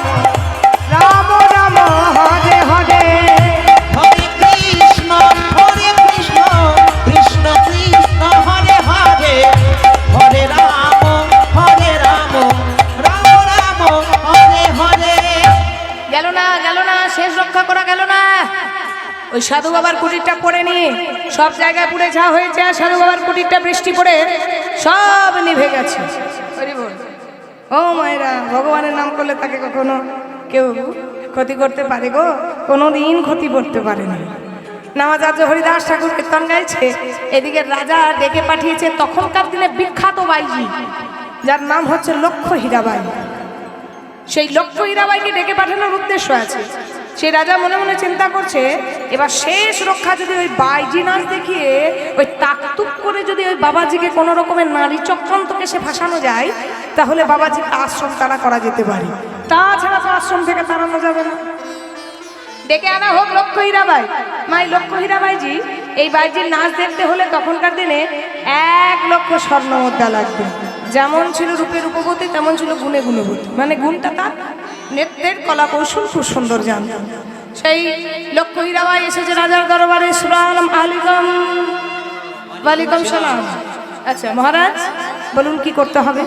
রাম রাম হরে হরে। হরে কৃষ্ণ কৃষ্ণ কৃষ্ণ হরে হরে, হরে রাম রাম, রাম রাম হরে হরে। গেল না, শেষ রক্ষা করা গেল না। ওই সাধু বাবার কুটিরটা পড়ে নিয়ে সব জায়গায় পুড়ে যা হয়েছে, আর সাধু বাবার কুটিরটা বৃষ্টি পড়ে সব নিভে গেছে। হরি বল। ও মায়েরা, ভগবানের নাম করলে তাকে কখনো কেউ ক্ষতি করতে পারে গো? কোনোদিন ক্ষতি করতে পারে না। নামাচার্য হরিদাস ঠাকুর কীর্তন গাইছে, এদিকে রাজা ডেকে পাঠিয়েছে তখনকার দিনে বিখ্যাত বাইজি, যার নাম হচ্ছে লক্ষ্য হীরাবাই। সেই লক্ষ্য হীরাবাইকে ডেকে পাঠানোর উদ্দেশ্য আছে। সেই রাজা মনে মনে চিন্তা করছে, এবার শেষ রক্ষা যদি ওই বাইজি নাচ দেখিয়ে ওই তাকতুক করে যদি ওই বাবাজিকে কোনো রকমের নারী চক্রান্তকে সে ফাঁসানো যায়, তাহলে বাবাজিকে আশ্রম তারা করা যেতে পারে। তাছাড়া তো আশ্রম থেকে তাড়ানো যাবে না। ডেকে আনা হোক লক্ষ্য হীরাবাই। মাই লক্ষ্য হীরাবাইজি, এই বাইজির নাচ দেখতে হলে তখনকার দিনে 1 লক্ষ স্বর্ণ মুদ্রা লাগবে। যেমন ছিল রূপে রূপবতী, তেমন ছিল গুণে গুণবতী, মানে গুণটা তার, নেত্রের কলা কৌশল খুব সুন্দর জানত। সেই লক্ষ্য হীরাবাই এসেছে রাজার দরবারে। সালাম আলাইকুম। ওয়ালাইকুম সালাম। আচ্ছা মহারাজ, বলুন কি করতে হবে?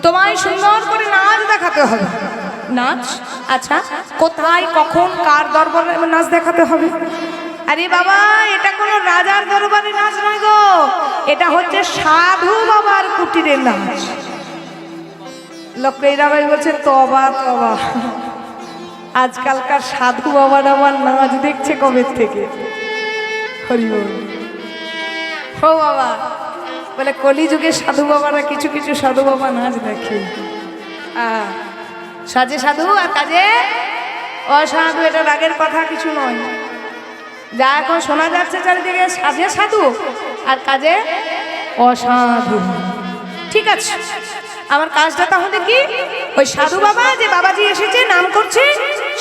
তোমায় সুন্দর করে নাচ দেখাতে হবে। নাচ? আচ্ছা, কোথায়, কখন, কার দরবারে নাচ দেখাতে হবে? আরে বাবা, এটা কোনো রাজার দরবারে নাচ নয় গো, এটা হচ্ছে সাধু বাবার কুটিরের নাচ। লক্ষ্য হীরাবাই বলছে, তবা তবা, আজকালকার সাধু বাবার আমার নাচ দেখছে কবে থেকে? হরি বল। ও বাবা, বলে কলিযুগে সাধু বাবারা কিছু কিছু সাধু বাবা নাচ দেখে। সাজে সাধু আর কাজে অসাধু, এটা রাগের কথা কিছু নয়। যা এখন শোনা যাচ্ছে চারিদিকে, সাজে সাধু আর কাজে অসাধু। ঠিক আছে, আমার কাজটা তাহলে কি? ওই সাধু বাবা যে বাবাজি এসেছে নাম করছে,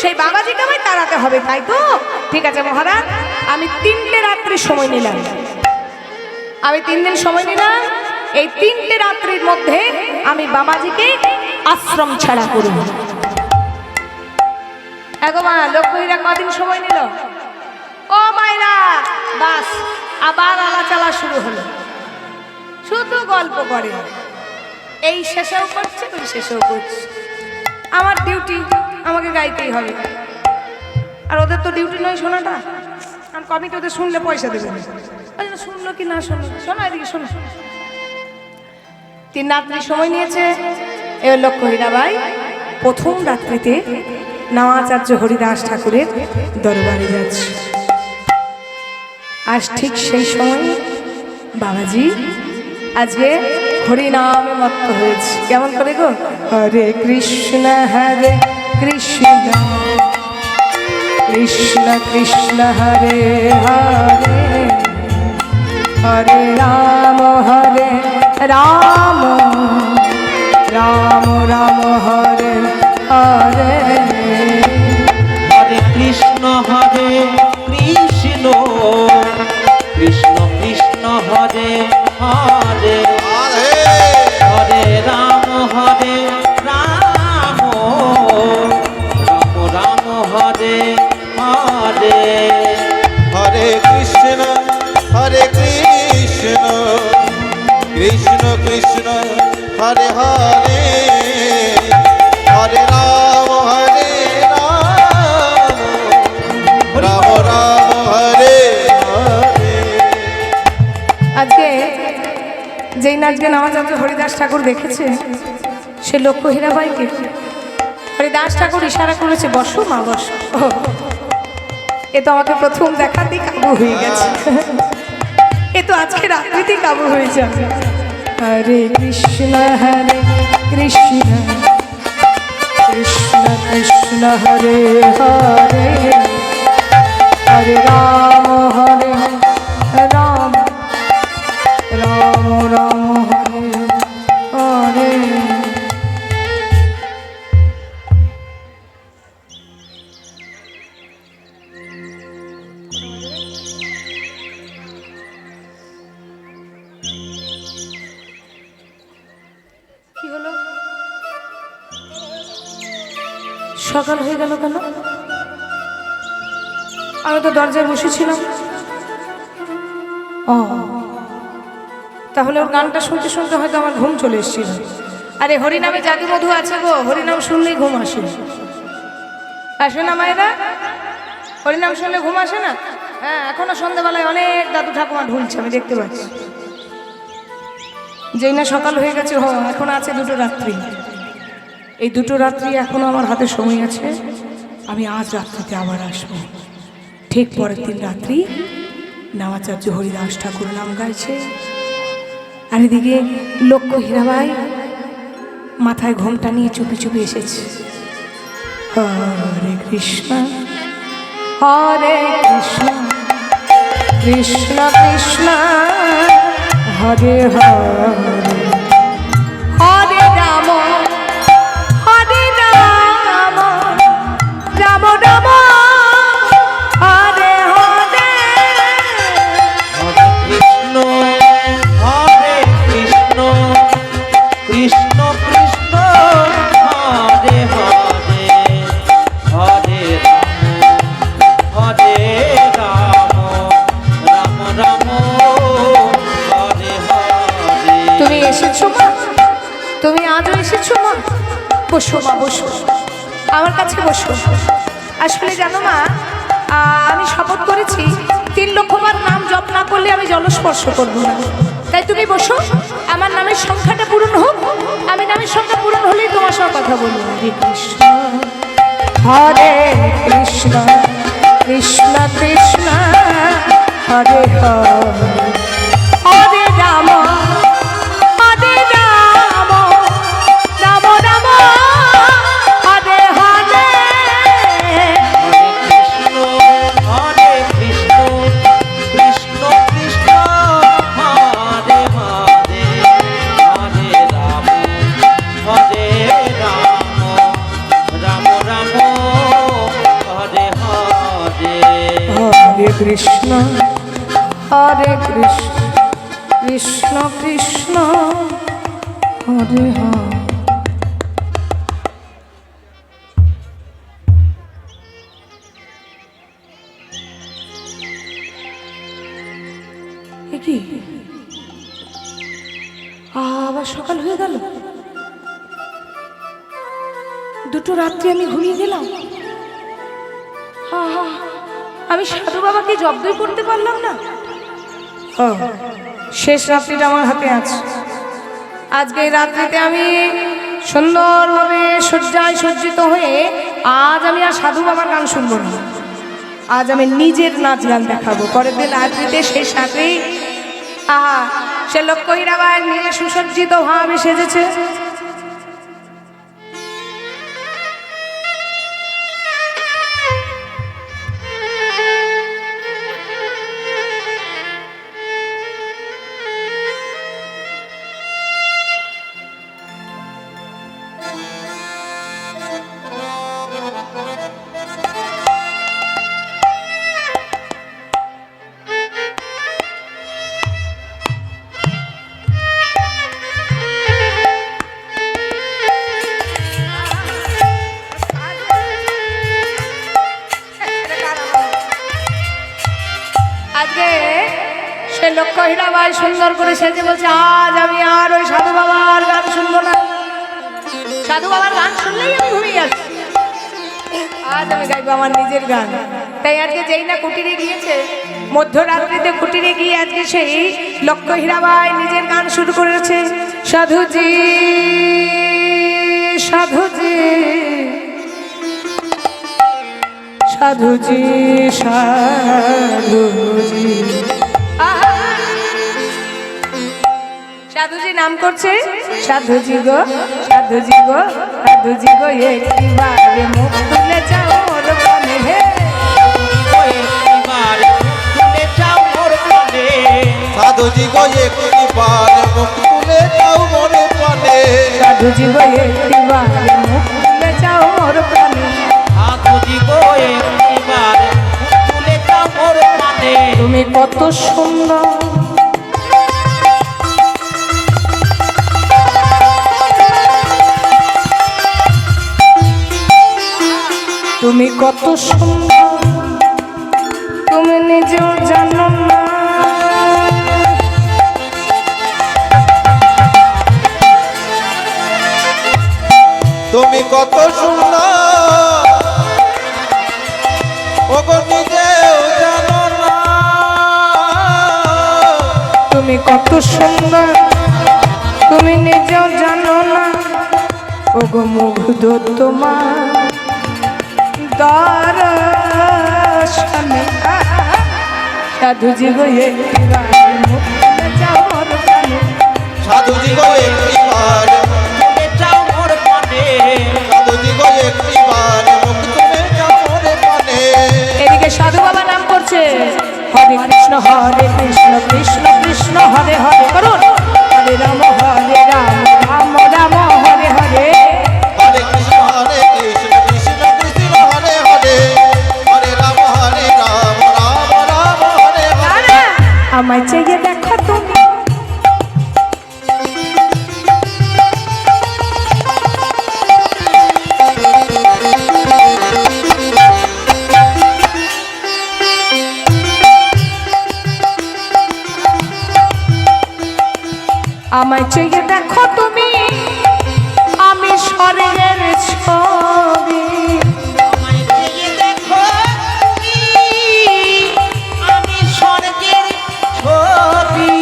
সেই বাবাজিকে আমায় তাড়াতে হবে, তাই তো? ঠিক আছে মহারাজ, আমি 3টে রাত্রি সময় নিলাম। আমি 3 দিন সময় নিলাম। এই 3টে রাত্রির মধ্যে আমি বাবাজিকে আশ্রম ছাড়া করব। একবার লক্ষ্য হীরা কদিন সময় নিল? ও মাইরা, বাস আবার আলাচালা শুরু হলো। শুধু গল্প করে, এই শেষেও করছে, ওই শেষেও করছে। আমার ডিউটি, আমাকে গাইতেই হবে। আর ওদের তো ডিউটি নয় শোনাটা, আর কমিটি ওদের শুনলে পয়সা দেবে না। শুনলো কি না শুনলো, শোনো এদিকে শোনো। 3 রাত্রি সময় নিয়েছে। এবার লক্ষ্য হীরাবাই প্রথম রাত্রিতে নামাচার্য হরিদাস ঠাকুরের দরবারে যাচ্ছে। আজ ঠিক সেই সময় বাবাজি আজকে হরিনামে মত্ত হয়েছে। কেমন করে গো? হরে কৃষ্ণ কৃষ্ণ কৃষ্ণ কৃষ্ণ হরে হরে, হরে রাম রাম, রাম রাম হরে হরে। হরে কৃষ্ণ কৃষ্ণ কৃষ্ণ কৃষ্ণ হরে হরে, রাধে হরে রাম রাম, রাম রাম হরে হরে। হরে কৃষ্ণ কৃষ্ণ কৃষ্ণ হরে হরে, হরে রাম রাম রাম হরে হরে। আজকে যেই নাচকে নামাচার্য হরিদাস ঠাকুর দেখেছে, সে লক্ষ্য হীরাবাইকে হরিদাস ঠাকুর ইশারা করেছে, বসো মা বসো। এ তো আমাকে প্রথম দেখাতেই কাবু হয়ে গেছে, এ তো আজকে রাত্রিতেই কাবু হয়েছে। হরে কৃষ্ণ কৃষ্ণ কৃষ্ণ কৃষ্ণ হরে হরে, হরে রাম রাম, রাম রাম হরে হরে। সকাল হয়ে গেল কেন? আমি তো দরজায় বসেছিলাম। ও, তাহলে ওর গানটা শুনতে শুনতে হয়তো আমার ঘুম চলে এসেছিল। আরে হরিনামে জাদু মধু আছে গো, হরিনাম শুনলেই ঘুম আসে। আসে না মায়েরা? হরিনাম শুনলে ঘুম আসে না? হ্যাঁ, এখনো সন্ধ্যাবেলায় অনেক দাদু ঠাকুমা ঢুলছে, আমি দেখতে পাচ্ছি। যেই না সকাল হয়ে গেছে, এখন আছে 2টো রাত্রি। এই 2টো রাত্রি এখনো আমার হাতে সময় আছে। আমি আজ রাত্রিতে আবার আসবো। ঠিক পরের দিন রাত্রি নামাচার্য হরিদাস ঠাকুর নাম গাইছে, আর এদিকে লক্ষ্য হীরাবাই মাথায় ঘোমটা নিয়ে চুপি চুপি এসেছে। হরে কৃষ্ণ হরে কৃষ্ণ কৃষ্ণ কৃষ্ণ হরে হরে হরে রাম হরে রাম রাম রাম হরে হরে। হরে কৃষ্ণ হরে কৃষ্ণ কৃষ্ণ কৃষ্ণ হরে হরে হরে হরে রাম রাম রাম হরে হরে। তুমি এসেছো মা? তুমি আজও এসেছো মা? বসো মা, বসো, আমার কাছে বসো। আসলে জানো মা, আমি শপথ করেছি 3 লক্ষবার নাম জপ না করলে আমি জলস্পর্শ করবো না। তাই তুমি বসো, আমার নামের সংখ্যাটা পূরণ হোক। আমি নামের সংখ্যা পূরণ হলেই তোমার সঙ্গে কথা বলবো। হরে কৃষ্ণ কৃষ্ণ কৃষ্ণ হরে হরে হরে রাম হরে রাম রাম রাম হরে হরে। হরে কৃষ্ণ কৃষ্ণ কৃষ্ণ হরে হরে হরে রাম হরে রাম রাম রাম হরে হরে। হরে কৃষ্ণ হরে কৃষ্ণ কৃষ্ণ কৃষ্ণ হরে হরে। এ কি, আবার সকাল হয়ে গেল? 2টো রাত্রি আমি ঘুমিয়ে গেলাম। আমি সাধু বাবাকে জব্দই করতে পারলাম না। শেষ রাত্রিটা আমার হাতে আছে। আজকে এই রাত্রিতে আমি সুন্দরভাবে শয্যায় সজ্জিত হয়ে আজ আমি আর সাধু বাবার গান শুনবো না। আজ আমি নিজের নাচ গান দেখাবো। পরের দিন রাত্রিতে শেষ রাত্রি সে লক্ষ্য হীরাবাই নিয়ে সুসজ্জিত ভাবে সেজেছে। আজকে সে লক্ষ্য হীরাবাই সুন্দর করে সেজে বলছে, আজ আমি আর ওই সাধু বাবার গান শুনবো না। সাধু বাবার গান শুনলেই আমি ঘুমিয়ে যাচ্ছি। আজ আমি গাইবো আমার নিজের গান। তাই আজকে যেই না কুটিরে গিয়েছে, মধ্যরাত্রিতে কুটিরে গিয়ে আজকে সেই লক্ষ্য হীরাবাই নিজের গান শুরু করেছে। সাধুজি সাধুজি সাধুজি সাধুজি, সাধুজি নাম করছে। সাধুজি গো সাধুজি গো সাধুজি গো একটিবারে মুখ তুলে যাও মোর প্রাণে। হে সাধুজি গো একটিবার মুখ তুলে যাও মোর প্রাণে। সাধুজি গো একটিবারে মুখ তুলে যাও মোর প্রাণে। সাধুজি গো একটিবার মুখ তুলে যাও মোর প্রাণে। তুমি কত সুন্দর, তুমি কত সুন্দর তুমি নিজেও জানো না। তুমি কত সুন্দর ওগো নিজেও জানো না। তুমি কত সুন্দর তুমি নিজেও জানো না। ওগো মুগ্ধ তোমার দর্শনে সাধুজি গো একটিবার মুখ তুলে যাও মোর প্রাণে। সাধুজি গো একটিবার তুলে যাও মোর পানে। সাধুজি গো একটিবার মুখ তুলে যাও মোর পানে। এদিকে সাধু বাবা নাম করছে হরে কৃষ্ণ কৃষ্ণ কৃষ্ণ হরে হরে করুন। হরে রাম রাম রাম হরে হরে। হরে কৃষ্ণ কৃষ্ণ কৃষ্ণ হরে হরে। হরে রাম রাম রাম হরে হরে। আমায় চাইয়ে দেখো তুমি আমায় চাইয়ে দেখো তুমি আমি স্বর্গের ছবি। আমায় চেয়ে দেখো তুমি, আমি স্বর্গের ছবি।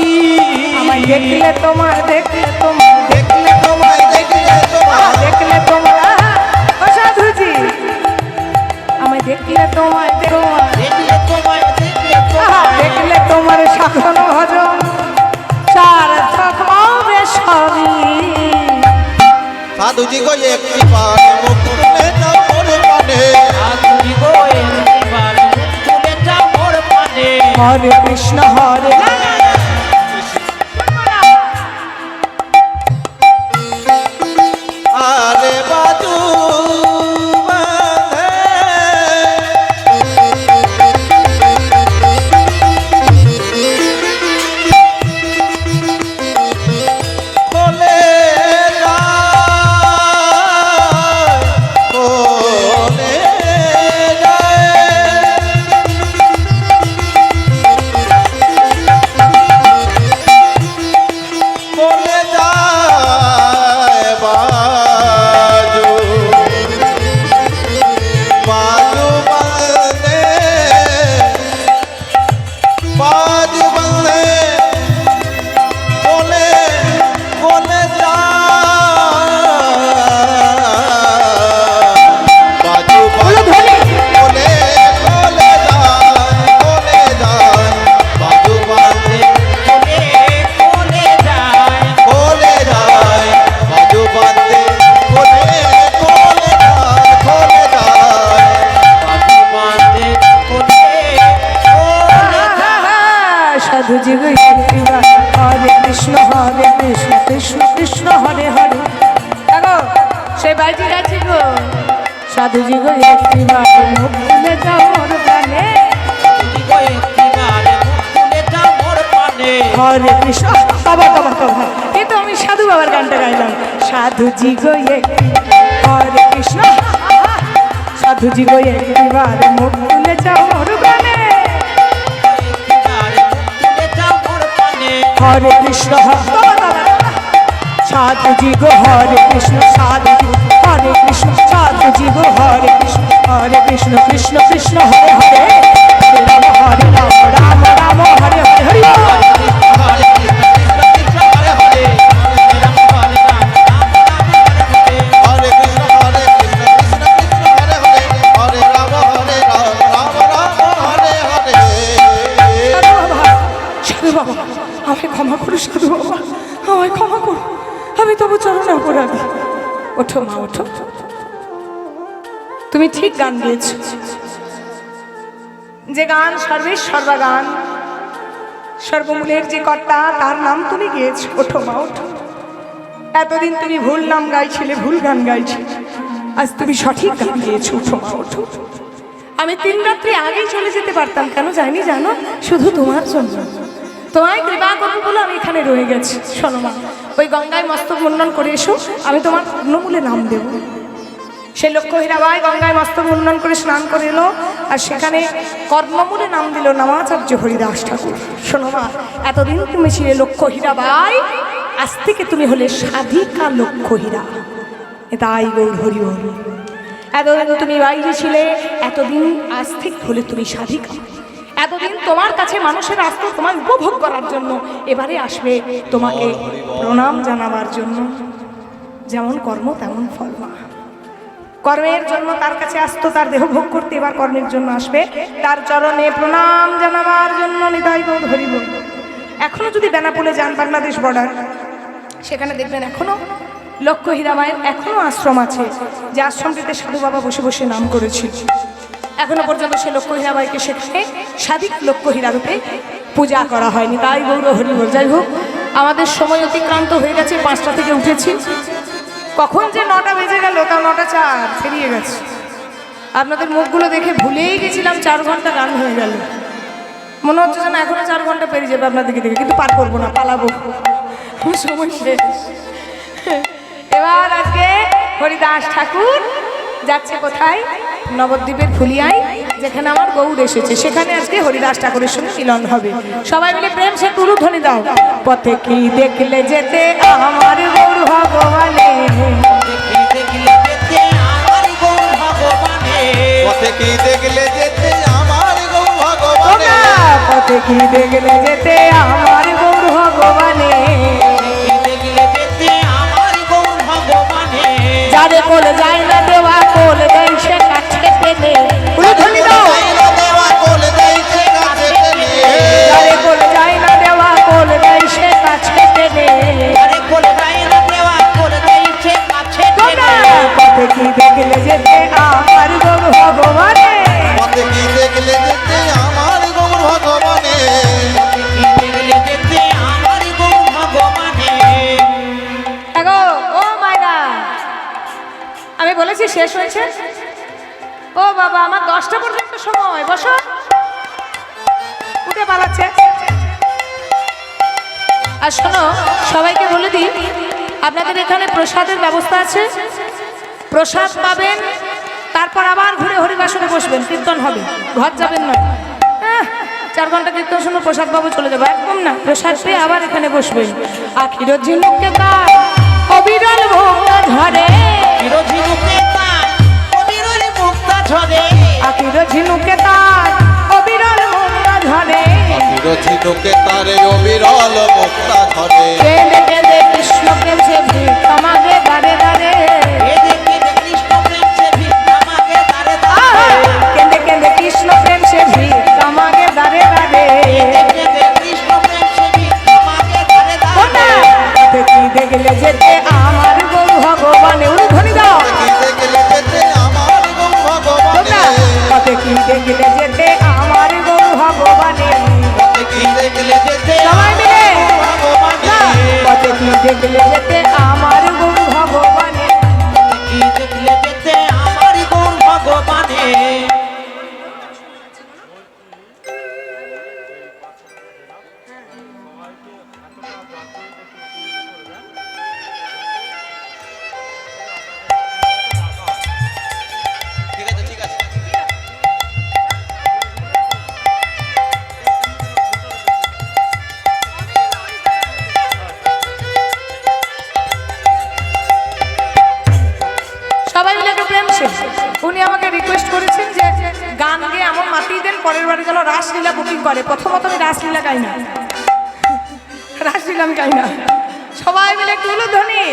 আমায় দেখলে তোমার দেখলে তোমার দেখলে তোমায় দেখলে তোমায় দেখলে তোমার ও সাধুজি আমায় দেখলে তোমায় তোমার দেখলে তোমায় দেখলে তোমায় দেখলে তোমার সাধন ভজন চার থাকবে সবই। সাধুজি গো একটিবার মুখ তুলে যাও মোর পানে। সাধুজি গো একটিবার মুখ তুলে যাও মোর পানে। হরে কৃষ্ণ হরে আরে বাজু বাঁধে খোলে যায়, খোলে যায়। খোলে যায় বাজু, বাজু বাঁধে, বাজু বাঁধে খোলে খোলে যায় বাজু বাঁধে খোলে খোলে যায় খোলে যায় বাজু বাঁধে কোলে কোলে যায় খোলে যায় বাজু বাঁধে খোলে খোলে যায় খোলে যায় বাজু বাঁধে কোলে কোলে সাধুজি গো একটিবার হরে কৃষ্ণ কৃষ্ণ কৃষ্ণ হরে হরে। দেখো সে বাইজি গেছি গো সাধুজি গো একটিবার মুখ তুলে যাও মোর প্রাণে। সাধুজি গো একটিবার মুখ তুলে যাও মোর পানে। হরে কৃষ্ণ বাবা বাবা বাবা এই তো আমি সাধু বাবার গানটা গাইলাম। সাধুজি গো হরে কৃষ্ণ সাধুজি গো একটিবার মুখ তুলে যাও মোর প্রাণে। একটিবার মুখ তুলে যাও মোর পানে। হরে কৃষ্ণ সাধুজি গো হরে কৃষ্ণ সাধুজি হরে কৃষ্ণ সাধুজি গো হরে কৃষ্ণ কৃষ্ণ কৃষ্ণ হরে হরে। হরে রাম রাম রাম হরে হরে হরি বল। হরে কৃষ্ণ কৃষ্ণ কৃষ্ণ হরে হরে। হরে রাম হরে রাম রাম রাম হরে হরে। হরে কৃষ্ণ কৃষ্ণ কৃষ্ণ হরে হরে। হরে রাম রাম রাম হরে হরে। সাধু বাবা আমায় ক্ষমা করো সাধু বাবা আমায় ক্ষমা করো আমি তবু চরণে অপরাধী। ওঠো মা ওঠো তুমি ঠিক গান গেয়েছো। যে গান সর্বেশ্বর্বা গান সর্বমূলের যে কর্তা তার নাম তুমি গেয়েছো। ওঠো মা ওঠো। এতদিন তুমি ভুল নাম গাইছিলে ভুল গান গাইছিলে আজ তুমি সঠিক গান গেয়েছো। ওঠো মা ওঠো। আমি 3 রাত্রি আগেই চলে যেতে পারতাম কেন যাইনি জানো শুধু তোমার জন্য। তোমায় কৃপা করবো বলে আমি এখানে রয়ে গেছি। শোনো মা ওই গঙ্গায় মস্তক মুন্ডন করে এসো আমি তোমার পূর্ণমূলে নাম দেব। সে লক্ষ্য হীরাবাই গঙ্গায় মস্তক মুন্ডন করে স্নান করে এলো, আর সেখানে কর্মমূলে নাম দিল নামাচার্য হরিদাস ঠাকুর। শোনো মা, এতদিন তুমি ছিলে লক্ষ্য হীরাবাই, আজ থেকে তুমি হলে সাধিকা লক্ষ্য হীরা। তাই গৌর হরি বল। এতদিন তুমি বাইরে ছিলে, এতদিন আজ থেকে হলে তুমি সাধিকা। এতদিন তোমার কাছে মানুষের আসতো তোমার উপভোগ করার জন্য, এবারে আসবে তোমাকে প্রণাম জানাবার জন্য। যেমন কর্ম তেমন ফল মা। কর্মের জন্য তার কাছে আসতো তার দেহ ভোগ করতে, এবার কর্মের জন্য আসবে তার চরণে প্রণাম জানাবার জন্য। নিতাই গৌর হরি বল। এখনো যদি বেনাপোলে যান, বাংলাদেশ বর্ডার, সেখানে দেখবেন এখনো লক্ষ্য হীরাবাইয়ের এখনো আশ্রম আছে, যে আশ্রমটিতে সাধু বাবা বসে বসে নাম করেছিল। এখনো পর্যন্ত সে লক্ষ্য হীরাবাইকে সেখানে সাধিক লক্ষ্য হীরা রূপে পূজা করা হয়নি। তাই গৌর হরি বল। যাই হোক, আমাদের সময় অতিক্রান্ত হয়ে গেছে, 5টা থেকে উঠেছি, কখন যে 9টা বেজে গেল তাও 9টা 4 পেরিয়ে গেছে। আপনাদের মুখগুলো দেখে ভুলেই গেছিলাম 4 ঘন্টা গান হয়ে গেল। মনে হচ্ছে যেন এখনো 4 ঘন্টা পেরিয়ে যাবে আপনাদেরকে দেখে, কিন্তু পার করবো না, পালাবো, সময় শেষ। এবার আজকে হরিদাস ঠাকুর যাচ্ছে কোথায়? নবদ্বীপের ফুলিয়ায়, যেখানে আমার গৌর এসেছে, সেখানে আজকে হরিদাস ঠাকুরের সঙ্গে মিলন হবে। সবাই মিলে প্রেম সে উলুধ্বনি দাও। পথে কি দেখলে যেতে আমার গৌর ভগবানে, দেখলে যেতে আমার গৌর ভগবানে, পথে কি দেখলে যেতে আমার গৌর ভগবানে, পথে কি দেখলে যেতে আমার গৌর ভগবানে, দেখলে যেতে আমার গৌর ভগবানে, যারে কোলে যায় না দেওয়া কোলে দেয় সে কাছে পেলে। উলুধ্বনি দাও। দেওয়া কোলে দেয় সে কাছে টেনে, যারে কোলে যায় না দেওয়া কোলে দেয় সে কাছে পেলে। আরে কোলে যায় না দেওয়া কোলে দেইছে কাছে টেনে, পথে কি দেখলে যেতে আমার গৌর ভগবানে, পথে কি দেখলে যেতে আমার গৌর ভগবানে, দেখলে যেতে আমার গৌর ভগবানে। এগো ও মাইরা, আমি বলেছি শেষ হয়েছে। ও বাবা, আমার 10টা পর্যন্ত সময়, বসো। উঠে পালাচ্ছে। আর শোনো, সবাইকে বলে দিই, আপনাদের এখানে প্রসাদের ব্যবস্থা আছে, প্রসাদ পাবেন, তারপর আবার ঘুরে হরিবাসনে বসবেন, কীর্তন হবে, ঘর যাবেন না। 4 ঘন্টা কীর্তন শুনে প্রসাদ পাবো, চলে যাবো, একদম না। প্রসাদ পেয়ে আবার এখানে বসবেন। আখির ঝিনুকে তার অবিরল ভোগা ঝরে, ঝিনুকে তার অবিরল মুক্তা ঝরে, আখির ঝিনুকে তার অবিরল ভোগা ঝরে, ঝিনুকে তারে অবিরল মুক্তা ঝরে, কেঁদে কেঁদে কৃষ্ণ প্রেম সে ভিড় আমাকে দাঁড়ে দাঁড়ে, এ দেখে কৃষ্ণ প্রেম সে ভিক্ষা মাগে দাঁড়ে দাঁড়ে, কেঁদে কেঁদে কৃষ্ণ প্রেম সে ভিড় আমাকে দাঁড়ে দাঁড়ে। দেখে কৃষ্ণ প্রেম সে ভিক্ষা মাগে দাঁড়ে দাঁড়ে, পথে কি দেখলে যেতে আমার গৌর ভগবানে। উলুধ্বনি দাও। কি দেখলে যেতে আমার গৌর ভগবানে, পথে কি দেখলে যেতে আমার গৌর ভগবানে, পথে কি দেখলে যেতে সবাই মিলে ভগবানে, পথে কি দেখলে যেতে আমার গৌর ভগবানে। কি দেখলে যেতে আমার গৌর ভগবানে। ঠিক আছে ঠিক আছে। সবাই মিলে একটু প্রেম সে। উনি আমাকে রিকোয়েস্ট করেছেন যে গান গেয়ে এমন মাতিয়ে দেন, পরের বারে যেন রাসলীলা বুকিং করে। প্রথমত আমি রাসলীলা গাই না, রাসলীলা আমি গাই না। সবাই মিলে একটু উলুধ্বনি।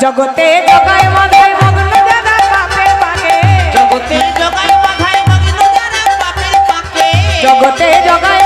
জগতে জগায় মাথায় মগ্ন যারা পাপে পাকে, জগতে জগায় মাথায় মগ্ন যারা পাপের পাকে, জগতে জগায়